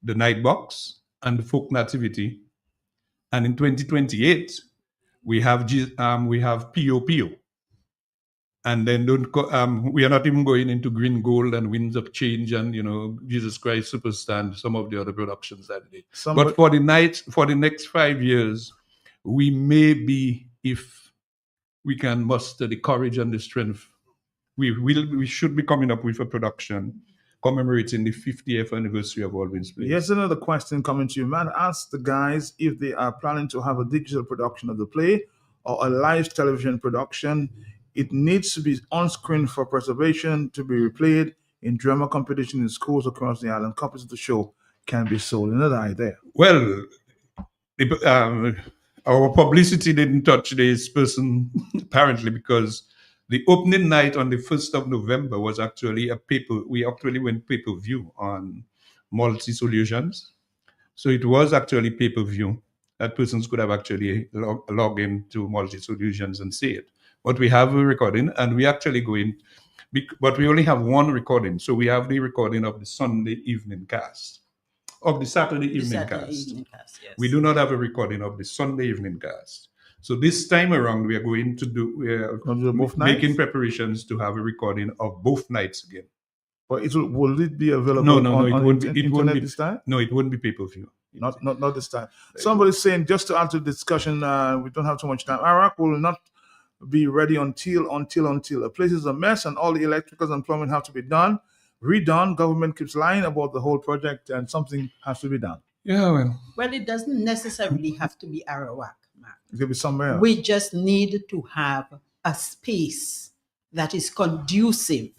The Night Box and The Folk Nativity. And in 2028, we have P.O.P.O. And then we are not even going into Green Gold and Winds of Change and Jesus Christ Superstar and some of the other productions that day. But for the next 5 years, we may be, if we can muster the courage and the strength, we should be coming up with a production commemorating the 50th anniversary of Alwyn's Plays. Here's another question coming to you, man. Ask the guys if they are planning to have a digital production of the play or a live television production. It needs to be on screen for preservation, to be replayed in drama competition in schools across the island. Copies of the show can be sold. Another idea. Well, our publicity didn't touch this person apparently because the opening night on the 1st of November was actually we actually went pay-per-view on Multi Solutions. So it was actually pay-per-view. That persons could have actually log into Multi Solutions and see it. But we have a recording, and we actually go in, but we only have one recording. So we have the recording of the Sunday evening cast, of the Saturday evening cast. Yes. We do not have a recording of the Sunday evening cast. So this time around, we are going to do both making nights? preparations to have a recording of both nights again. But will it be available No, on it won't be. internet this time? No, it won't be pay-per-view. Not this time. Somebody's saying, just to add to the discussion, we don't have too much time. Iraq will not be ready until the place is a mess and all the electricals and plumbing have to be redone. Government keeps lying about the whole project and something has to be done. Yeah, Well, it doesn't necessarily have to be Arawak, Mark. It could be somewhere else. We just need to have a space that is conducive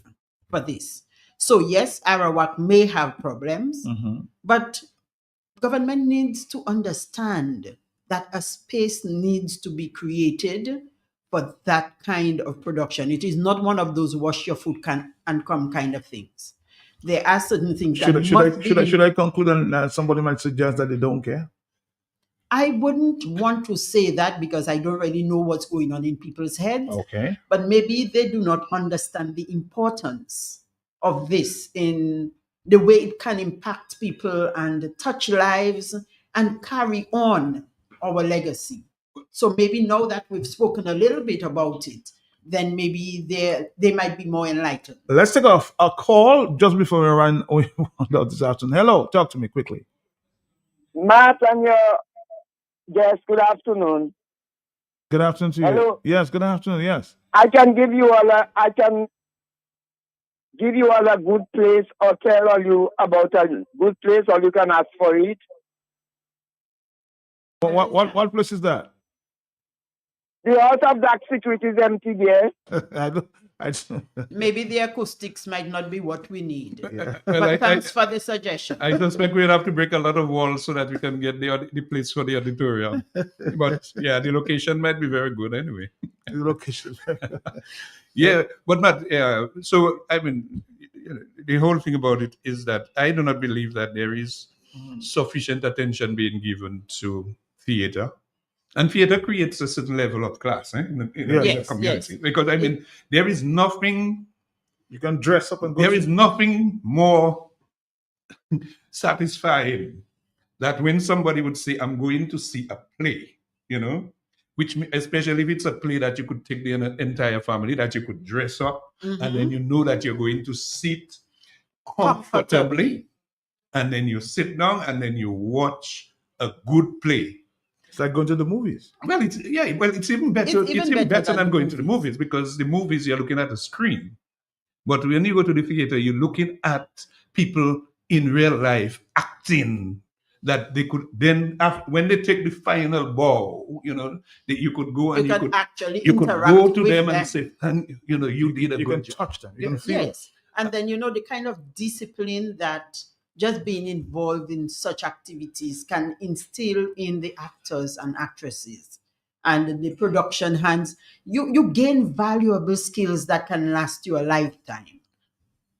for this. So yes, Arawak may have problems, but government needs to understand that a space needs to be created for that kind of production. It is not one of those wash your food and come kind of things. There are certain things Should I conclude and somebody might suggest that they don't care? I wouldn't want to say that because I don't really know what's going on in people's heads. Okay. But maybe they do not understand the importance of this in the way it can impact people and touch lives and carry on our legacy. So maybe now that we've spoken a little bit about it, then maybe they might be more enlightened. Let's take off a call just before we run out this afternoon. Hello, talk to me quickly. Matt and your guest, good afternoon. Good afternoon to you. Hello. Yes, good afternoon. Yes. I can give you all a good place or tell all you about a good place, or you can ask for it. What place is that? The House of Dark Secret is empty there. Maybe the acoustics might not be what we need. Well, But thanks for the suggestion. I suspect we'll have to break a lot of walls so that we can get the place for the auditorium. But yeah, the location might be very good anyway. The location. Yeah, but Matt, so I mean, the whole thing about it is that I do not believe that there is sufficient attention being given to theater. And theater creates a certain level of class in the community. Yes. Because I mean, there is nothing you can dress up and go. There is nothing more satisfying that when somebody would say, "I'm going to see a play," which especially if it's a play that you could take the entire family, that you could dress up, and then you know that you're going to sit comfortably, and then you sit down and then you watch a good play. It's like going to the movies. Well, it's even better. It's even better than going to the movies, because the movies you're looking at a screen, but when you go to the theater, you're looking at people in real life acting. That they could then, when they take the final bow, that you could go and you could actually you could interact go to with them and say, you did a You good can job. touch them. You can feel it. Yes. And then, the kind of discipline that just being involved in such activities can instill in the actors and actresses and the production hands. You gain valuable skills that can last you a lifetime.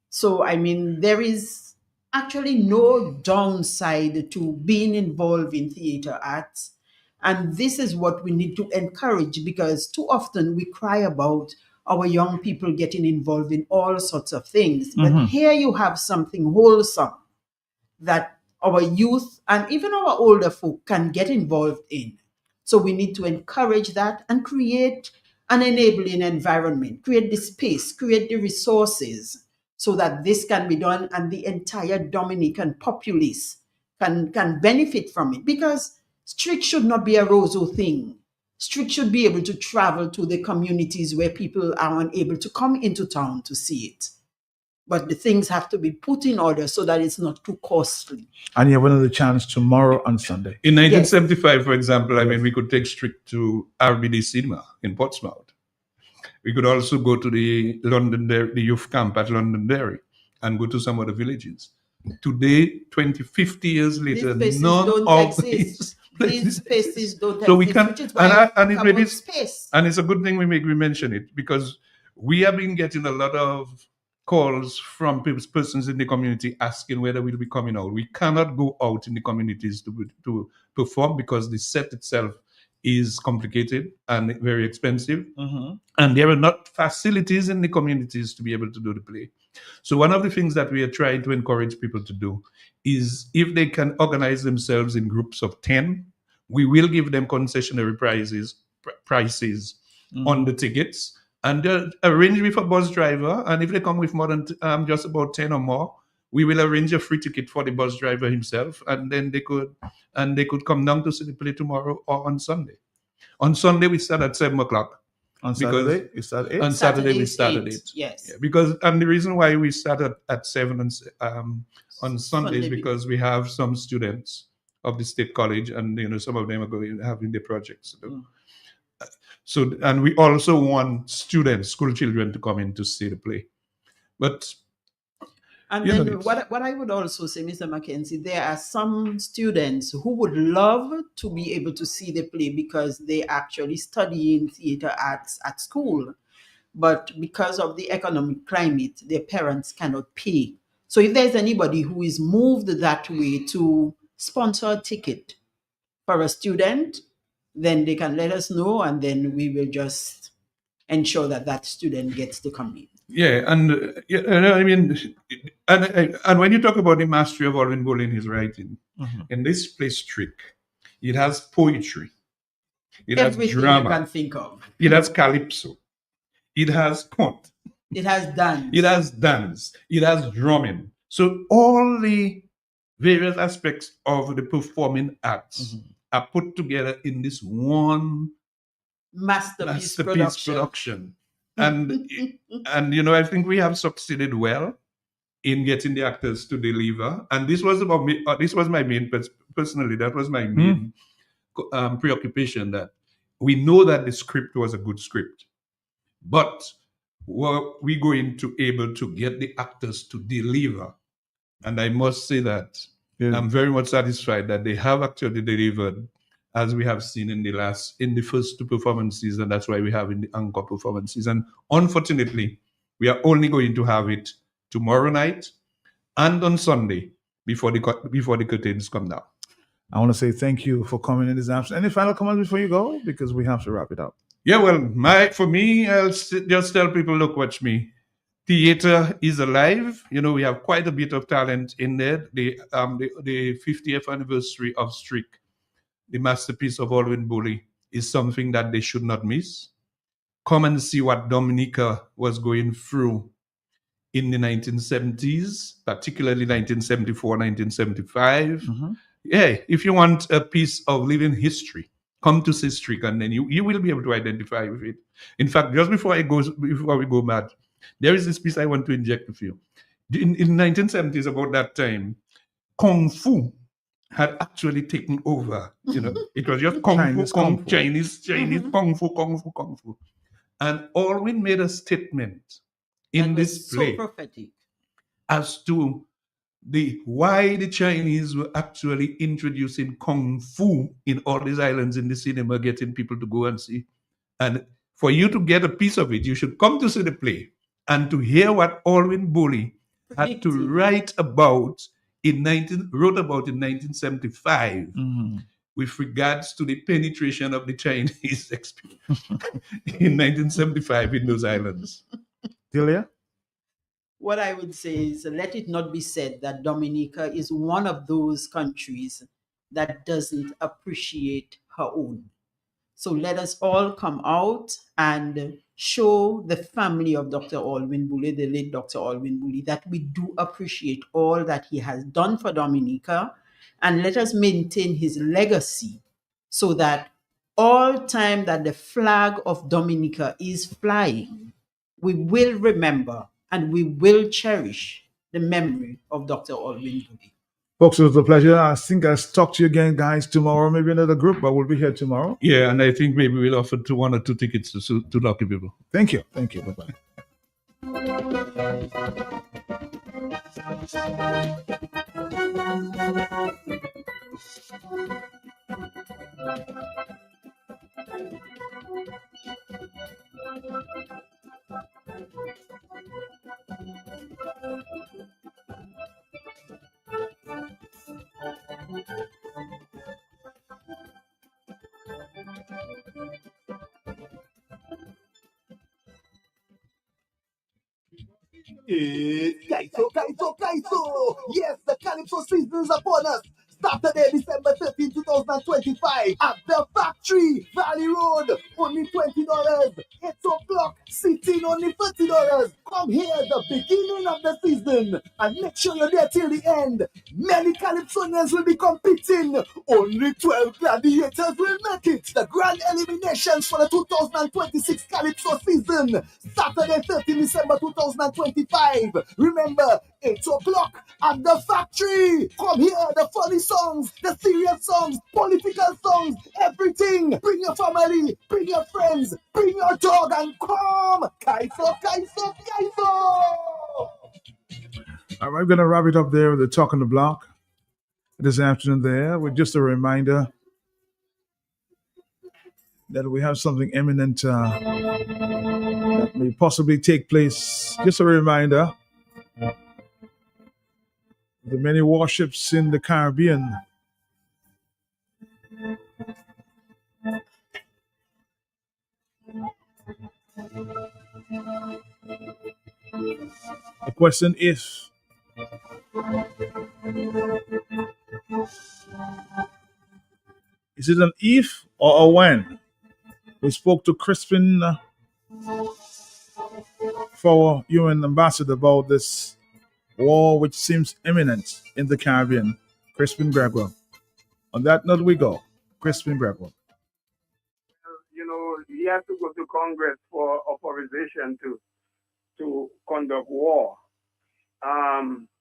So, I mean, there is actually no downside to being involved in theater arts. And this is what we need to encourage, because too often we cry about our young people getting involved in all sorts of things. But here you have something wholesome that our youth and even our older folk can get involved in. So we need to encourage that and create an enabling environment, create the space, create the resources so that this can be done and the entire Dominican populace can benefit from it. Because street should not be a Roseau thing. Street should be able to travel to the communities where people are unable to come into town to see it. But the things have to be put in order so that it's not too costly. And you have another chance tomorrow on Sunday. In 1975, for example, I mean, we could take Strict to RBD Cinema in Portsmouth. We could also go to the youth camp at Londonderry and go to some other villages. Today, 50 years later, none of these spaces don't exist. So we can, which is why and it's a good thing we mention it, because we have been getting a lot of calls from persons in the community asking whether we'll be coming out. We cannot go out in the communities to perform because the set itself is complicated and very expensive. And there are not facilities in the communities to be able to do the play. So one of the things that we are trying to encourage people to do is, if they can organize themselves in groups of 10, we will give them concessionary prices on the tickets, and arrange with a bus driver. And if they come with more than just about 10 or more, we will arrange a free ticket for the bus driver himself, and then they could come down to see the play tomorrow or on Sunday. On Sunday we start at 7:00. On Saturday we start at 8. On Saturday we start at 8. Yes. Yeah, and the reason why we start at 7 on Sunday is because we have some students of the State College, and some of them are having their projects. So, and we also want school children, to come in to see the play. But then what I would also say, Mr. Mackenzie, there are some students who would love to be able to see the play because they actually study in theater arts at school. But because of the economic climate, their parents cannot pay. So if there's anybody who is moved that way to sponsor a ticket for a student, then they can let us know, and then we will just ensure that student gets to come in. Yeah, I mean, and when you talk about the mastery of Alvin Boley in his writing, in this play Strict, it has poetry, it Everything has drama, you can think of. It has calypso, it has conte, it has dance, it has drumming. So all the various aspects of the performing arts are put together in this one Masterpiece production. And and I think we have succeeded well in getting the actors to deliver. And this was about me. This was my main personally. That was my main preoccupation. That we know that the script was a good script, but were we going to able to get the actors to deliver? And I must say that I'm very much satisfied that they have actually delivered, as we have seen in the first two performances, and that's why we have in the encore performances. And unfortunately, we are only going to have it tomorrow night and on Sunday before the curtains come down. I want to say thank you for coming in this afternoon. Any final comments before you go? Because we have to wrap it up. Yeah, well, for me, I'll just tell people, look, watch me. Theater is alive. We have quite a bit of talent in there. The 50th anniversary of Strick, the masterpiece of Alwyn Bully, is something that they should not miss. Come and see what Dominica was going through in the 1970s, particularly 1974, 1975. Yeah, if you want a piece of living history, come to see Strick, and then you will be able to identify with it. In fact, just before we go mad, there is this piece I want to inject with you. In 1970s, about that time, Kung Fu had actually taken over. It was just Chinese Kung Fu. And Alwyn made a statement in this play so prophetic as to why the Chinese were actually introducing Kung Fu in all these islands in the cinema, getting people to go and see. And for you to get a piece of it, you should come to see the play and to hear what Alwyn Bully had to wrote about in 1975 with regards to the penetration of the Chinese in 1975 in those islands. Delia? What I would say is, let it not be said that Dominica is one of those countries that doesn't appreciate her own. So let us all come out and show the family of Dr. Alwyn Bully, the late Dr. Alwyn Bully, that we do appreciate all that he has done for Dominica, and let us maintain his legacy so that all time that the flag of Dominica is flying, we will remember and we will cherish the memory of Dr. Alwyn Bully. Folks, it was a pleasure. I think I'll talk to you again, guys, tomorrow. Maybe another group, but we'll be here tomorrow. Yeah, and I think maybe we'll offer 1 or 2 tickets to lucky people. Thank you. Thank you. Bye-bye. Kaito! Yes, the Calypso season is upon us. Saturday, December 13, 2025 at the Factory, Valley Road. Only $20. 8 o'clock, sitting only $30. Come here, the beginning of the season. And make sure you're there till the end. Many Calypsonians will be competing. Only 12 gladiators will make it. The grand eliminations for the 2026 Calypso season. Saturday, 13 December 2025. Remember, 8 o'clock at the Factory. Come here, the funny songs, the serious songs, political songs, everything. Bring your family, bring your friends, bring your dog, and come. Kaiso. All right, we're going to wrap it up there with the Talk on the Block this afternoon there with just a reminder that we have something imminent that may possibly take place. Just a reminder, the many warships in the Caribbean. The question is, is it an if or a when? We spoke to Crispin for UN ambassador about this war which seems imminent in the Caribbean. Crispin Bregwell. On that note, we go. Crispin Bregwell. You know, he has to go to Congress for authorization to conduct war,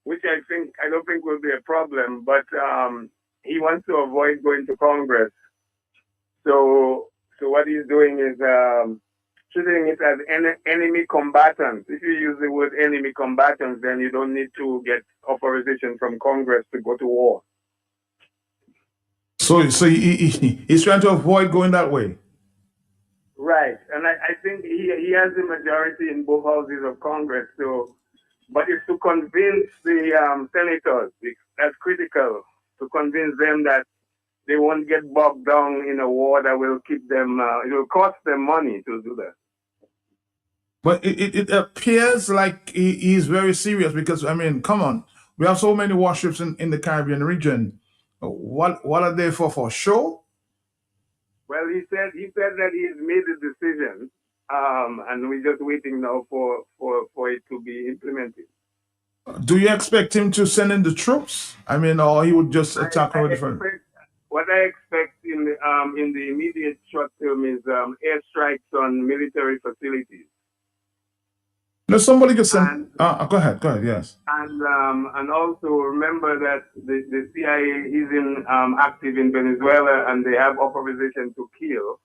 which I don't think will be a problem. But he wants to avoid going to Congress. So what he's doing is treating it as enemy combatants. If you use the word enemy combatants, then you don't need to get authorization from Congress to go to war. So he's trying to avoid going that way. Right, and I think he has the majority in both houses of Congress. So, but it's to convince the senators. That's critical, to convince them that they won't get bogged down in a war that will keep them. It will cost them money to do that. But it appears like he's very serious because, I mean, come on. We have so many warships in the Caribbean region. What are they for show? Well, he said that he's made the decision, and we're just waiting now for it to be implemented. Do you expect him to send in the troops? I mean, or he would just attack over the front? What I expect in the immediate short term is airstrikes on military facilities. No, somebody could send. Go ahead. Yes. And also remember that the CIA is active in Venezuela, and they have authorization to kill.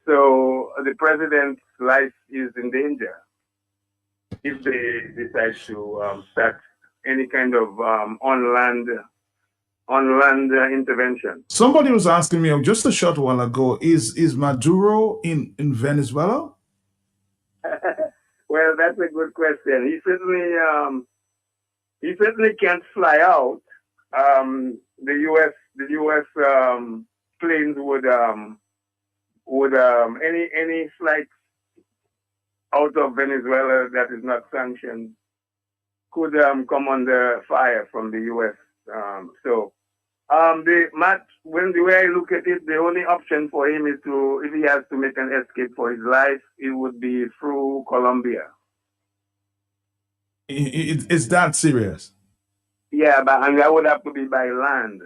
So the president's life is in danger if they decide to start any kind of on-land intervention. Somebody was asking me just a short while ago, is Maduro in Venezuela? Well, that's a good question. He certainly can't fly out. The U.S. Planes would any flights out of Venezuela that is not sanctioned could come under fire from the U.S. The way I look at it, the only option for him is if he has to make an escape for his life, it would be through Colombia. It's that serious? Yeah, and that would have to be by land.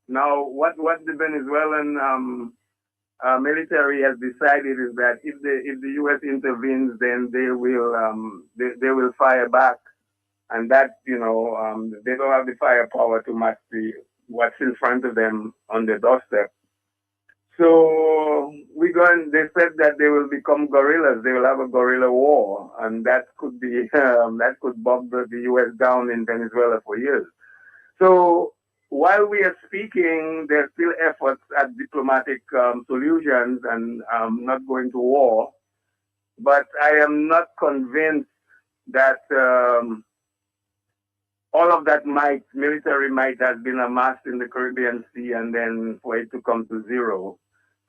Now, what the Venezuelan military has decided is that if the U.S. intervenes, then they will fire back, and that they don't have the firepower to match what's in front of them on the doorstep. So they said that they will become guerrillas. They will have a guerrilla war, and that could be that could bog the U.S. down in Venezuela for years. So while we are speaking, there's still efforts at diplomatic solutions and not going to war. But I am not convinced that all of that military might has been amassed in the Caribbean Sea, and then for it to come to zero.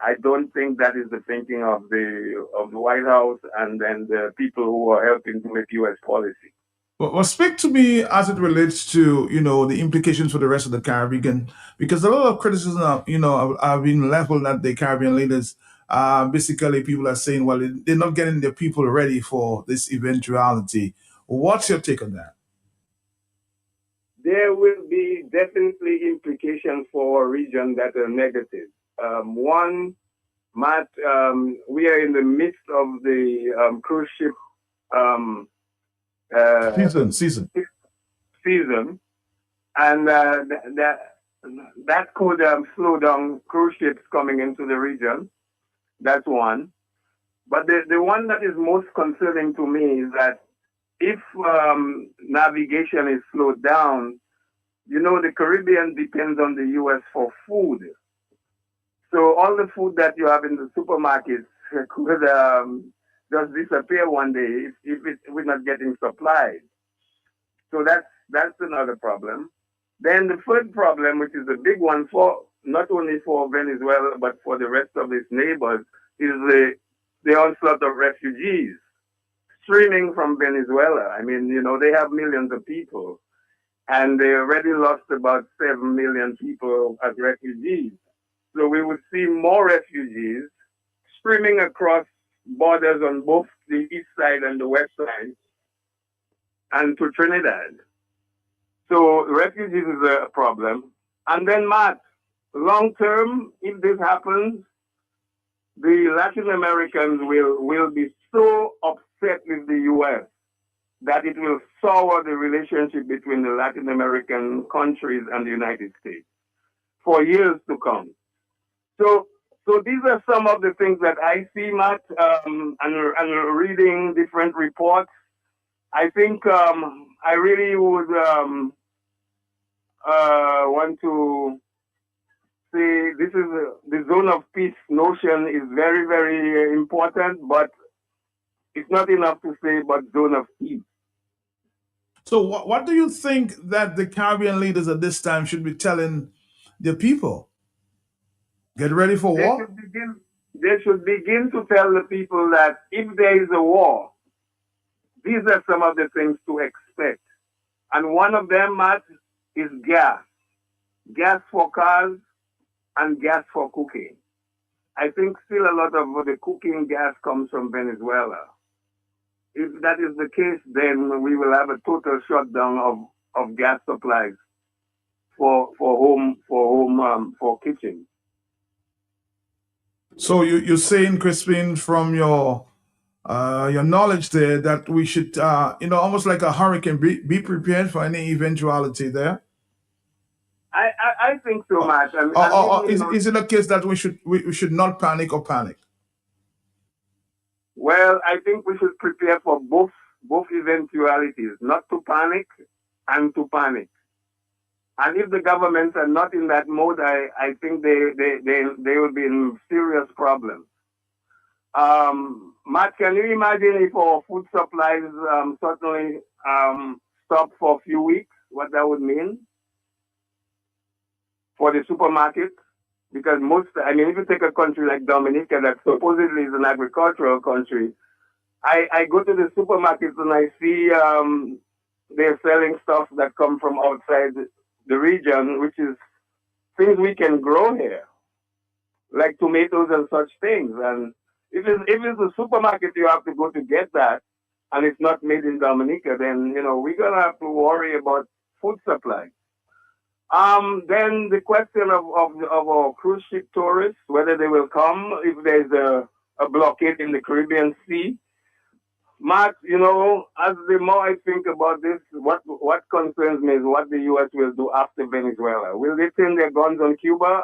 I don't think that is the thinking of the White House and then the people who are helping to make U.S. policy. Well, speak to me as it relates to the implications for the rest of the Caribbean, because a lot of criticism have been leveled at the Caribbean leaders. Basically, people are saying, well, they're not getting their people ready for this eventuality. What's your take on that? There will be definitely implications for a region that are negative. One, Matt, we are in the midst of the cruise ship season, and that could slow down cruise ships coming into the region. That's one. But the one that is most concerning to me is that if navigation is slowed down, the Caribbean depends on the U.S. for food. So all the food that you have in the supermarkets could just disappear one day if we're not getting supplied. So that's another problem. Then the third problem, which is a big one for not only for Venezuela but for the rest of its neighbors, is the onslaught of refugees streaming from Venezuela. I mean, they have millions of people, and they already lost about 7 million people as refugees. So we would see more refugees streaming across borders on both the east side and the west side and to Trinidad. So refugees is a problem. And then, Matt, long term, if this happens, the Latin Americans will be so upset with the U.S. that it will sour the relationship between the Latin American countries and the United States for years to come. So these are some of the things that I see, Matt, and reading different reports. I think I really would want to say this is the zone of peace notion is very, very important, but it's not enough to say but zone of peace. So, what do you think that the Caribbean leaders at this time should be telling the people? Get ready for war? They should begin to tell the people that if there is a war, these are some of the things to expect. And one of them, Matt, is gas. Gas for cars and gas for cooking. I think still a lot of the cooking gas comes from Venezuela. If that is the case, then we will have a total shutdown of gas supplies for kitchen. So you're saying, Crispin, from your knowledge there, that we should, almost like a hurricane, be prepared for any eventuality there. I think so, Matt. Is it a case that we should not panic or panic? Well, I think we should prepare for both eventualities, not to panic and to panic. And if the governments are not in that mode, I think they will be in serious problems. Matt, can you imagine if our food supplies suddenly stop for a few weeks, what that would mean for the supermarket? Because if you take a country like Dominica that supposedly is an agricultural country, I go to the supermarkets and I see they're selling stuff that come from outside the region, which is things we can grow here, like tomatoes and such things. And if it's a supermarket you have to go to get that, and it's not made in Dominica, then we're gonna have to worry about food supply. Then the question of our cruise ship tourists, whether they will come if there's a blockade in the Caribbean Sea. Matt, as the more I think about this, what concerns me is what the U.S. will do after Venezuela. Will they turn their guns on Cuba?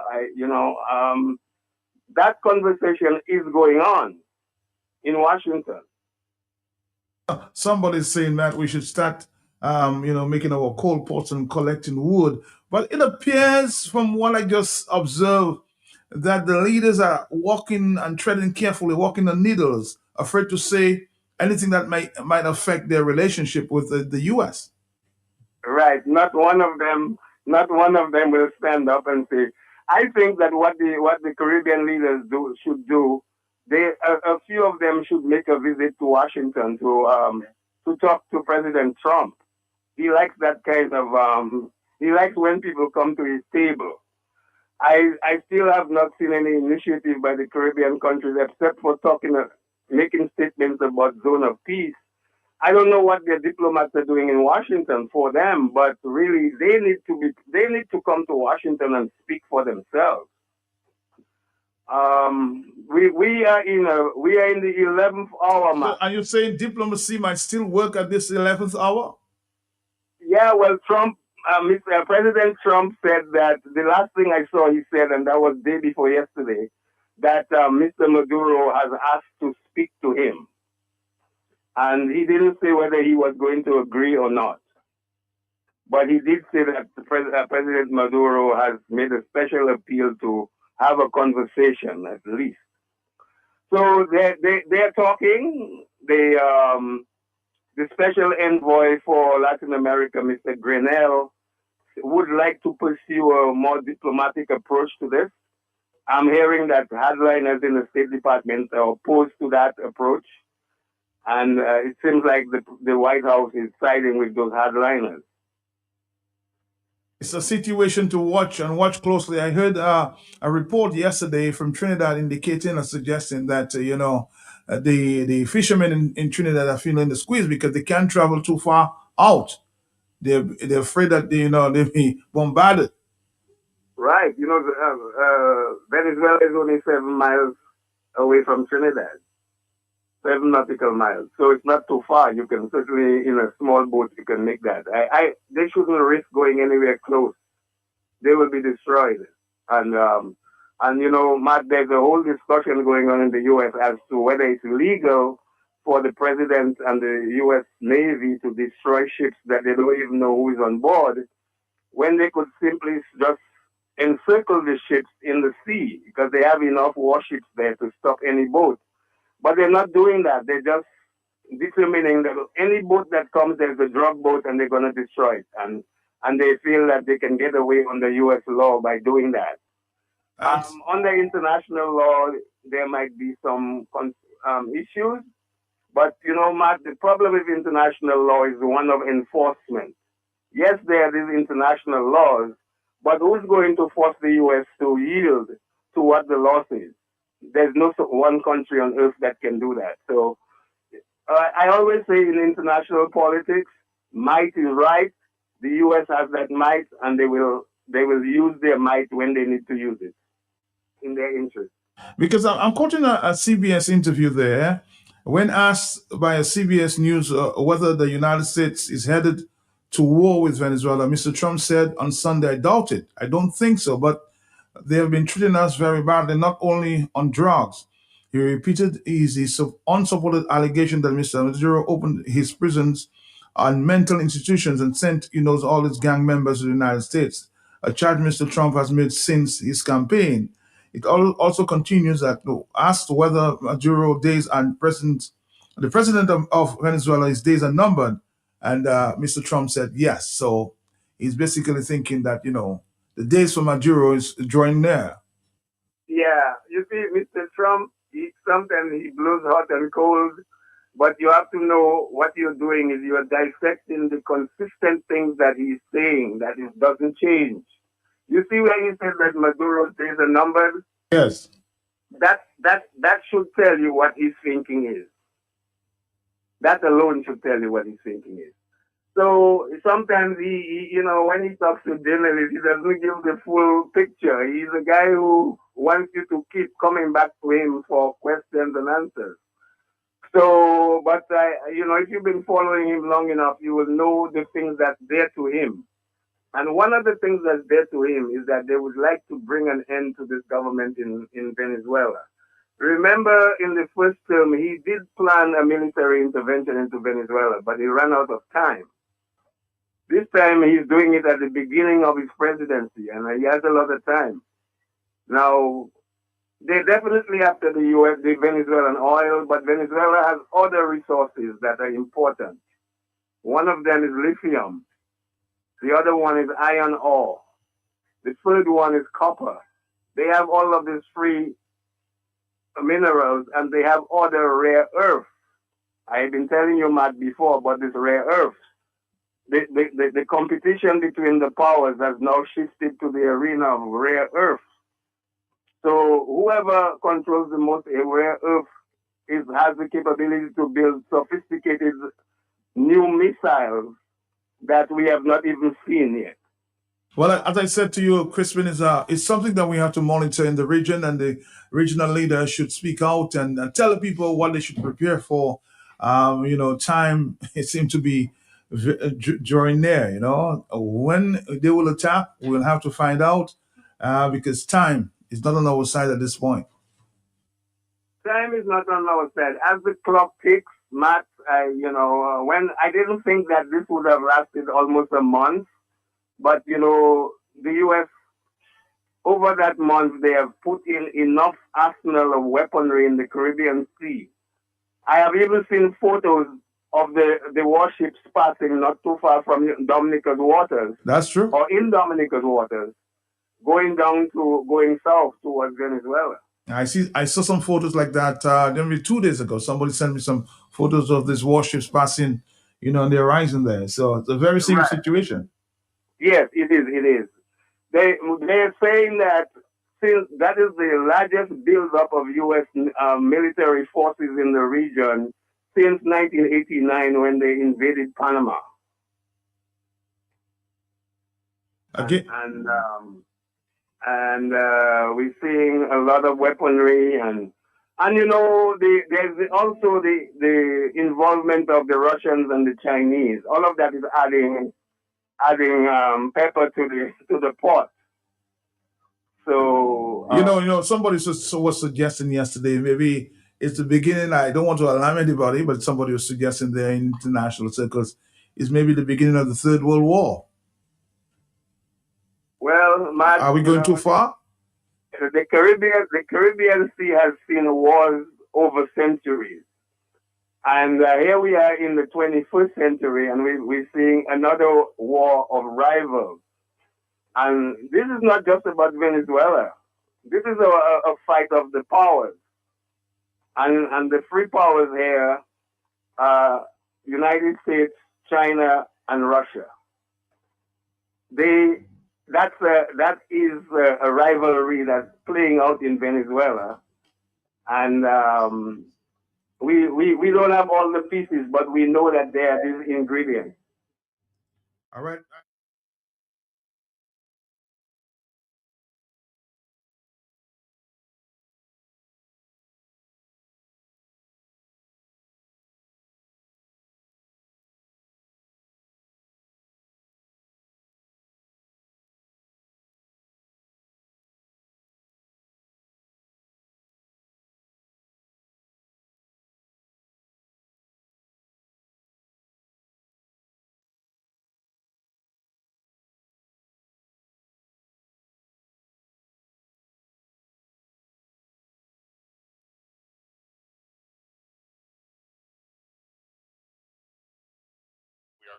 That conversation is going on in Washington. Somebody's saying that we should start, making our coal ports and collecting wood. But it appears, from what I just observed, that the leaders are walking and treading carefully, walking on needles, afraid to say anything that might affect their relationship with the U.S. Right. Not one of them will stand up and say. I think that what the Caribbean leaders should do, a few of them should make a visit to Washington to talk to President Trump. He likes that kind of. He likes when people come to his table. I still have not seen any initiative by the Caribbean countries except for making statements about zone of peace. I don't know what their diplomats are doing in Washington for them, but really they need to come to Washington and speak for themselves. We are in the 11th hour, man. So are you saying diplomacy might still work at this 11th hour? Yeah, well, President Trump said that the last thing I saw, he said, and that was day before yesterday, that Mr. Maduro has asked to speak to him. And he didn't say whether he was going to agree or not. But he did say that President Maduro has made a special appeal to have a conversation, at least. So they're talking. The special envoy for Latin America, Mr. Grenell, would like to pursue a more diplomatic approach to this. I'm hearing that hardliners in the State Department are opposed to that approach. And it seems like the White House is siding with those hardliners. It's a situation to watch and watch closely. I heard a report yesterday from Trinidad indicating or suggesting that, the fishermen in Trinidad are feeling the squeeze because they can't travel too far out. They're afraid that they'll be bombarded. Right. You know, Venezuela is only 7 miles away from Trinidad, 7 nautical miles. So it's not too far. You can certainly, in a small boat, you can make that. They shouldn't risk going anywhere close. They will be destroyed. And you know, Matt, there's a whole discussion going on in the U.S. as to whether it's legal for the president and the U.S. Navy to destroy ships that they don't even know who is on board, when they could simply just encircle the ships in the sea because they have enough warships there to stop any boat. But they're not doing that. They're just determining that any boat that comes, there's a drug boat and they're going to destroy it. And they feel that they can get away under U.S. law by doing that. Under international law, there might be some issues. But, you know, Matt, the problem with international law is one of enforcement. Yes, there are these international laws, but who's going to force the U.S. to yield to what the law says? There's no one country on earth that can do that. So I always say in international politics, might is right. The U.S. has that might, and they will use their might when they need to use it in their interest. Because I'm quoting a CBS interview there. When asked by a CBS News whether the United States is headed to war with Venezuela, Mr. Trump said on Sunday, I doubt it. I don't think so, but they have been treating us very badly, not only on drugs. He repeated his unsupported allegation that Mr. Maduro opened his prisons and mental institutions and sent, all his gang members to the United States, a charge Mr. Trump has made since his campaign. It also continues that asked whether Maduro days and the president of Venezuela, his days are numbered, and Mr. Trump said yes. So he's basically thinking that, the days for Maduro is drawing near. Yeah, you see, Mr. Trump, sometimes he blows hot and cold, but you have to know what you're doing is you're dissecting the consistent things that he's saying, that it doesn't change. You see where he said that Maduro's days are numbered? Yes. That should tell you what his thinking is. That alone should tell you what his thinking is. So sometimes he when he talks to journalists, he doesn't give the full picture. He's a guy who wants you to keep coming back to him for questions and answers. So, but if you've been following him long enough, you will know the things that's there to him. And one of the things that's there to him is that they would like to bring an end to this government in Venezuela. Remember, in the first term, he did plan a military intervention into Venezuela, but he ran out of time. This time, he's doing it at the beginning of his presidency, and he has a lot of time. Now, they definitely after the U.S., the Venezuelan oil, but Venezuela has other resources that are important. One of them is lithium. The other one is iron ore. The third one is copper. They have all of these free minerals, and they have other rare earths. I've been telling you, Matt, before about this rare earths. The competition between the powers has now shifted to the arena of rare earths. So whoever controls the most rare earth has the capability to build sophisticated new missiles that we have not even seen yet. Well, as I said to you, Crispin, is something that we have to monitor in the region, and the regional leaders should speak out and tell the people what they should prepare for. Time, it seems to be drawing near, When they will attack, we'll have to find out because time is not on our side at this point. Time is not on our side. As the clock ticks, Matt, when I didn't think that this would have lasted almost a month, but, the U.S., over that month, they have put in enough arsenal of weaponry in the Caribbean Sea. I have even seen photos of the warships passing not too far from Dominica's waters. That's true. Or in Dominica's waters, going south towards Venezuela. I saw some photos like that maybe 2 days ago. Somebody sent me some photos of these warships passing, on the horizon there. So it's a very serious situation. Yes, it is. They're saying that since that is the largest buildup of U.S. Military forces in the region since 1989 when they invaded Panama. Again. and we're seeing a lot of weaponry and there's also the involvement of the Russians and the Chinese. All of that is adding pepper to the pot. So somebody was suggesting yesterday, maybe it's the beginning. I don't want to alarm anybody, but somebody was suggesting there in international circles is maybe the beginning of the Third World War. Well, are we going too far? The Caribbean Sea has seen wars over centuries. And here we are in the 21st century, and we're seeing another war of rivals. And this is not just about Venezuela. This is a fight of the powers. And the three powers here are United States, China, and Russia. That is a rivalry that's playing out in Venezuela. And we don't have all the pieces, but we know that there are these ingredients. All right.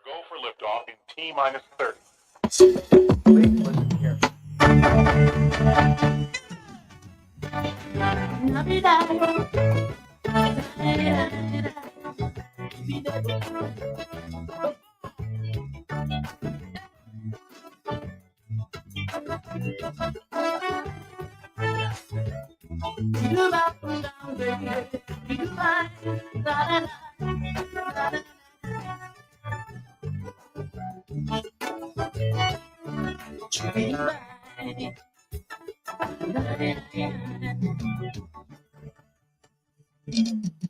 Go for liftoff in T-minus 30.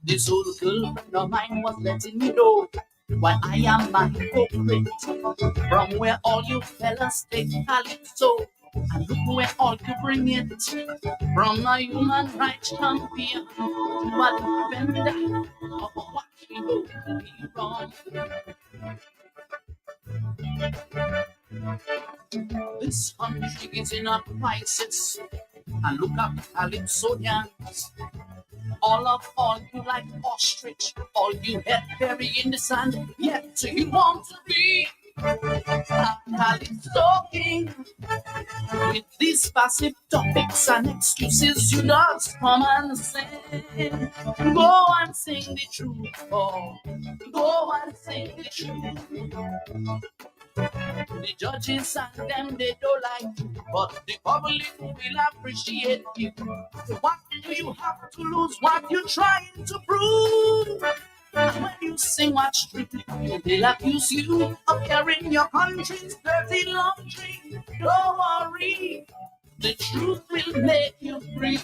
This old girlfriend of mine was letting me know why I am a hypocrite. From where all you fellas take calypso, and look where all you bring it. From a human rights champion to a defender of what we know to be wrong. This country is in a crisis, and look at calypsonians. All you like ostrich, all you head bury in the sand, yet you want to be a calypso king. With these passive topics and excuses, you just come and sing. Go and sing the truth, oh, go and sing the truth. The judges and them, they don't like you, but the public will appreciate you. What do you have to lose? What you trying to prove? And when you sing what's strictly, they'll accuse you of carrying your country's dirty laundry. Don't worry, the truth will make you free.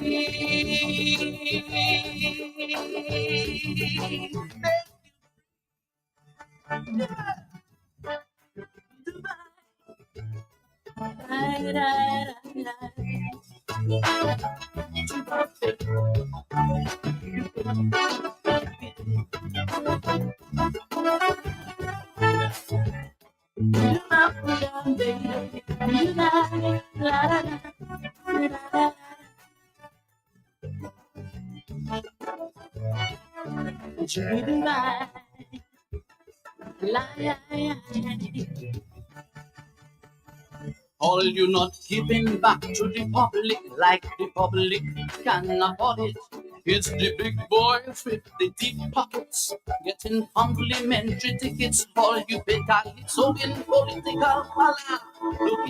All you not giving back to the public like the public can afford it. It's the big boys with the deep pockets getting complimentary tickets. All you big so in political color. Look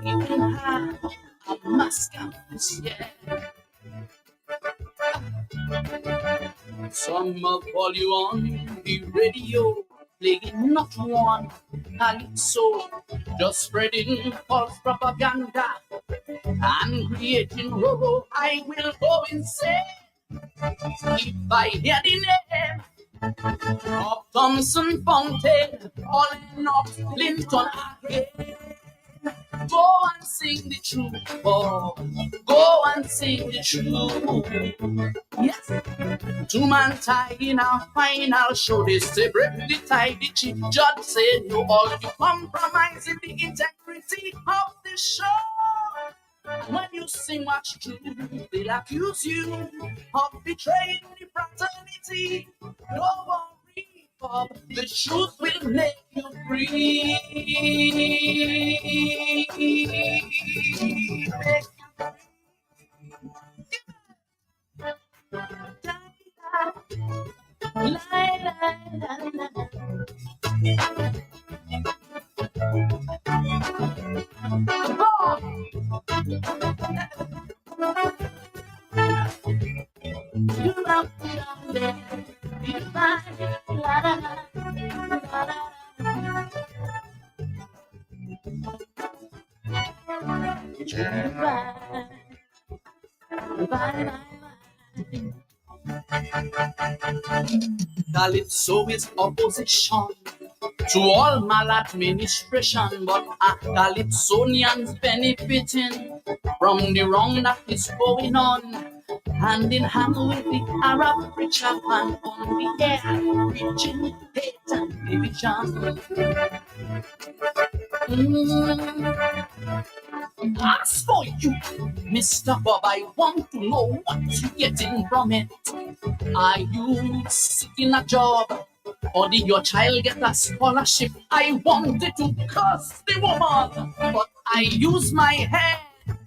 even high. A mask out this year. Some will call you on the radio playing not one calypso, just spreading false propaganda and creating robo. I will go insane if I hear the name of Thompson Fountain calling up Clinton again. Go and sing the truth, oh, go and sing the truth. Yes, two-man tie in a final show. They say break the tie, the chief judge say no. All you compromising the integrity of the show. When you sing what's true, they'll accuse you of betraying the fraternity. No worry, Bob, the truth will make you free. Calypso is opposition to all maladministration, but Calypsonians benefiting from the wrong that is going on. Hand in hand with the Arab preacher man on the air, preaching hate and division. As for you, Mr. Bob, I want to know what you're getting from it. Are you seeking a job? Or did your child get a scholarship? I wanted to curse the woman, but I used my hand.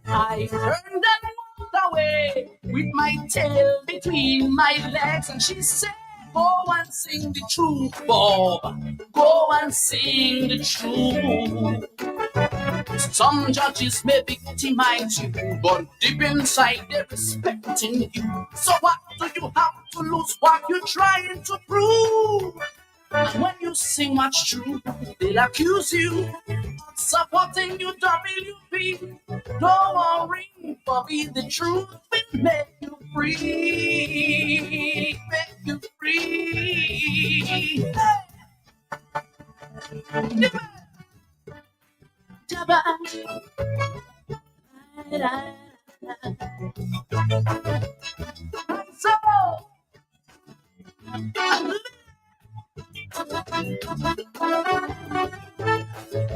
I turned and walked away with my tail between my legs, and she said, go and sing the truth, Bob. Go and sing the truth. Some judges may victimize you, but deep inside they're respecting you. So what do you have to lose? What you're trying to prove? And when you sing what's true, they'll accuse you of supporting you, WP. Don't worry, Bobby, the truth will make you free. Make you free. Hey. So,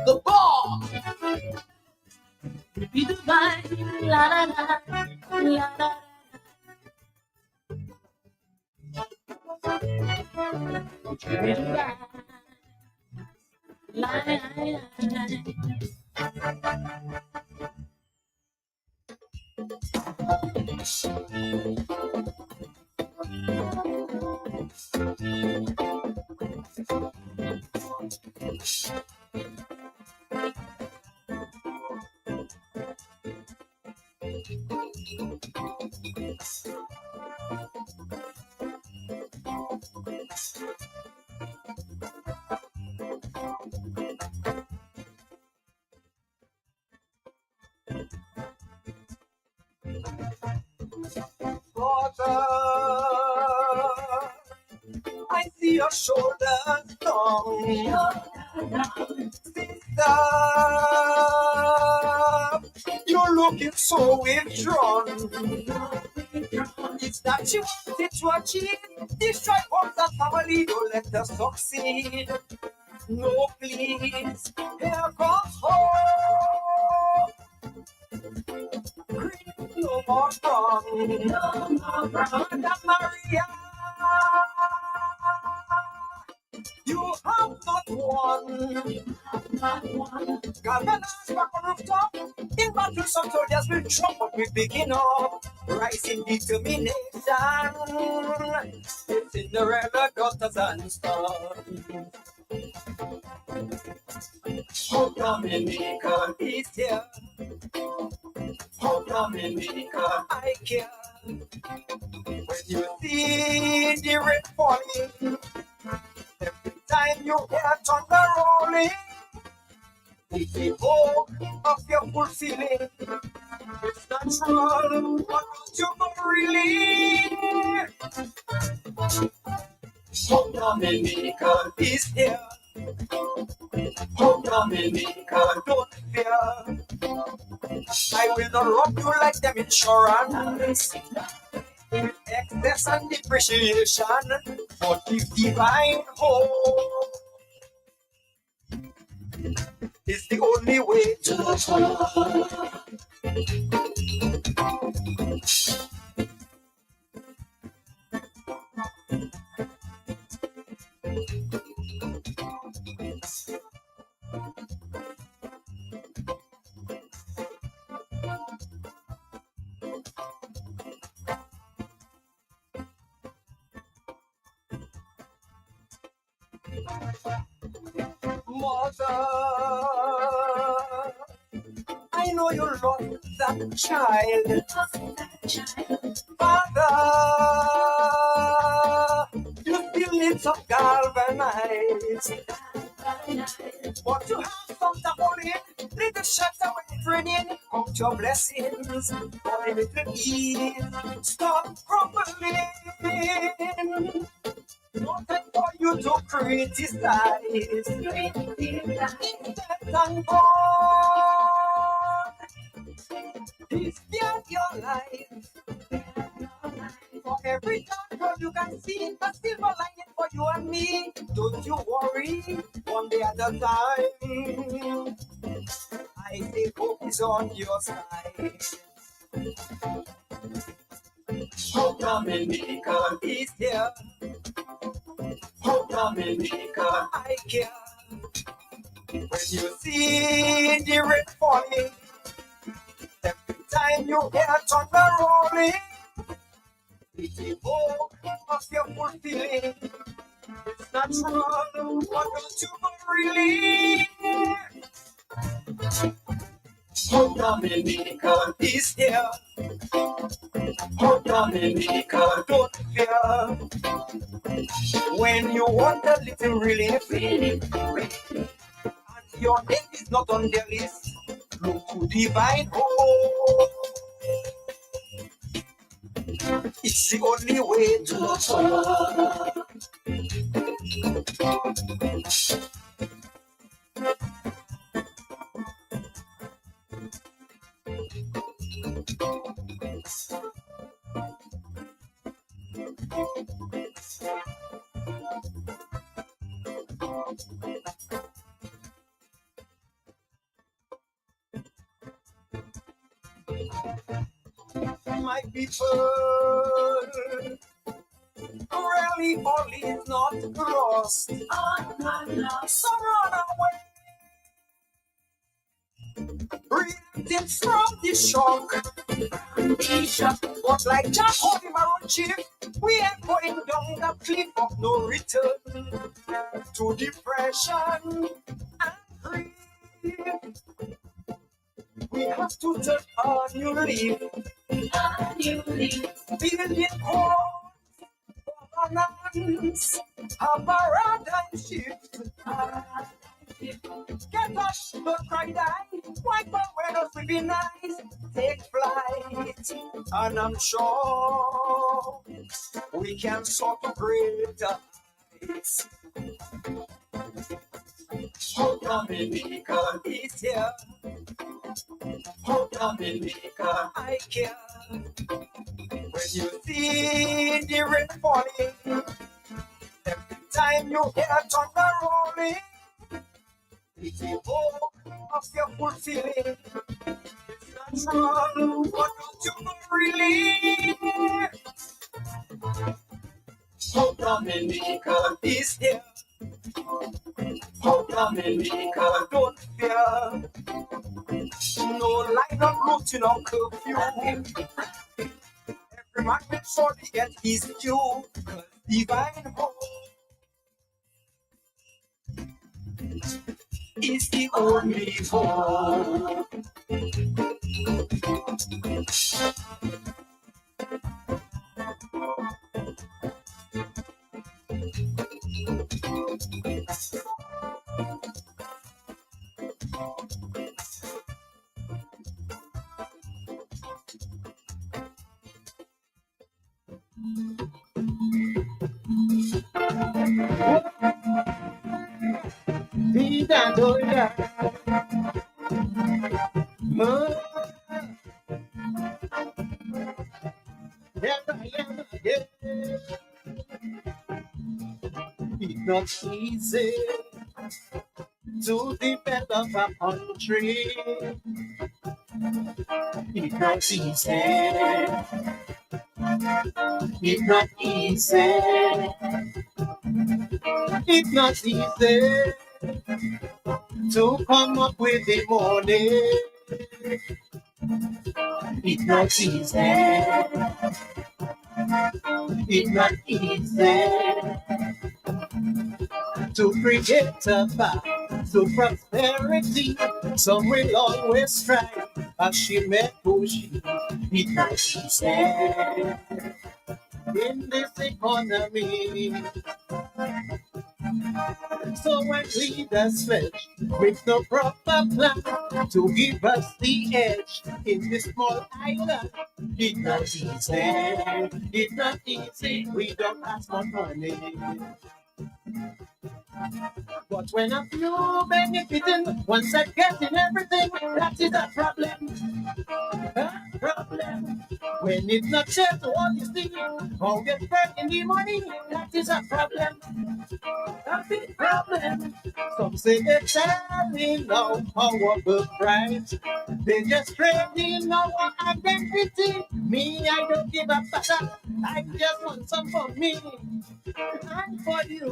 the ball be divine, la la la la la. I see your shoulders down. Sister, you're looking so withdrawn. It's that you wanted to achieve. Destroy homes and family, don't let us succeed. No, please, here comes hope. No more wrong. No more wrong. Madam Maria, you have not won. Governors back on rooftop. In battle, some soldiers will trump, but we begin up. Rising determination. It's Cinderella, daughters and sons. Oh, Dominica is here. Oh, Dominica, I care. When you see the rain falling, every time you hear thunder rolling, it's the evoke of your fulfilling. It's natural, but don't you go really? Hope Dominica is here. Hope Dominica, don't fear. I will not rob you like them insurance with excess and depreciation, but if divine hope is the only way to the Mother, I know you love that child. Father, you still need some galvanized. But you have some in, little shelter when it's raining. Count your blessings, for a little ease. Stop crumbling. No time for you to criticize. Instead, thank God. He spared your life. For every dark you can see a silver lining for you and me. Don't you worry, one day at a time. I say hope is on your side. Hope Dominica is here. Hope Dominica, I care. When you see the rain falling, every time you hear thunder rolling, it's evoke of your fulfilling. It's natural, but don't you go really? Hope Dominica is here. Hope Dominica, don't fear. When you want a little relief, and your name is not on their list, look to divine hope. It's the only way to hope. My people, really all is not lost. So run away. Breathing from the shock. But like Jack holding my own chip, we ain't going down the cliff of no return to depression and grief. We have to turn a new leaf. Building hope for governance, a paradigm shift. Get us, don't cry, die. Wipe away us, we be nice. Take flight, and I'm sure we can soar to greater heights. Hope Dominica is here. Hope Dominica, I care. When you see the rain falling, every time you hear thunder rolling, it's evoke of your fulfilling. It's natural, but don't you know really? Hope Dominica is here. Hope Dominica, don't fear. No line of routine or curfew. Every man will surely get his due. 'Cause divine hope is the only hope. Here I am again. It's not easy to develop a country. It's not easy. It's not easy. It's not easy to come up with the money. It's not easy. It's not easy to create a path to prosperity. Some will always strive as she may push. It's not easy in this economy. So when leaders pledge with no proper plan to give us the edge in this small island, it's not easy. It's not easy. We don't ask for money. But when a few benefiting, one side getting everything, that is a problem. A problem. When it's not shared to all you see, all get spread in the money, that is a problem. A big problem. Some say they're selling our birthright. They just trading our identity. Me, I don't give a fuck. I just want some for me. And for you,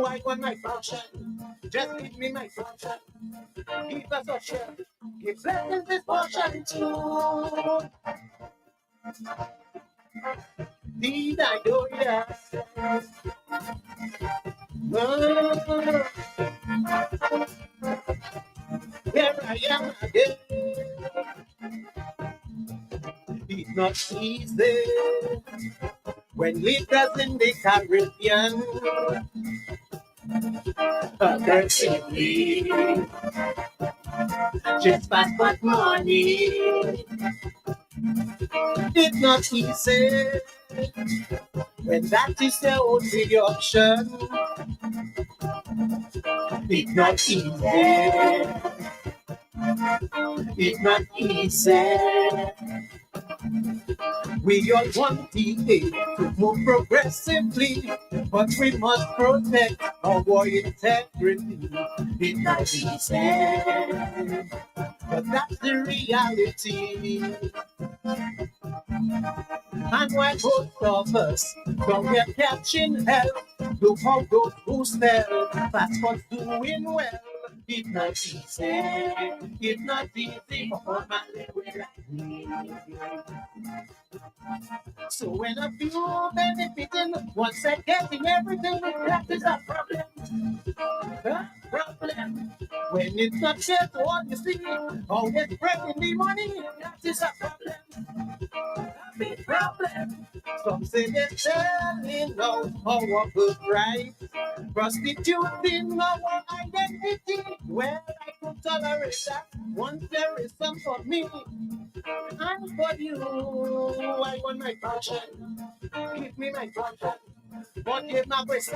I want my portion. Just give me my portion. Give us a share. Give blessings this portion too. Did I do yes? No. Here I am again. It's not easy when leaders in the Caribbean aggressively just passport money. It's not easy when that is the only option. It's not easy. It's not easy. We all want the aid to move progressively, but we must protect our integrity. It's not easy, but that's the reality. And when both of us don't get catching hell, look how those who sell passports doing well. It's not easy. It's not easy for my little like me. So when a few benefiting, one side getting everything, that is a problem. A problem. When it's not shared to all you see, always spreading the money, that is a problem. A big problem. Some say they're selling out our birthright, prostituting our identity. Well, I could tolerate that once there is some for me. And for you, I want my portion. Give me my portion. But give my waist,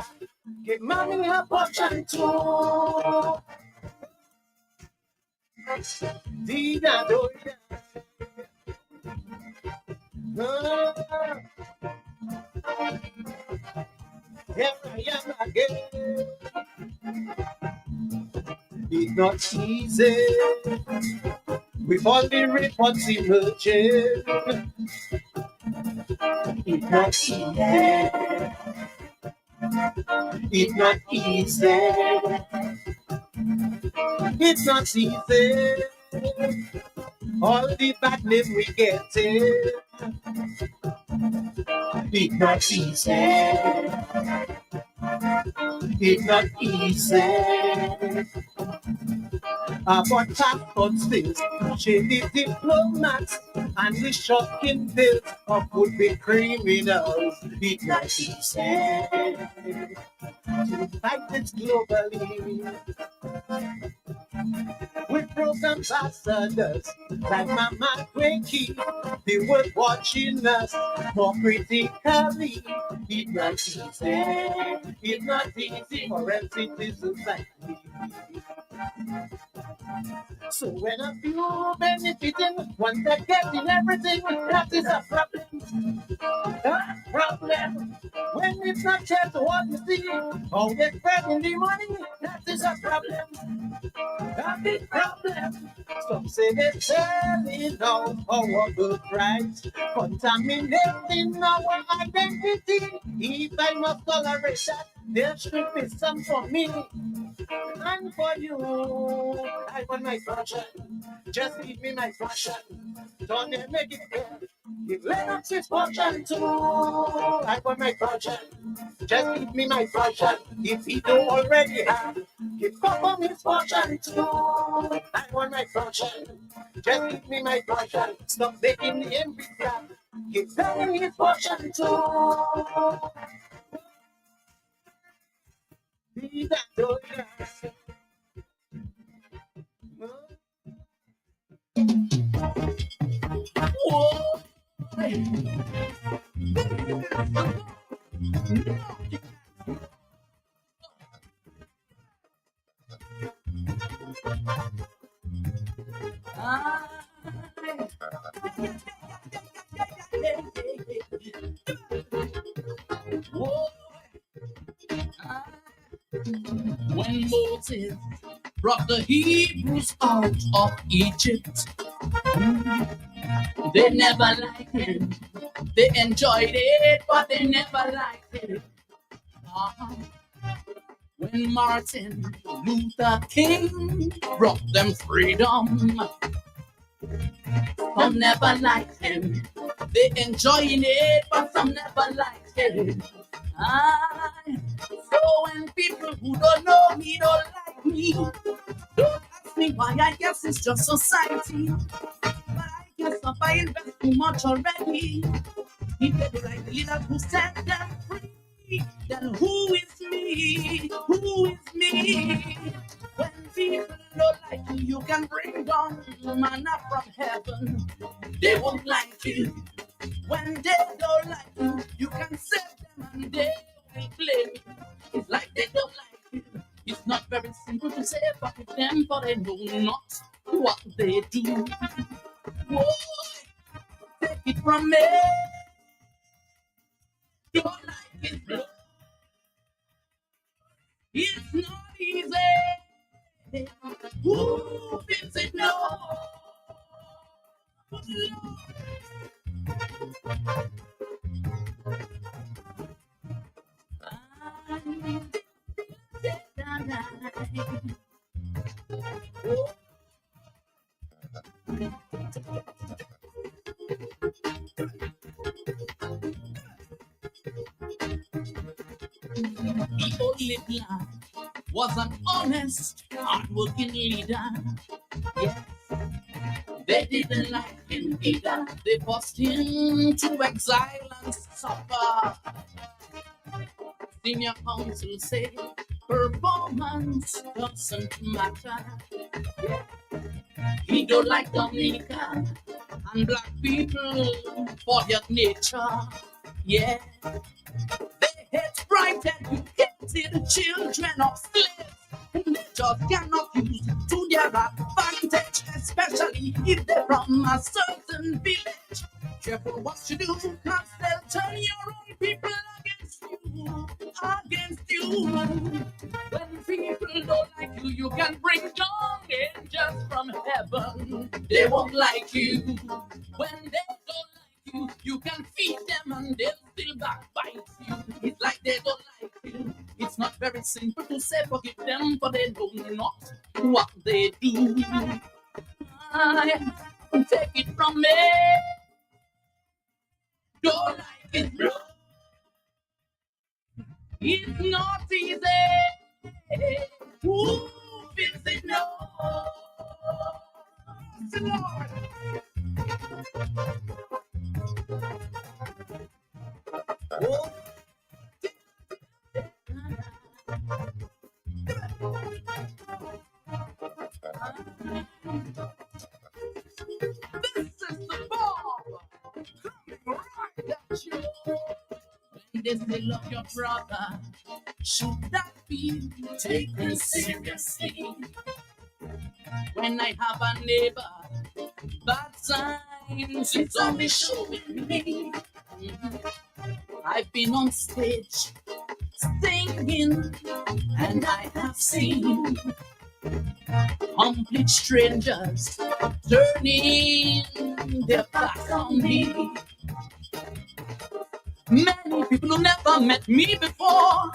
give mommy her portion too. Did I do it? Here I am again. It's not easy with all the reports emerging. It's not easy. It's not easy. It's not easy. All the bad name we get it. It's not easy. It's not easy. About passport things, shady diplomats, and the shocking bills of would-be criminals. It's not easy to fight it globally. With program ambassadors like Mama Quakey, the world watching us more critically. It's not easy. It's not easy for citizens like me. So when a few benefiting, one that getting everything, that is a problem. A problem. When it's not just what you see, or get spending the money, that is a problem. A big problem. Some say they're selling out our good rights, contaminating our identity. If I must tolerate that, there should be some for me and for you. I want my passion. Just give me my passion. Don't they make it fair? Give Lennox his portion too. I want my passion. Just give me my passion. If he don't already have, give Papa his portion too. I want my passion. Just give me my passion. Stop making the envy black. Give them his portion too. Be that door. Whoa. When Moses brought the Hebrews out of Egypt, they never liked it. They enjoyed it, but they never liked it. When Martin Luther King brought them freedom, some never liked him. They enjoying it, but some never liked it. So when people who don't know me don't like me, don't ask me why. I guess it's just society. But I guess if I invest too much already, if they don't like the leaders who set them free, then who is me? Who is me? When people don't like you, you can bring down manna from heaven. They won't like you. When they don't like you, you can save them and they will blame you. It's like they don't like you. It's not very simple to say fuck with them, but they know not what they do. Whoa, take it from me. Your life is blue. It's not easy. Who feels it no? The only plan was an honest, hard-working leader. Yes, they didn't like him either. They forced him to exile and suffer. Senior council say performance doesn't matter. Yeah. He don't like Dominica and black people for their nature. Yeah. They hate bright educated children of slaves whom they just cannot use to their advantage, especially if they're from a certain village. Careful what you do, cause they'll turn your own people against you, against you. When people don't like you, you can bring down angels from heaven. They won't like you. When they don't like you, you can feed them and they'll still backbite you. It's like they don't like you. It's not very simple to say forgive them, but they know not what they do. Take it from me. Your life is blue. It's not easy. Who feels it now? Lord. Oh. This is the bomb coming right at you. When they say love your brother, should that be taken seriously? When I have a neighbor, bad signs it's always showing me. I've been on stage singing, and I have seen complete strangers turning their back on me. Many people who never met me before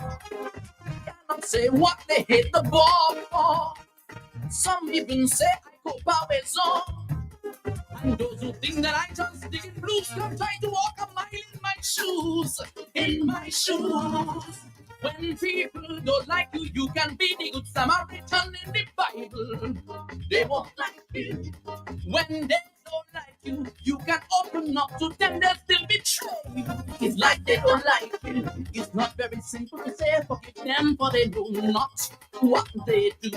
cannot say what they hate the ball for. Some even say I go always on. And those who think that I just dig in blues come try to walk a mile in my shoes. In my shoes. When people don't like you, you can be the good Samaritan in the Bible. They won't like you. When they don't like you, you can open up to them, they'll still betray you. It's like they don't like you. It's not very simple to say forgive them, for they do not what they do.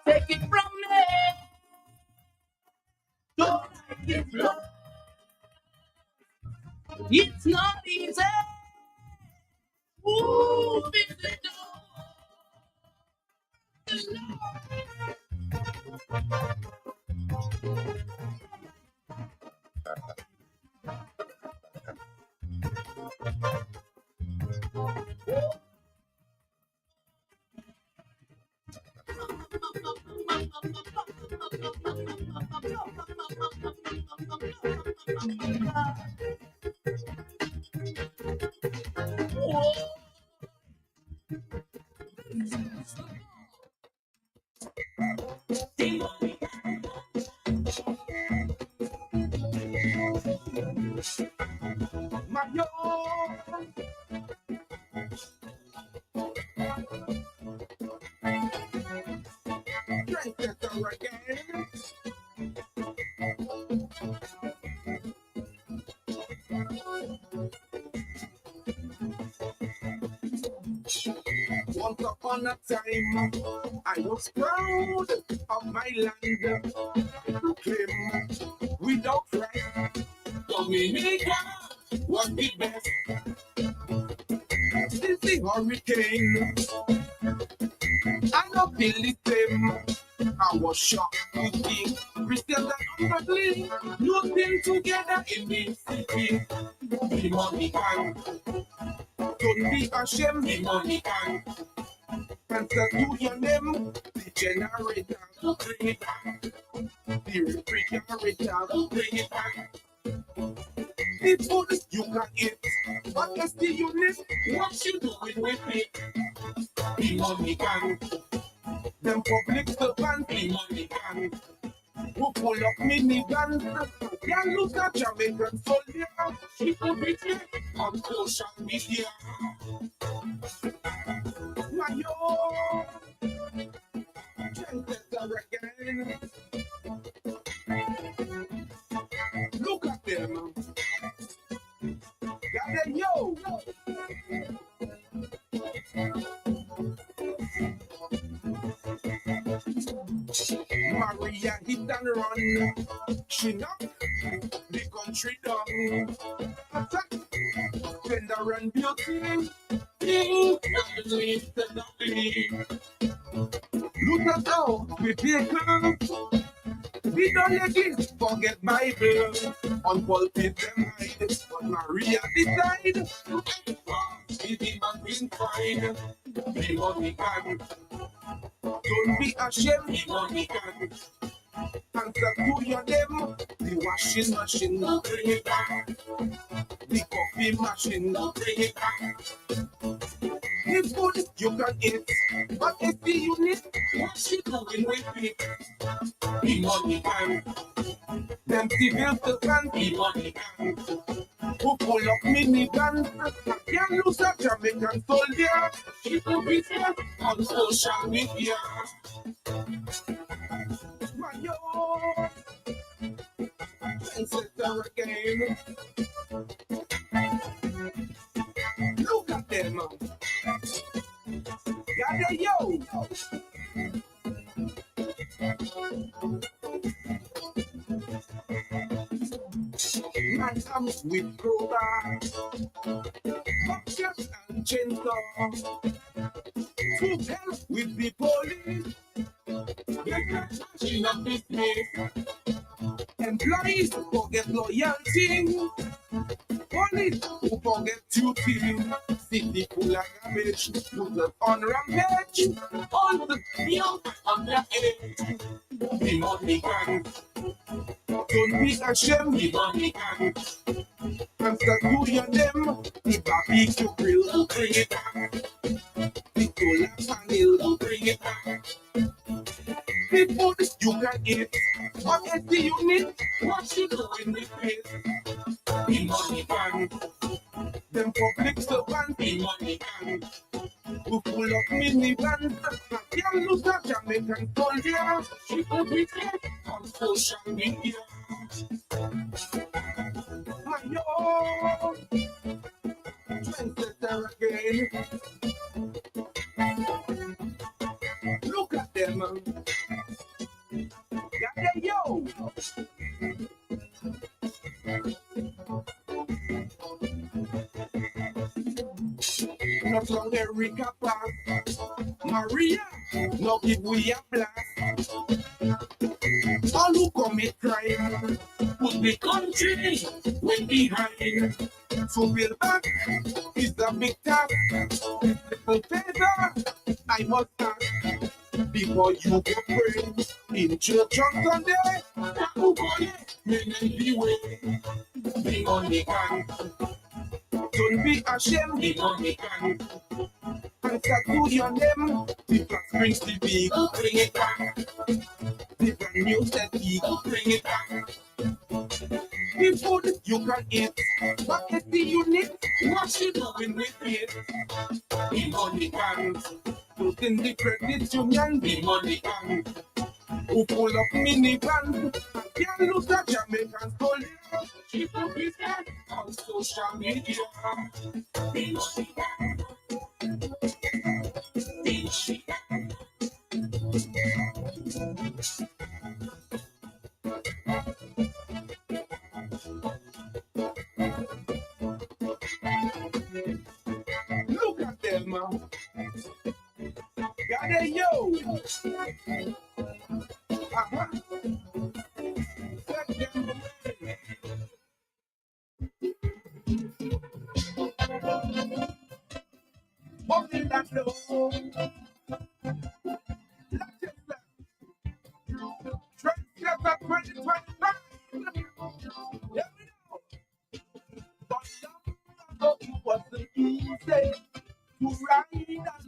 Take it from me. Don't like it, love. It's not easy. Ooh, it's the Once upon a time, I was proud of my land. Proclaim without right, Dominica was the best. Since the hurricane, I don't feel the same. I was shocked to see Christians and ungodly looking together in the city. The money can, don't be ashamed, the money can. Answer to your name, the generator, bring it back. The refrigerator, bring it back. The food you can eat, but as the unit, what you doing with it? The money can. Them public servants, the money can. Who pull up minivans, can look at Jamaican soldier. She could be on social media. Mayo, gentlemen again. Look at them. Got them, yo. Maria hit and run. She knocked the country down. Attack, gender and beauty. Look at how we take her. We don't let it forget Bible. On pulpit them hide, but Maria decide. Give him a green pride. The money can. Don't be ashamed, the money can. Answer to your name. The washing machine will bring it back. The coffee machine will bring it back. The food you can eat, but if the unit, what you doing with it? The money can. Them civil servants, the money can. Who pull up minivans, can lose a Jamaican soldier. She could be there on social media. Mayo, ancestor again. Look at them. Gather yo. Man comes with crowbar, buckets and chainsaw to help with the police. They can't touching up this place. Employees who forget loyalty. Police who forget duty. City full of garbage. Users on rampage. All the young underage. The money gang. Don't be ashamed, the money gang. Answer to your name. The barbecue grill, bring it back. The solar panel, bring it back. The food you can eat. What else do you need? What you doing with it? The money gang. Them public servants, the money gang. Who full of minivans. Young loser Jamaican soldiers. She could be dead on social media. Ayo, trendsetter again. Look at them. Yeah, yo. Not long Erica pass. Maria, no give we a blast. All who commit crime, put the country way behind. So build back is a big task. Little favor, I must ask. Before you go pray in church on Sunday, who go there? Men the way. The money can. Don't be ashamed, the money can. Answer to your name. The black brings the big, bring it back. The brand new set bring it back. The food you can eat. What is the unit? What you doing with it? The money can. Those in the credit union, the money can. Who pull up minivans. Can't lose a Jamaican soldier. People be dead on social media. The money can. Look at them. Got it, yo. Set them away. Open that door. Trendsetter 2025. Here we go. But long ago it wasn't easy to ride a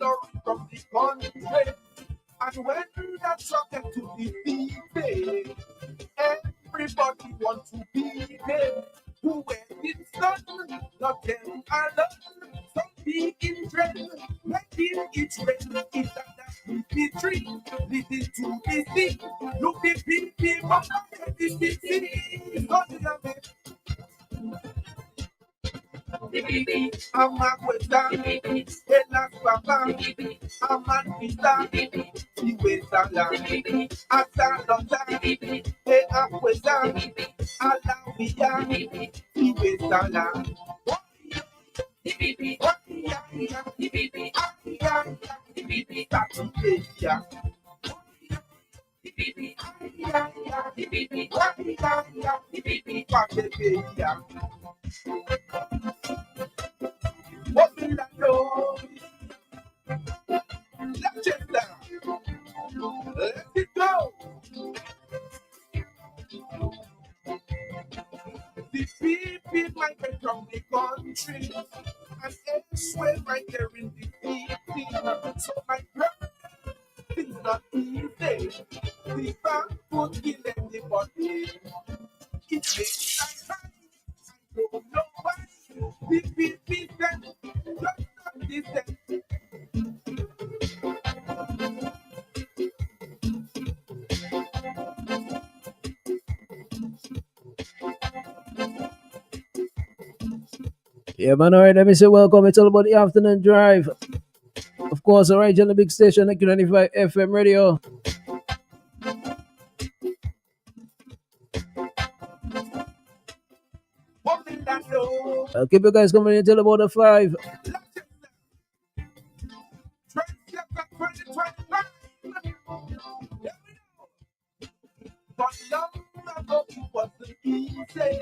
lorry from the country. And when that truck get to the city, everybody wants to be there. Who wear it sun, not them alone. Some be in trend, making it rain. It's that the tree, listen to the sea. Look the people, but not the city. Not the I'm a cuesta, en la guapa, a manita, y cuesta hasta nota, a cuesta, a la villa, y cuesta la. Open that door. Let's it down. Let it go. The people migrate from the country and elsewhere right there in the city. So my brother, it's not easy. The bank would kill anybody. It makes like I don't know why. The people then just not listen. Yeah, man. All right, let me say welcome. It's all about the afternoon drive. Of course, all right, on the big station, like 95 FM radio. I'll keep you guys coming until about the 5. easy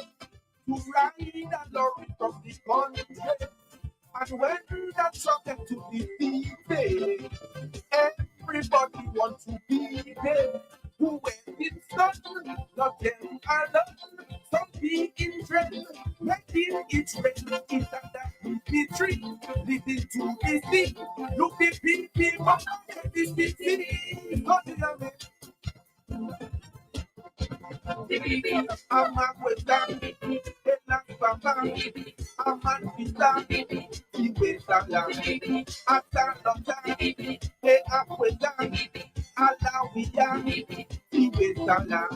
to ride a lorry from the country. And when that truck to the DJ, everybody wants to be there. Who when it's done, not them alone. Some be in trend, making it rain. It's at that the tree, leading to the sea. Look the people, but the sea. Not the I'm a cuesta, en la papa, aman pita, y cuesta hasta nota, e a cuesta, a la villa, y cuesta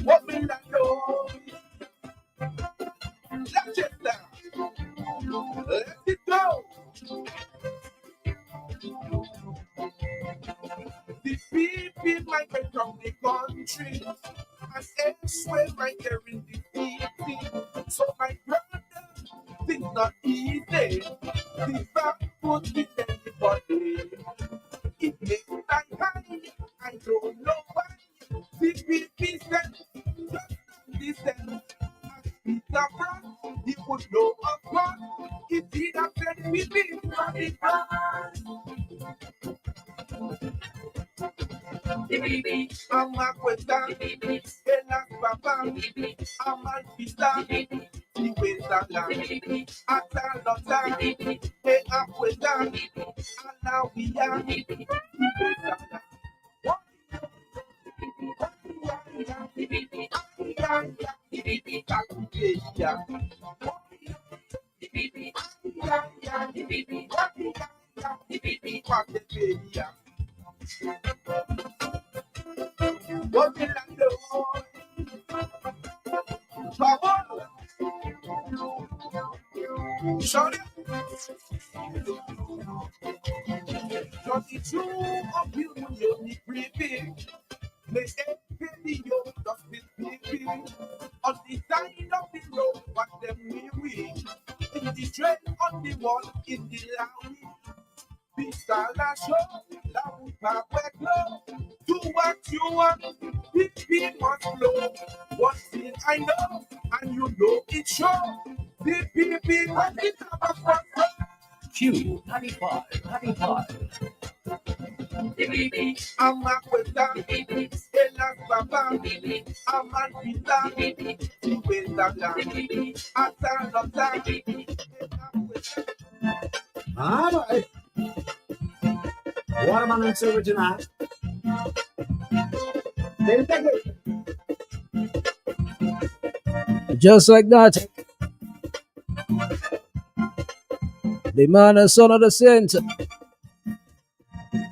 What will I know? Let it down. Let it go. The people migrate from the country and elsewhere right there in the city. So my brother, things not easy. The back put with everybody. It makes me high. I don't know why. The people said, just listen. Peter Brown, he would know of God. If he had said we be from the cross. I'm a cuesta, en la papa, I'm a pista, y cuesta la, hasta nota, e a cuesta, a la villa, y cuesta la. What will I do? Shout it. Just the true of you, unique reveal. Let every video just be speaking. On the side of the road, what them we in the train, on the wall, in the lounge. Pistol and show, loud power glow. Do what you want, people must flow. One thing I know, and you know it show. The people want it up for Q 95. I'm a cuesta, en la papa, I'm a pita, y cuesta la, hasta nota, All right. Waterman and Silver tonight. Just like that. The man and son of the saint.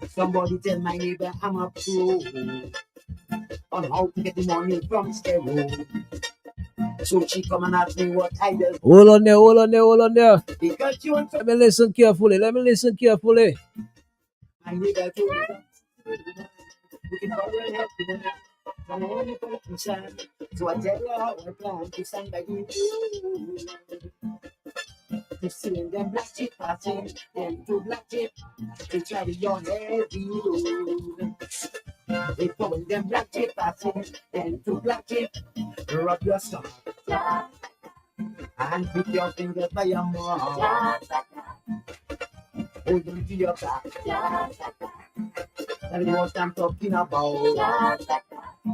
Somebody tell my neighbor I'm a pro on how to get the money from stereo. So she come and ask me what I do. Hold on there. Because you want Let me listen carefully. my neighbor told me looking for your help from only politician. So I tell you how I plan to stand by you. To seeing them black chip passing, them two black chip to carry on heavy load. They found them black chip passing, them two black chip rub your stomach and pick your finger by your mouth. Hold on to your back. That's what I'm talking about.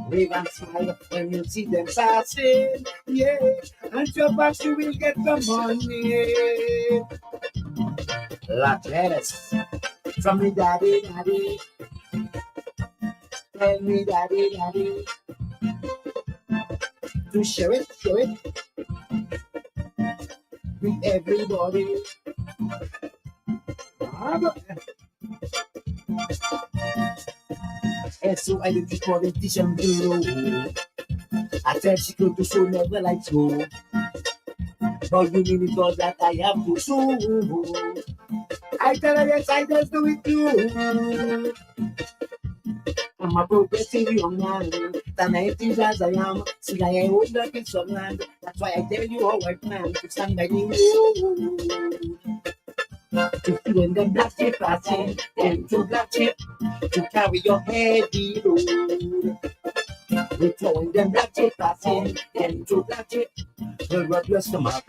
Wave and smile when you see them passing, yeah. And your back you will get the money. Like lettuce from me daddy. Tell me daddy. To show it with everybody. And so I did the politician bureau. I said she could do so never like so. But you mean it all that I have to do. I tell her yes, I just do it too. I'm a progressive young man. And I think as I am, see I would not in some land. That's why I tell you, all white man, to stand by the road. To fill in the black chip passing, and to black chip, to carry your heavy load. We throwing them black chip passing, and to black chip, to rub your stomach.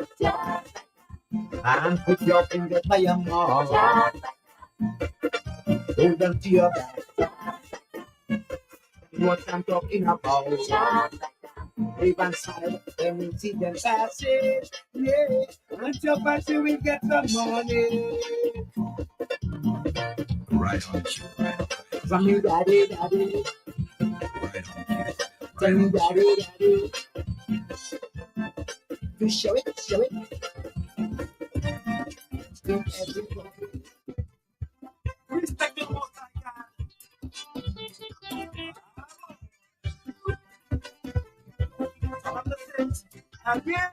And put your finger by your mouth. Hold on to your back. What I'm talking about. Live and smile when you see them passing. Yeah, once you're passing, we get the money. Right on cue, right on. From you, daddy, daddy. Right on cue. Tell me, daddy, daddy. You show it, show it. In every pocket. Respect the most I got. Again.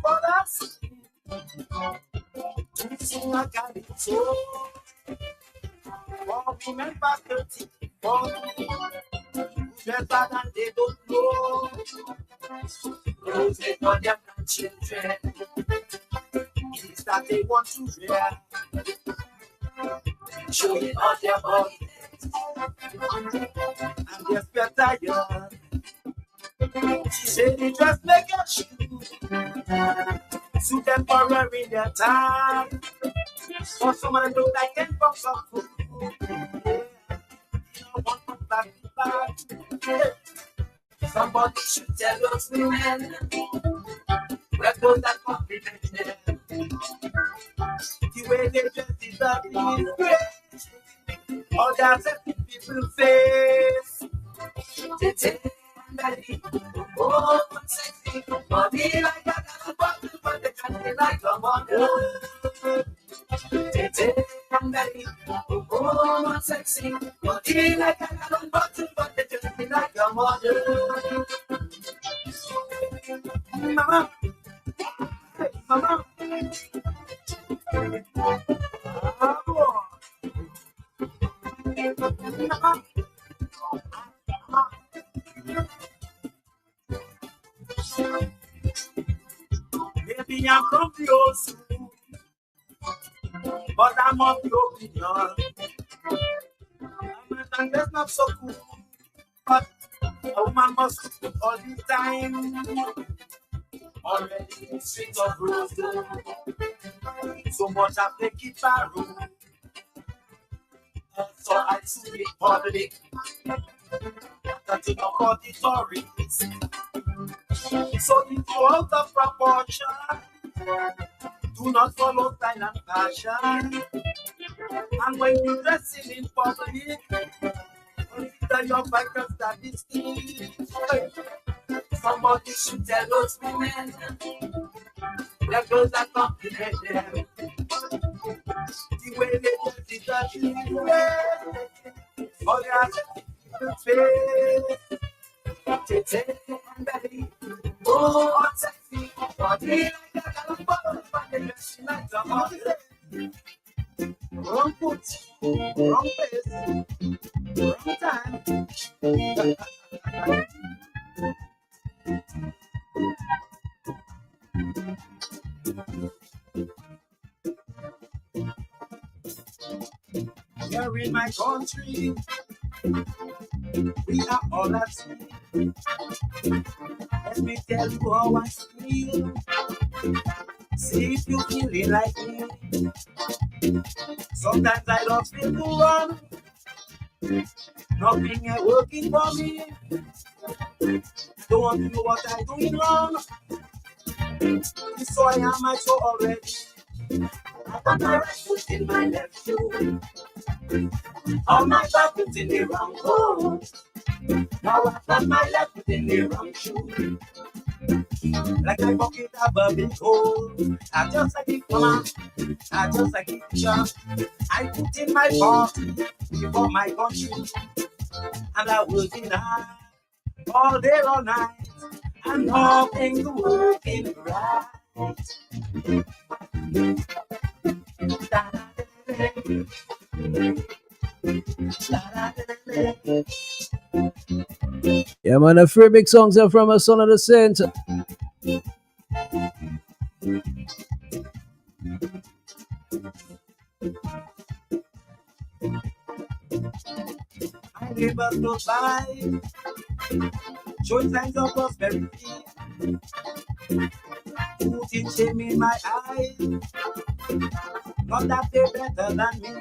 For us, I got it so. For women past 30, for better than they don't know. Those they know their children. It's that they want to wear. Showing all their body. And they're spare tired. She said they just make a shoe. Suit them for wearing their time. For someone to look like them box of food. Somebody should tell us women where goes that confidence there. The way they just deserve is great. All that people face. They take daddy, oh, sexy, body like that, bottle, but they can't be like a model. They take daddy, oh, sexy, body like that, bottle, but they can't be like a model. Mama, hey, mama. Maybe I'm from the old school, but I'm of the opinion. I'm just not so cool, but a woman must cook all the time. Already in streets of rose, so much I take it by room. So I see it public, that you know for the tourists. So if you out of proportion, do not follow style and fashion. And when you're dressing in public, consider your vital statistics. Somebody should tell those women that girls are complicated. The way they just did that, oh yeah, face. Oh, sexy, body like that, but they just like the model. Wrong foot, wrong face, wrong time. Here in my country, we are all at sea. Let me tell you how I feel. See if you feeling like me. Sometimes I don't feel to run. Nothing ain't working for me. Don't want to know what I'm doing wrong. So I am I so already. I got my right foot in my left shoe. All my back foot in the wrong hole. Now I got my left foot in the wrong shoe. Like I bucket a bubble hole. I just like it, mama. I just like it, Sean. I put in my part for my country. And I work in hard all day, all night. and all things working right. Yeah, man, the three big songs are from a Son of the Saint. My neighbors close by, showing signs of prosperity. Putting shame in my eyes, not that they're better than me.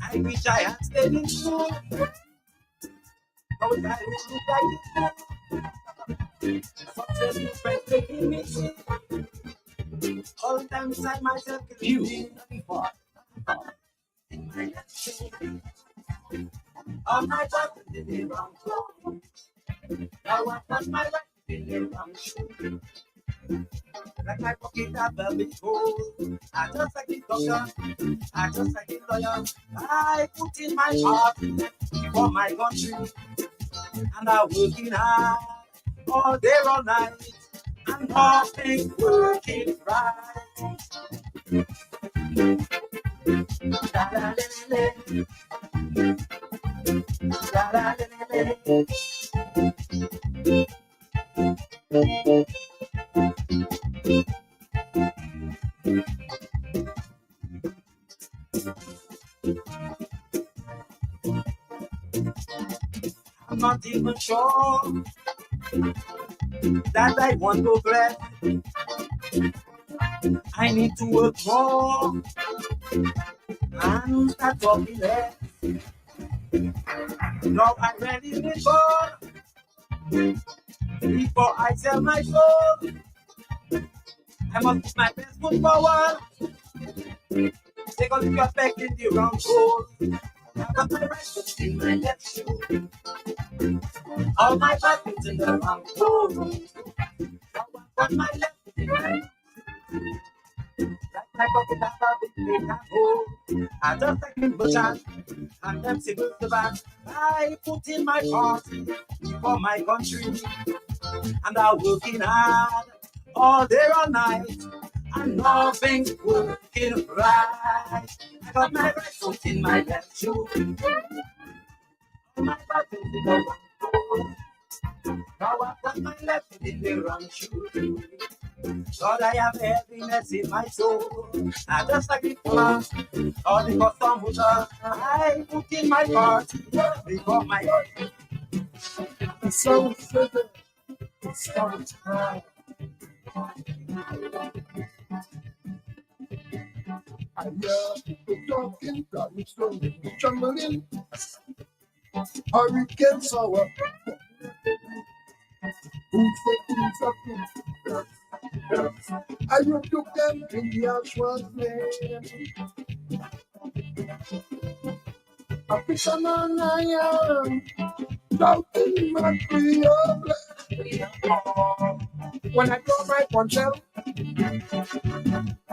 I wish I had stayed in school. Those guys who look like this, success is friends taking me. All the time inside myself, you. All my thoughts in the wrong clothes. Now I put my life in the wrong shoe. Like my pocket have a big hole. I just like the doctor, I just like the lawyer. I put in my heart for my country, and I'm working hard all day, all night, and nothing working right. I'm not even sure that I want to bless. I need to work more and start talking less. Now I'm ready to go before I sell my soul. I must put my best foot forward, because if you're back in the wrong hole, I got my right foot in my left shoe. All my back is in the wrong hole. Now I got my left foot in my like my pocket has a big hole. I just like in bushes and them civil the back. I put in my heart for my country, and I'm working hard all day, all night, and nothing's working right. I got my right foot in my left shoe. All my back is in the wrong hole. Now I got my left foot in the wrong shoe. Lord, I have heaviness in my soul. I just like the farmer or the custom butcher. I put in my heart before my heart. It's so simple. It's so time. I hear people talking, God slowly trembling. Hurricane sour. Who's taking something? I rebuke them in Yahshua's name. A fisherman I am, doubting my creator. When I draw my poncho,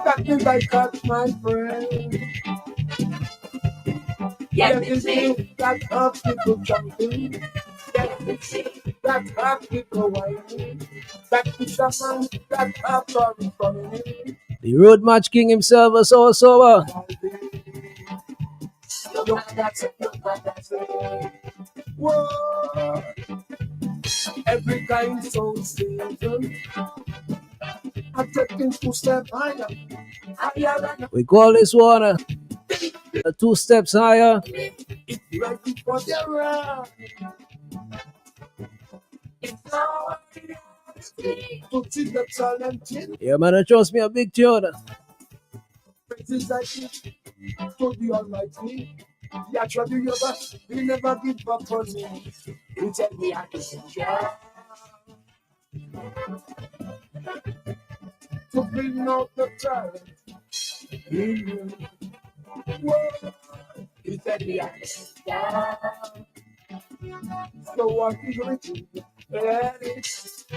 that means I catch my friend. Yes, it's me that have people jumping. Yes, it's me that have people whining. That fisherman that have trouble coming. The road match king himself was also Whoa. Every kind so season. I'm taking 2 steps higher. we call this one a 2 steps higher. It's ready for the ride. To see the talented. Yeah, man, trust me, a big tune. Praises I give to the Almighty. Yeah, try to do your best. We never give up on me. You tell me I can share. To bring out the talent in you. Whoa. You tell me I can share. So what is written? Let it be.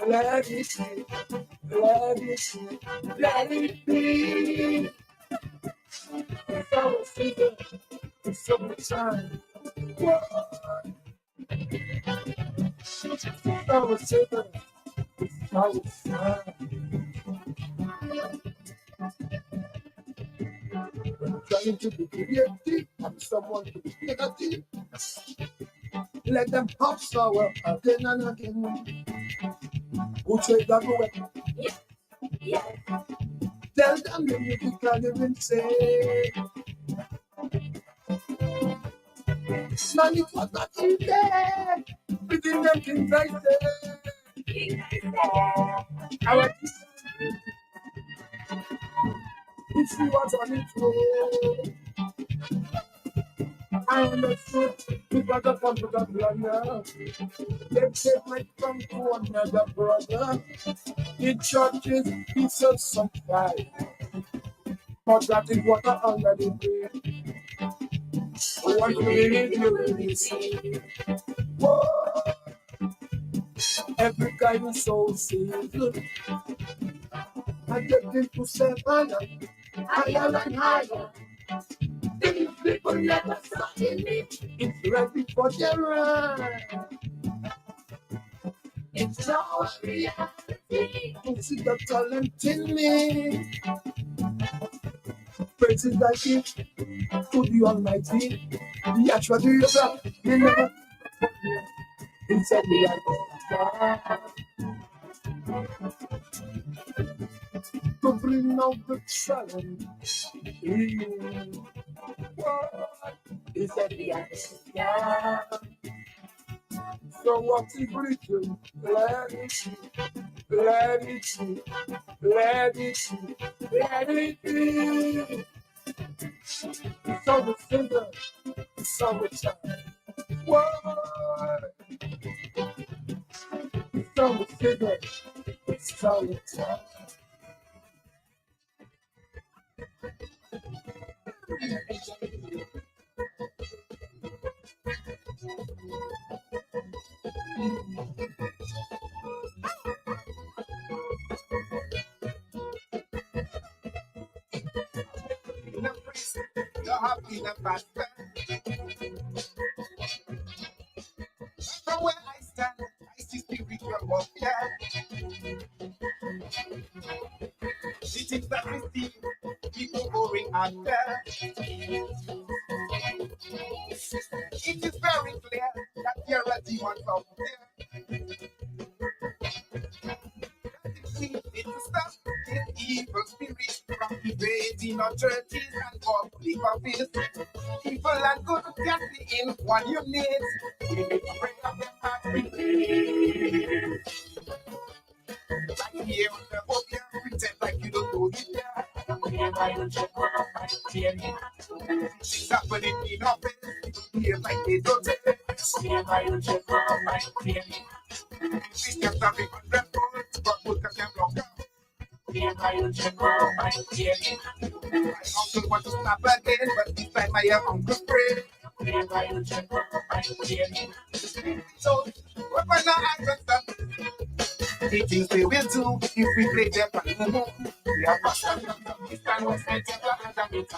Let it be. Let it be. Let it be. It's our season. It's summertime. Whoa. how it's sitting. This is how it's done. When you're trying to be creative and someone to be negative, let them pop sour again and again. Who take that away? Yeah. Tell them the music can't even say. Man, it was not easy. Within them things I say. Our if she was on its way, I understood it was a comfortable blunder. They take my from to another brother. It judges piece of some pride, but that is what I already did. One minute you will see. Whoa. Every guy is so simple. I get into seven, higher and higher. These people never stop in me. It's ready for their run. It's our reality. To see the talent in me. Praises I give to the Almighty. The actual yourself, you never. He said me I go to bring out the challenge. He said me I go. So what is written? Let it be, let it be, let it be, let it be. So the singer, summertime. Whoa. So the singer, summertime. You're happy and faster. From where I stand, I see spiritual warfare. The things that we see, people going under. It is very clear that there are demons out there. It's to stop this evil spirit from invading our churches and public office. Evil and good can be in one unit. We need to pray up and happy. Like here on the podium, pretend like you don't know it there. Things happening in office, people behave like they don't take it. Christians are being rebels, but look at them longer. My uncle wants to snap again, but this time my uncle pray. So, open our eyes and stop. The things they will do if we play their plan. We are passion, this time was meant to go and have it.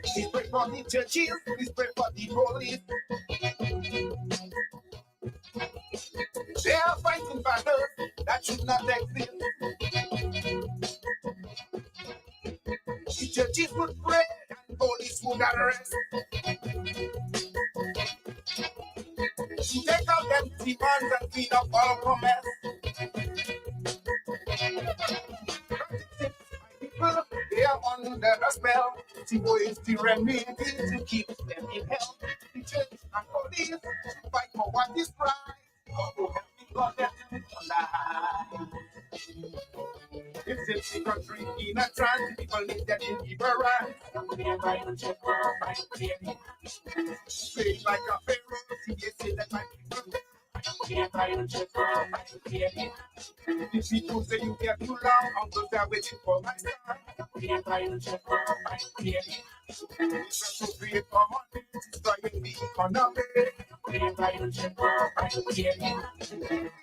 Please pray for the churches, please pray for the police. They are fighting battles that should not exist. The churches would pray and police would arrest. Take out them demons and clean up all commerce. People, they are under a spell. Tibo is the remedy to keep them in health. The church and police should fight for what is right. God will help me, God them alive. It's a country in a trance, people need their deliverance. Pray like a pharaoh, see they say that my people If people say you get too long, Uncle Sam waiting for my son. It's to create more money, destroying the economy.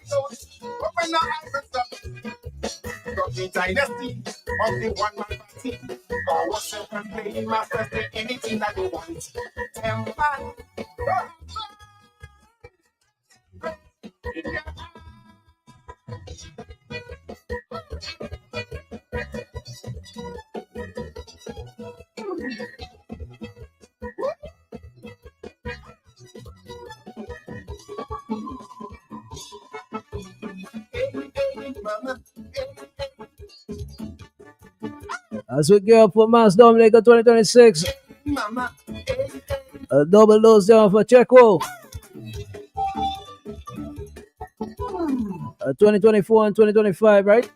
So, open our eyes and stop. Got the dynasty of the one man party. Or what's up and playing masters, say anything that they want. Tell man. As we gear up for Mass Dominica 2026, Mama, a double dose down for Checo. 2024 and 2025, right?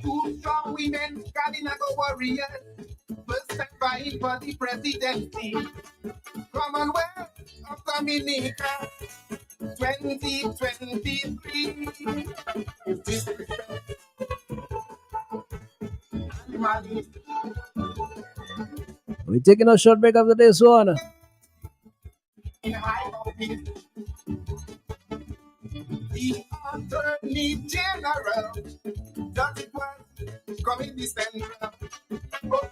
Two strong women, Kalinago warriors, will stand by for the presidency. Commonwealth of Dominica, 2023. Is this respect? Mali. We're taking a short break after this one. In high office, the Attorney General does it well, coming December. Open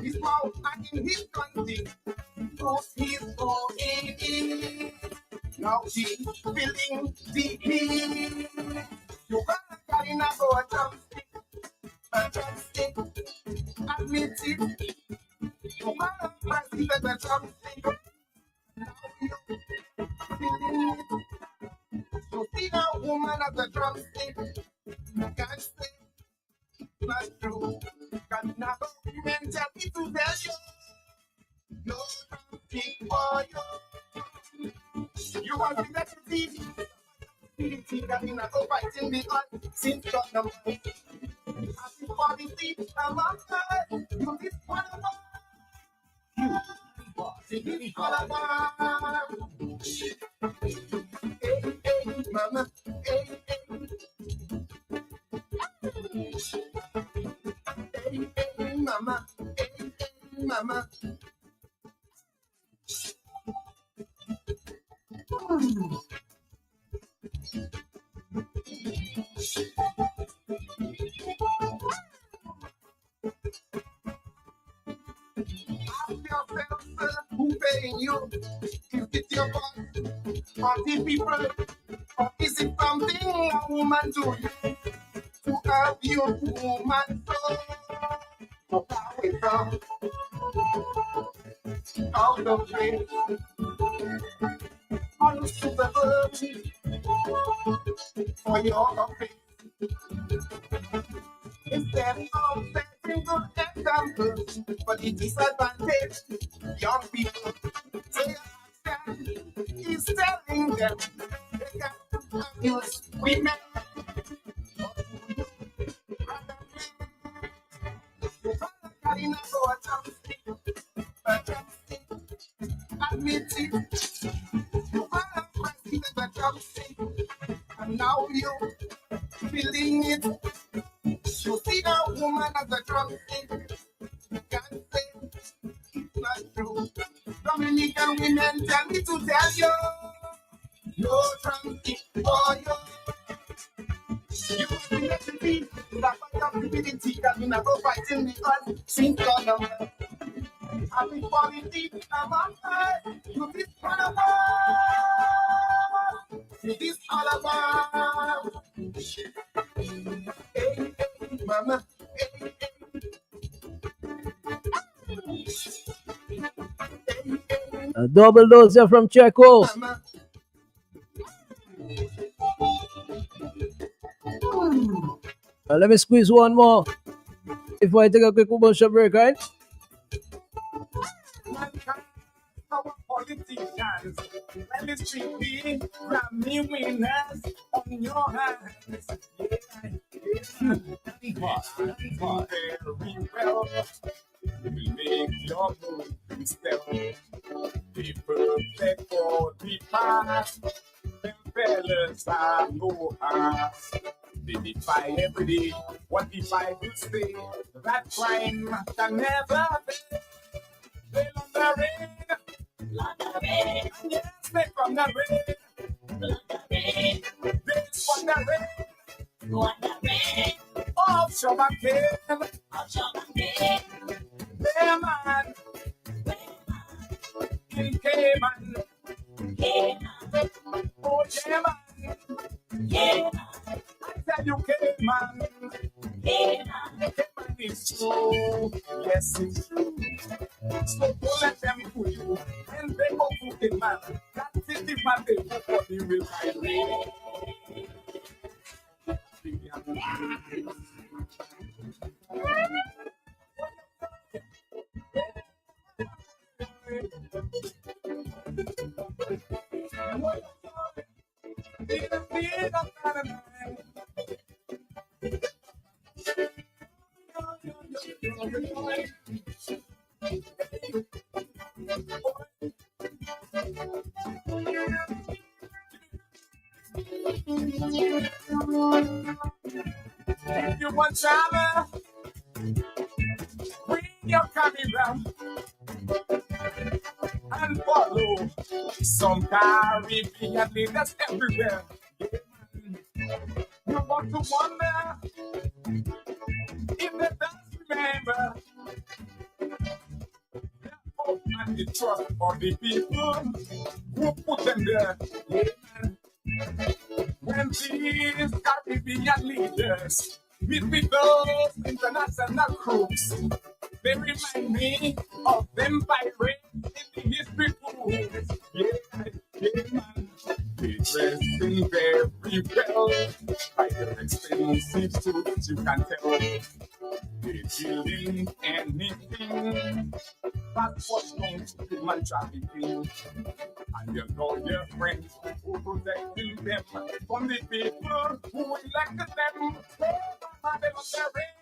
his mouth and in his country, post his OAE. Now she's feeling the heat. You can't carry a drumstick, admit it. You can't receive a drumstick. Feeling it. You see a woman at the drumstick. Can't say not true. Can never mental it to tell you. No drumstick for you. You want to get to see. Can go fighting the earth since your number. Happy for the seat, I'm on time. You this one of us. You. This all of us. Hey, hey, mama. Hey, hey. Hey, hey, mama. Hey, hey, mama. Ask yourself, who paying you? Is it your boss or the people? Or is it something a woman do to help you, woman? So power it up out of place. Unsuitable for your face. Instead of setting good examples for the disadvantaged young people, say is telling them they can abuse women. Admit it. You are pressing the drumstick, and now you feeling it. You see a woman as a drumstick. You can't say it's not true. Dominican women tell me to tell you, no drumstick for you. You will be let to be that fight of stupidity that we never fight in the earth. Sing your number. Happy for the deep, I'm on high. You this all about. You this all about. Hey, hey, mama. Hey, hey. A double dose here from Checo. Mama. Let me squeeze one more before I take a quick commercial break, right? Our politicians, let me treat me, Grammy winners on your hands. Yeah. Very well. will make your moving step. The perfect for the past. Them fellas are no ass. They defy every day what the Bible say. That crime can never be. They love the rain. Yes, they from the rain. They from the rain. Offshore and cave. Bear man. In Cayman. Oh, yeah, man. I tell you, Cayman. Cayman is true. Yes, it's true. So don't let them fool you. And they go to Cayman. That is the man they go for the real highway. If you want travel, bring your camera and follow some Caribbean leaders everywhere. You want to wonder if they don't remember the hope and the trust of the people who put them there. When these Caribbean leaders meet with those international crooks, they remind me of them pirates in the history books. Yeah, man. They dress in very well by their expensive suits, you can tell. They deal in anything that's what's known to human trafficking. And your lawyer friends who protecting them from the people who elected them. They love their rain.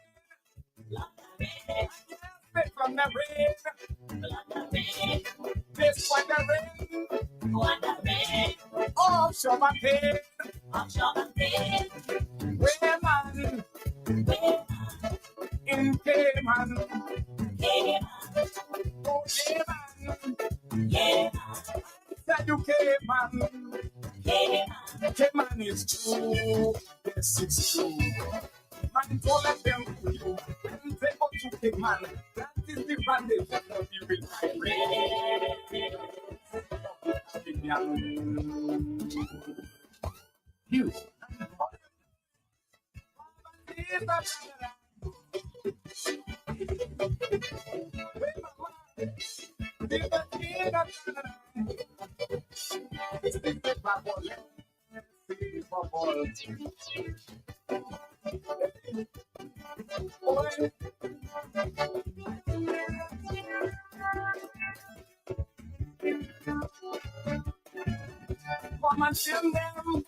They from the rain. They find the rain. Offshore and pain. Where man. In Cayman. Oh, Cayman. That you Cayman. Cayman is true. Yes, it's true. Man, don't let them fool you. And they go to Cayman. That is the bandage that you will find. You. Come and send them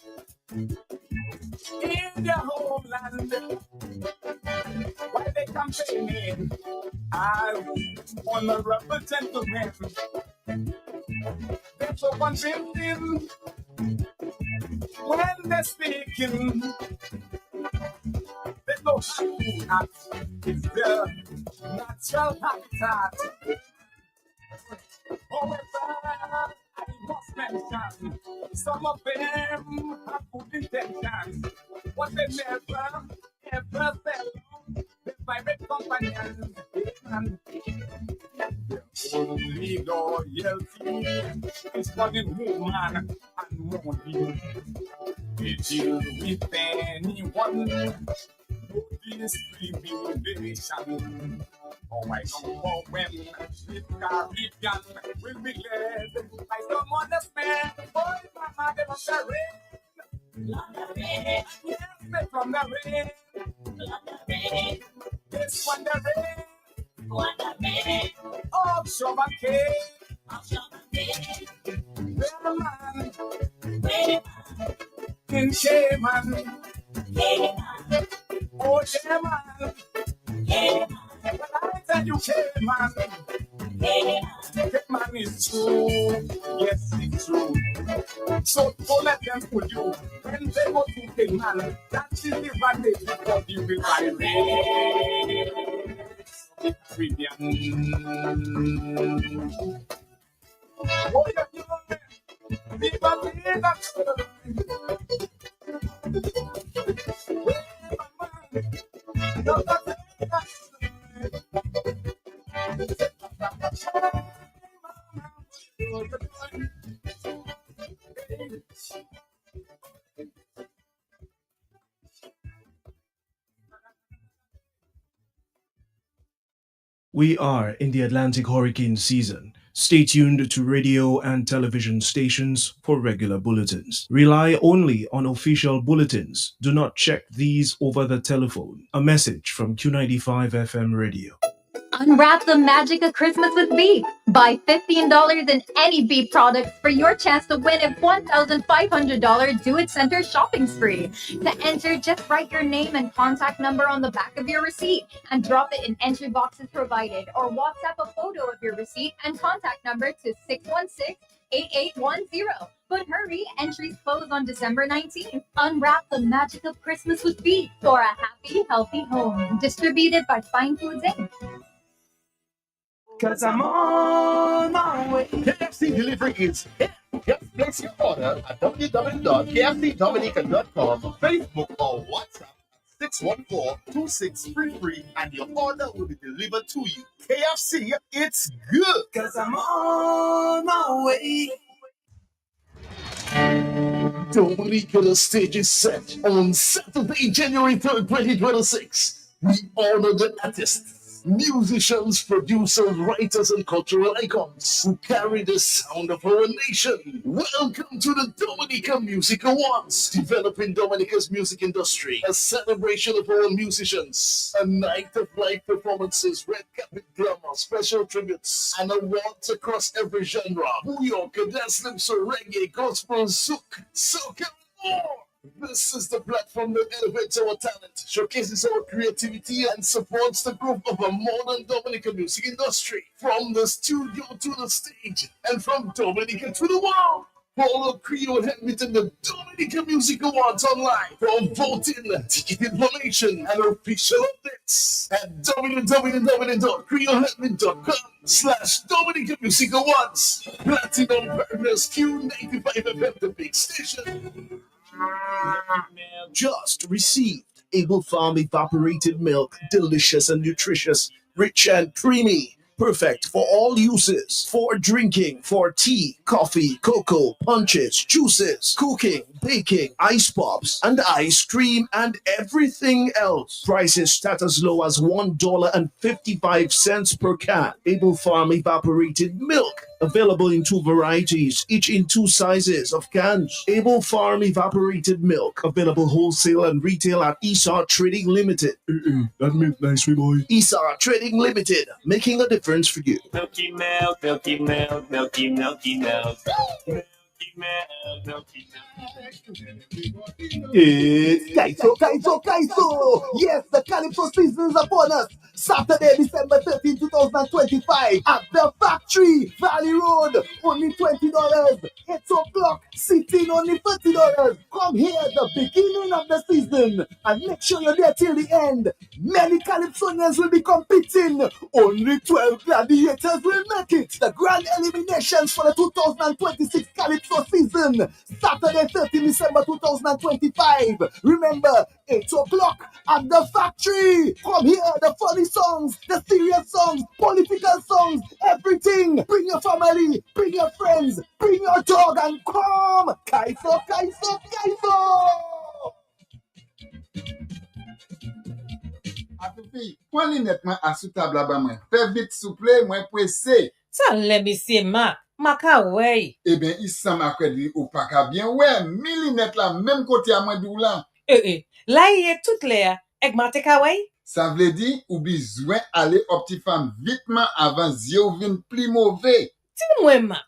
in their homeland while they campaigning as honorable gentlemen. They're so convincing when they're speaking. They don't have to act. It's their natural habitat. However, I must mention some of them have good intentions. What they never, ever sell, the private companions. And their only loyalty is for the woman and money. They deal with anyone who discrimination. Oh, I know when this Caribbean will be led by some honest man. Boy, mama, they must have rain. Yes, they from the rain. This one the rain. Offshore and cave. Where man. In Cayman. Oh, yeah, man. But I tell you hate man. Hate man is true. Yes, it's true. So don't let them put you. When they go to hate man, that is the advantage because you will find We are in the Atlantic hurricane season. Stay tuned to radio and television stations for regular bulletins. Rely only on official bulletins. Do not check these over the telephone. A message from Q95 FM radio. Unwrap the magic of Christmas with Beep. Buy $15 in any Beep products for your chance to win a $1,500 do-it-center shopping spree. To enter, just write your name and contact number on the back of your receipt and drop it in entry boxes provided, or WhatsApp a photo of your receipt and contact number to 616-8810. But hurry, entries close on December 19th. Unwrap the magic of Christmas with Beep for a happy, healthy home. Distributed by Fine Foods Inc. Cause I'm on my way. KFC delivery is here. Just place your order at www.kfcdominica.com, Facebook or WhatsApp at 614-2633 and your order will be delivered to you. KFC, it's good. Cause I'm on my way. Dominica, the stage is set on Saturday, January 3rd, 2026. We honor the artists, musicians, producers, writers, and cultural icons who carry the sound of our nation. Welcome to the Dominica Music Awards, developing Dominica's music industry, a celebration of our musicians, a night of live performances, red carpet glamour, special tributes, and awards across every genre: Booyaka, dance, calypso, reggae, gospel, zouk, soca, and more. This is the platform that elevates our talent, showcases our creativity, and supports the growth of a modern Dominican music industry. From the studio to the stage, and from Dominica to the world. Follow Creole Headmeet in the Dominica Music Awards online for voting, ticket information, and official updates at www.creoleheadmeet.com/Dominica Music Awards. Platinum Partners Q95 FM, the big station. Just received Able Farm evaporated milk, delicious and nutritious, rich and creamy. Perfect for all uses, for drinking, for tea, coffee, cocoa, punches, juices, cooking, baking, ice pops, and ice cream, and everything else. Prices start as low as $1.55 per can. Able Farm evaporated milk. Available in 2 varieties, each in 2 sizes of cans. Able Farm evaporated milk. Available wholesale and retail at Esau Trading Limited. That milk nice, boy. Esau Trading Limited, making a difference for you. Milky milk, milky milk, milky, milky milk. It's Kaiso! Yes, the Calypso season is upon us. Saturday, December 13, 2025 at the Factory, Valley Road. Only $20. 8 o'clock, sitting only $30. Come here at the beginning of the season and make sure you're there till the end. Many Calypsonians will be competing. Only 12 gladiators will make it. The grand eliminations for the 2026 Calypso season. Saturday, 13 December 2025. Remember, 8 o'clock at the Factory. Come here, the funny songs, the serious songs, political songs, everything. Bring your family, bring your friends, bring your dog, and come. Kaiso, Kaiso, Kaiso. Afifi, pon linet mwen asou tabla ba mwen. Fè vite souple, mwen presse. Sa let me see, Maka wey. Eh ben, isan makredi ou paka bien. Ouais, mi linet la, même côté à mwen dou lan. La yé tout le, ek mate ka wey? Ça vle di, ou bizwen ale Optifam vitman avant zyo vin pli mauvais. Ti mwen mak,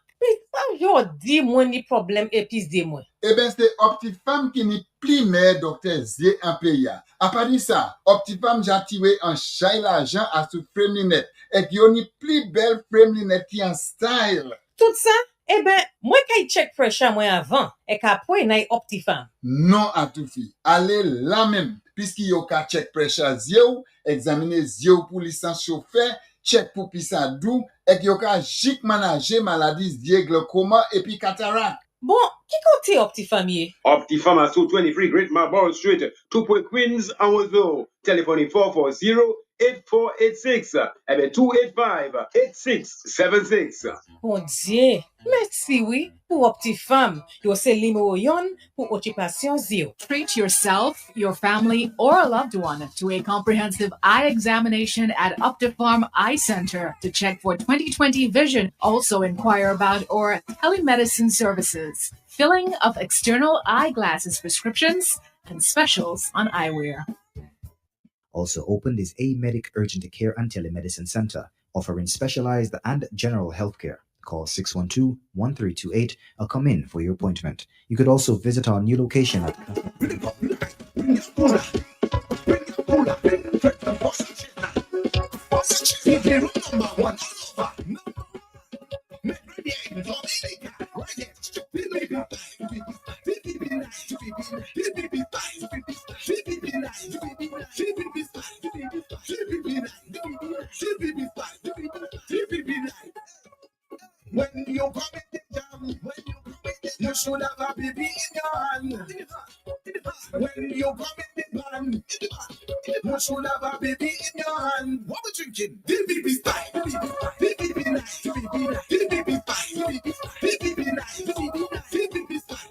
Yo di mwen ni problem epis de mwen. Eh ben, c'est Optifam qui ni pli meilleur docteur Zé en pays. À part ça, Optifam j'ai tiré en chay l'argent à sous frame lunette. Et qui ont ni pli belle frame lunette qui en style. Tout ça, eh ben, mwen kay check pressure mwen avant, et qu'après nay Optifam. Non à tout fi. Allez là même. Puisqu'il y a qu'à check pressure Zé ou, examiner Zé ou pour licence chauffeur, check pour puissant doux, et qu'il y a qu'à jik manager maladie Zé glaucoma et puis cataracte. Bon, qui kote Optifam ye? Optifam à 223 Great Marlborough Street, 2 Point Queens, Amwazoo. Téléphone 440-8486. Eh bien, 285-8676. Bon Dieu, merci oui, pour Optifam. Yo se limo yon pour occupation zio. Treat yourself, your family, or a loved one to a comprehensive eye examination at Optifarm Eye Center to check for 20/20 vision. Also inquire about our telemedicine services, filling of external eyeglasses prescriptions, and specials on eyewear. Also opened is A-Medic Urgent Care and Telemedicine Center, offering specialized and general healthcare. Call 612-1328 or come in for your appointment. You could also visit our new location at When you come in the jam, you should have a baby in your hand. When you come in the band, you should have a baby in your hand. What we drinking? DBB style. DBB nice. DBB nice. DBB style. DBB nice. DBB style.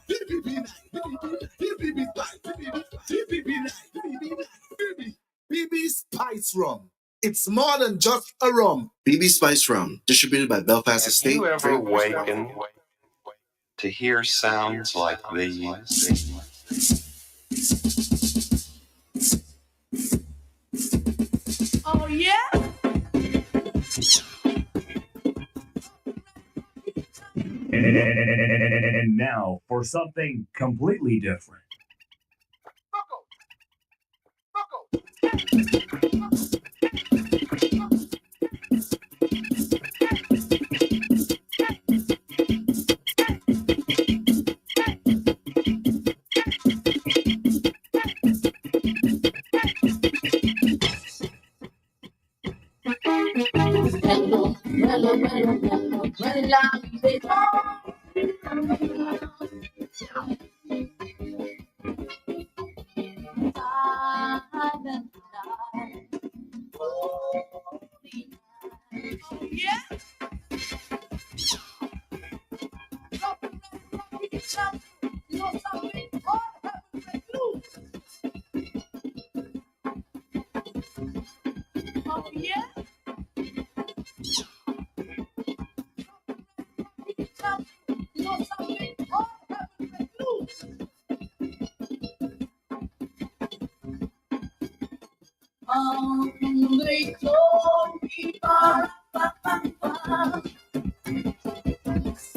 DBB nice. DBB style. DBB nice. BB Spice Rum. It's more than just a rum. BB Spice Rum, distributed by Belfast Estate. Have you ever awakened to hear sounds like these? Oh, yeah? And now for something completely different. They told me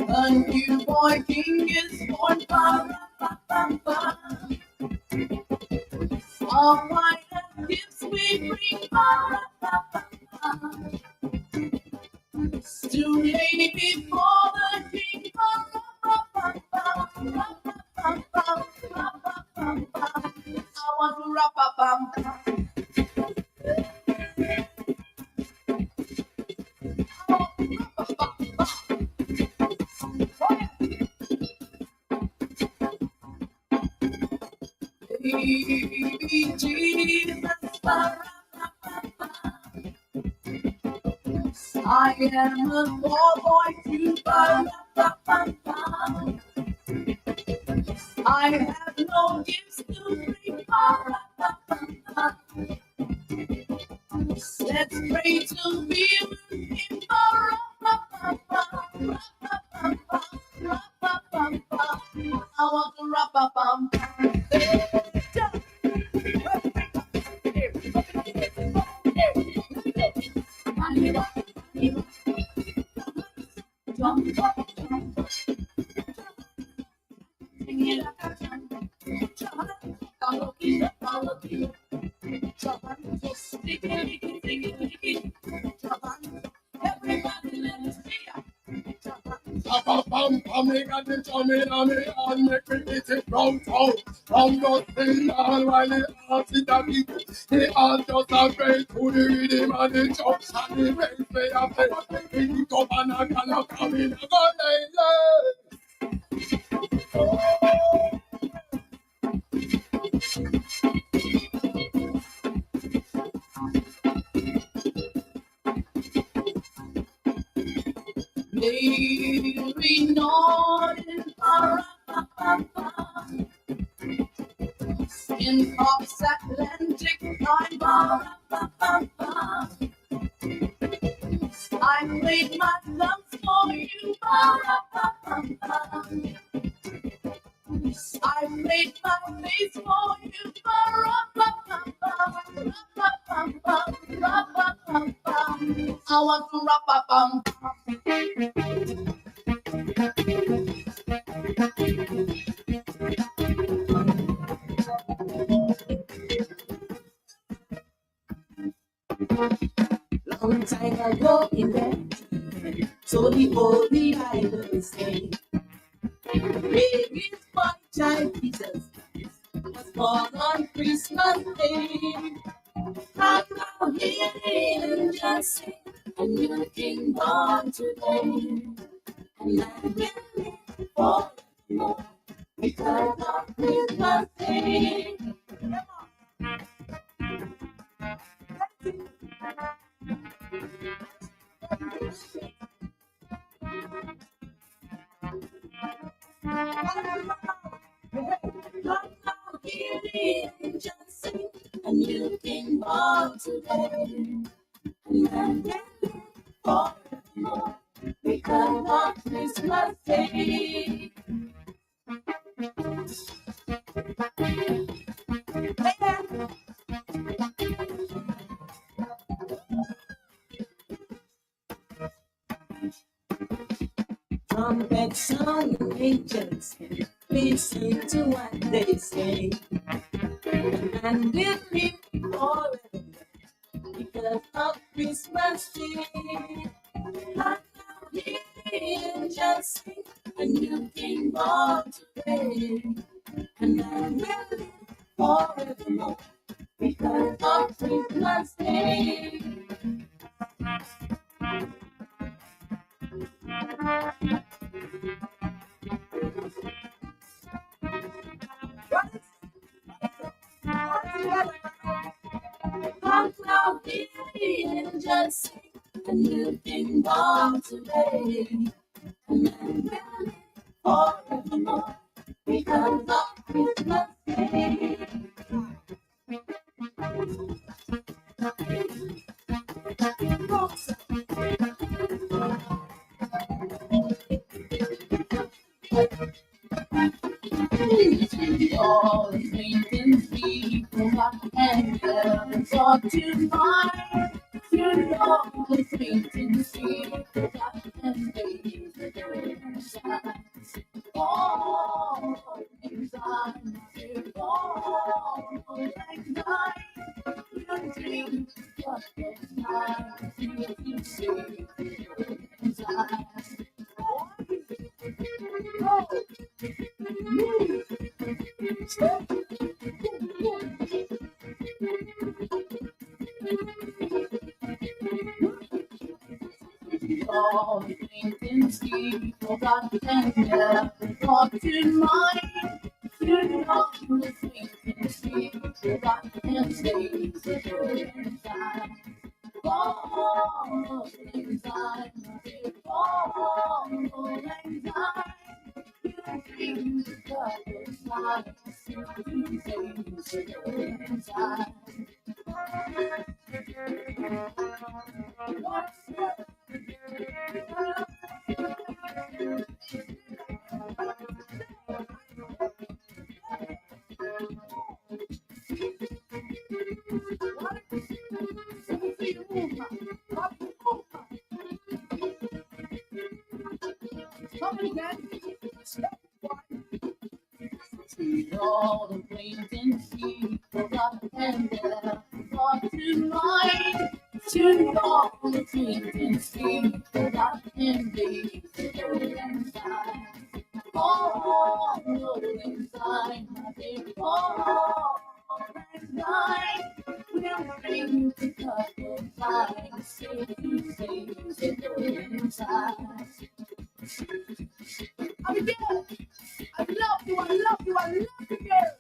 a new boy king is born. All my gifts we bring to lay before the king. I want to rap a I am a poor boy too, I have no gifts to bring. Let's pray to be with him. I want to rap a bum. Jump Me got the chum in a me and make me eat it round town. I'm not saying all while the heart is a beat. The heart just a break to the rhythm and the chop and the bass play a play. Pick it up and I cannot come in a go Maybe not in Pop's Atlantic time. I played my love for you. I played my face for you. I want to rap-a-bum. Long time ago in that, so the Holy Bible say, baby's boy child Jesus was born on Christmas Day. And now here just sing a new king born today. And I'm ready for more because of Christmas Day. A new king born today, and I'm ready for more because of Christmas Day. Trumpet sound and angels listen to what they say, and we'll live forever because of Christmas Day. And now the angels sing a new king born today, and I'm ready forevermore because of Christmas Day. Come now, the angels sing a new king born today, and I'm ready forevermore because of Christmas Day. All the things people and for tonight, you know the things people and days all anxiety, all anxiety, you dream what is nice, you see anxiety. All the things people and never thought in mind. You know the things people and days inside. All anxiety, all anxiety. You dream what is nice, you say inside. All the places people got and there for tonight. To all the places people got and they inside. Oh, no, inside my big all night. We'll bring the couple time. Say inside. I'm again. I love you, I love you, I love you, girl.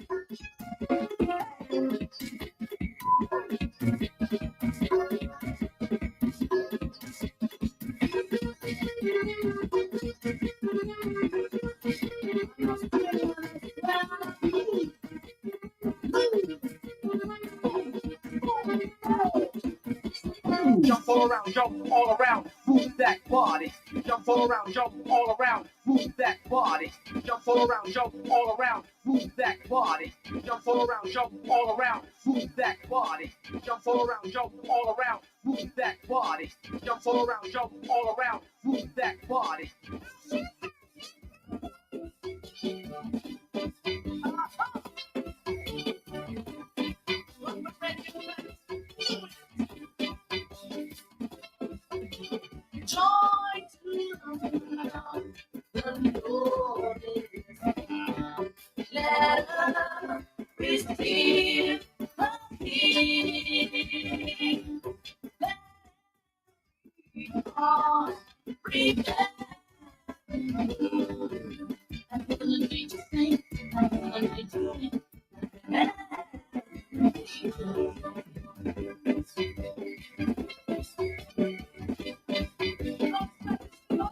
Jump all around, jump all around, move that body. Jump all around, jump all around, move that body. Jump all around, jump all around, move that body. Jump all around, jump all around, move that body. Jump all around, jump all around, move that body. Jump all around, jump all around, move that body. Joy to the Lord is let us receive the King. Let us prepare and we'll need to sing, and we'll need to sing.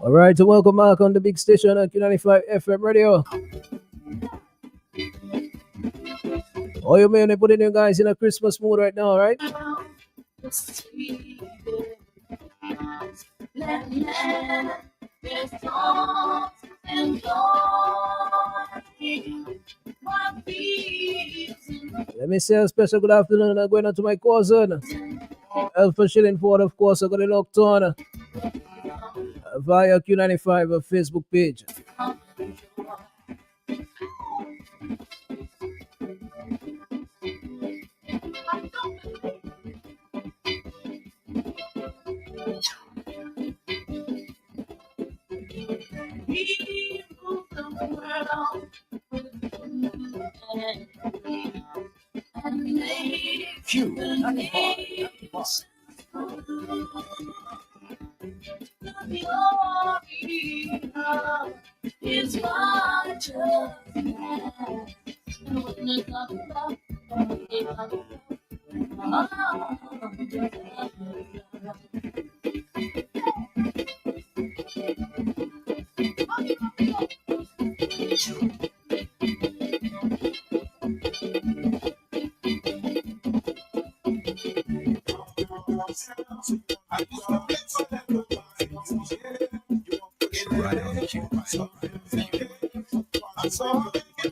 All right, so welcome back on the big station at Q95 FM radio. Oh, you may putting you guys in a Christmas mood right now, right? Let me say a special good afternoon and going out to my cousin, Alpha Shillingford, of course. I got it locked on via Q95 Facebook page. Is righteousness.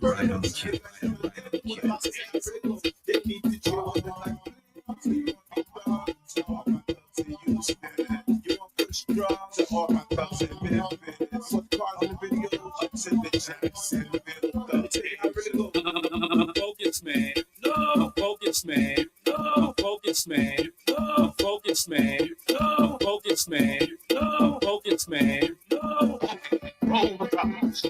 Right on the cue. Right on the cue. Focus, man. No, focus, man. No, focus, man. No, focus, man. No, focus, man. No, focus, man. No. Roll the drums.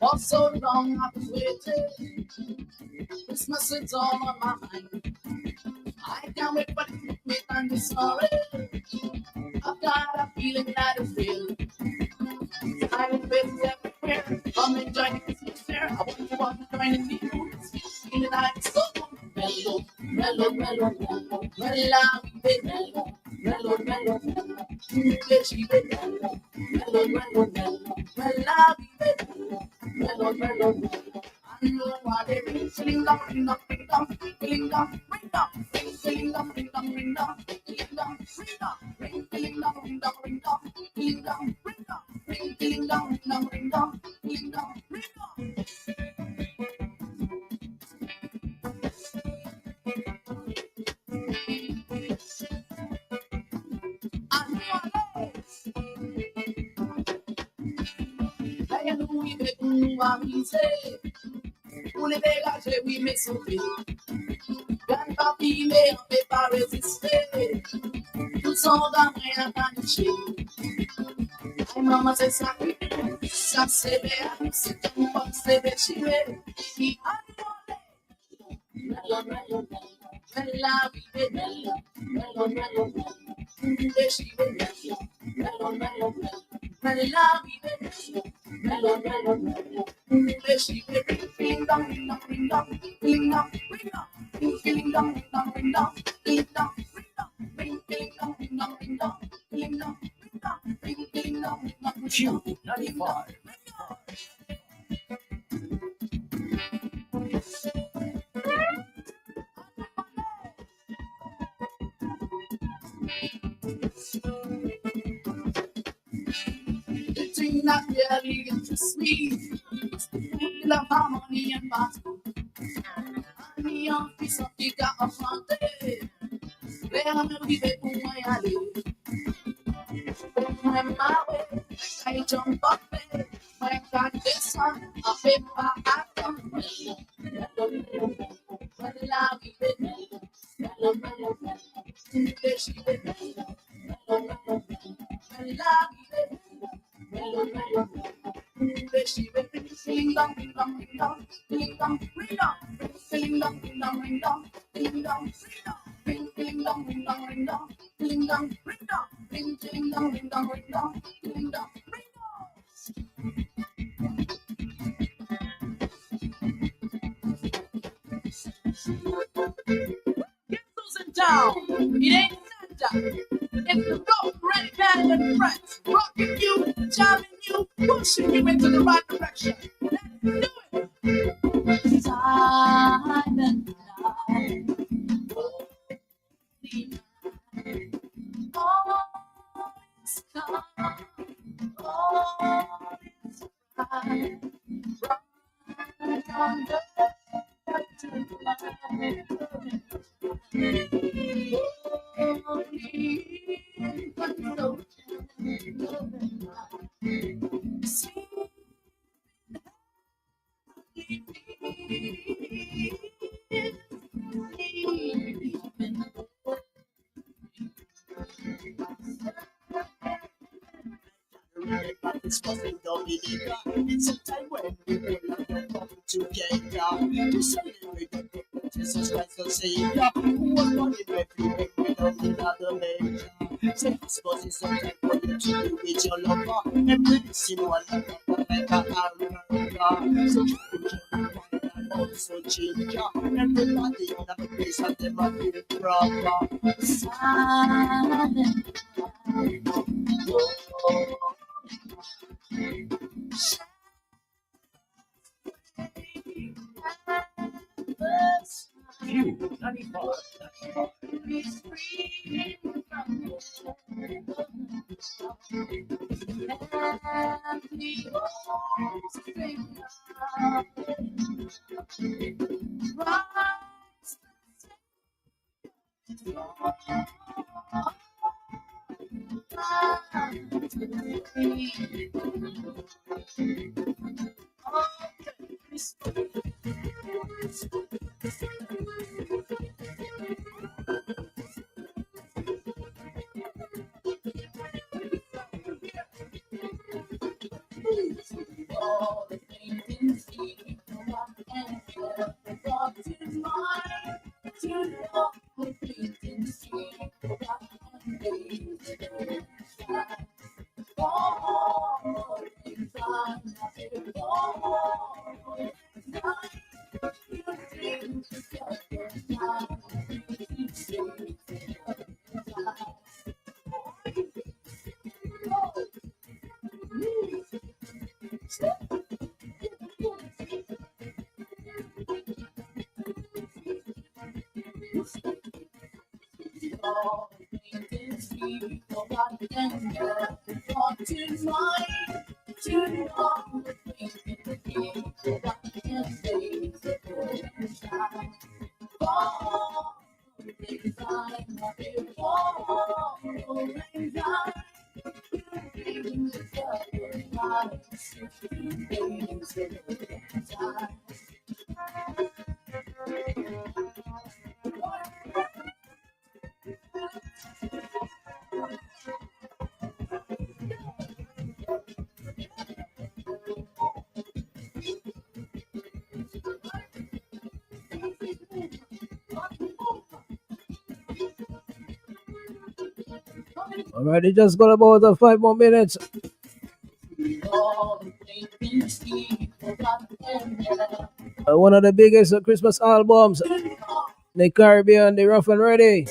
For so long I've been waiting. Christmas is all on my mind. I can't wait for the Christmas and the story. I've got a feeling that it's real. Silent faces everywhere. Come and join the Christmas fair. I want you all to join in the mood. Feeling like it's so mellow, mellow, mellow, mellow, mellow, mellow, mellow, mellow, mellow. She mellow, mellow, mellow, mellow, mellow, mellow, mellow, mellow. I know what they mean. Feeling down, feeling up, feeling down, feeling down, ring down, feeling down, ring down, ring down, feeling down, ring down, ring, feeling down, ring down, ring down, feeling down, ring down, ring, feeling down, ring down, ring down, feeling down, ring down. va miser. Pour les dégager, oui, mais sauver. Gagne pas mais on peut pas résister. Tout son dans rien à nicher. Ay, maman, c'est ça. Ça, c'est bien. C'est un bon, c'est déchiré. Qui a Bella, vive bella, bello, bello, bello, decide bello, bello, bello, bello, bella, vive bello, bello, bello, bello, decide ding dong, ding dong, ding dong, ding dong, ding dong, ding dong, ding dong, ding dong, ding dong, ding dong, ding dong, ding dong, ding dong, ding dong, ding dong, ding dong, Q95. Between that really interests me. It's the feel of harmony and battle. Honey, on piece of figure of Monday. Let me vive pour moi aller. Pour moi ma way. I jump up there. Moi quand descend. I fais pas attendre. Bella, vive bella. Bella, bella, bella. Decide bella. Bella, bella, bella. Bella, vive bella. Mellow, mellow, mellow. She will be feeling dong, ding dong, ding dong, ding dong, ring dong, feeling dong, ding dong, ring dong, ding dong, feeling dong, ding dong, ring dong, ding dong, ring dong, feeling dong, ding dong, ring dong, ding dong, ring dong. Get those in town. It ain't Santa. It's the goat, ready, bad, and friends. Rocking you, jamming you, pushing you into the right direction. Let's do it. Silent night, holy night. All is calm, all is bright. Right under It's nothing Dominica. It's a time when people are coming together to celebrate the birth of Jesus Christ the Savior, who was born in Bethlehem without another manger. So Christmas is a time for you to be with your lover and releasing one another like a hamburger. So you can find and also ginger. Everybody in the place and them are feel proper. Silent. All right, it just got about 5 more minutes. One of the biggest Christmas albums, the Caribbean, the Rough and Ready.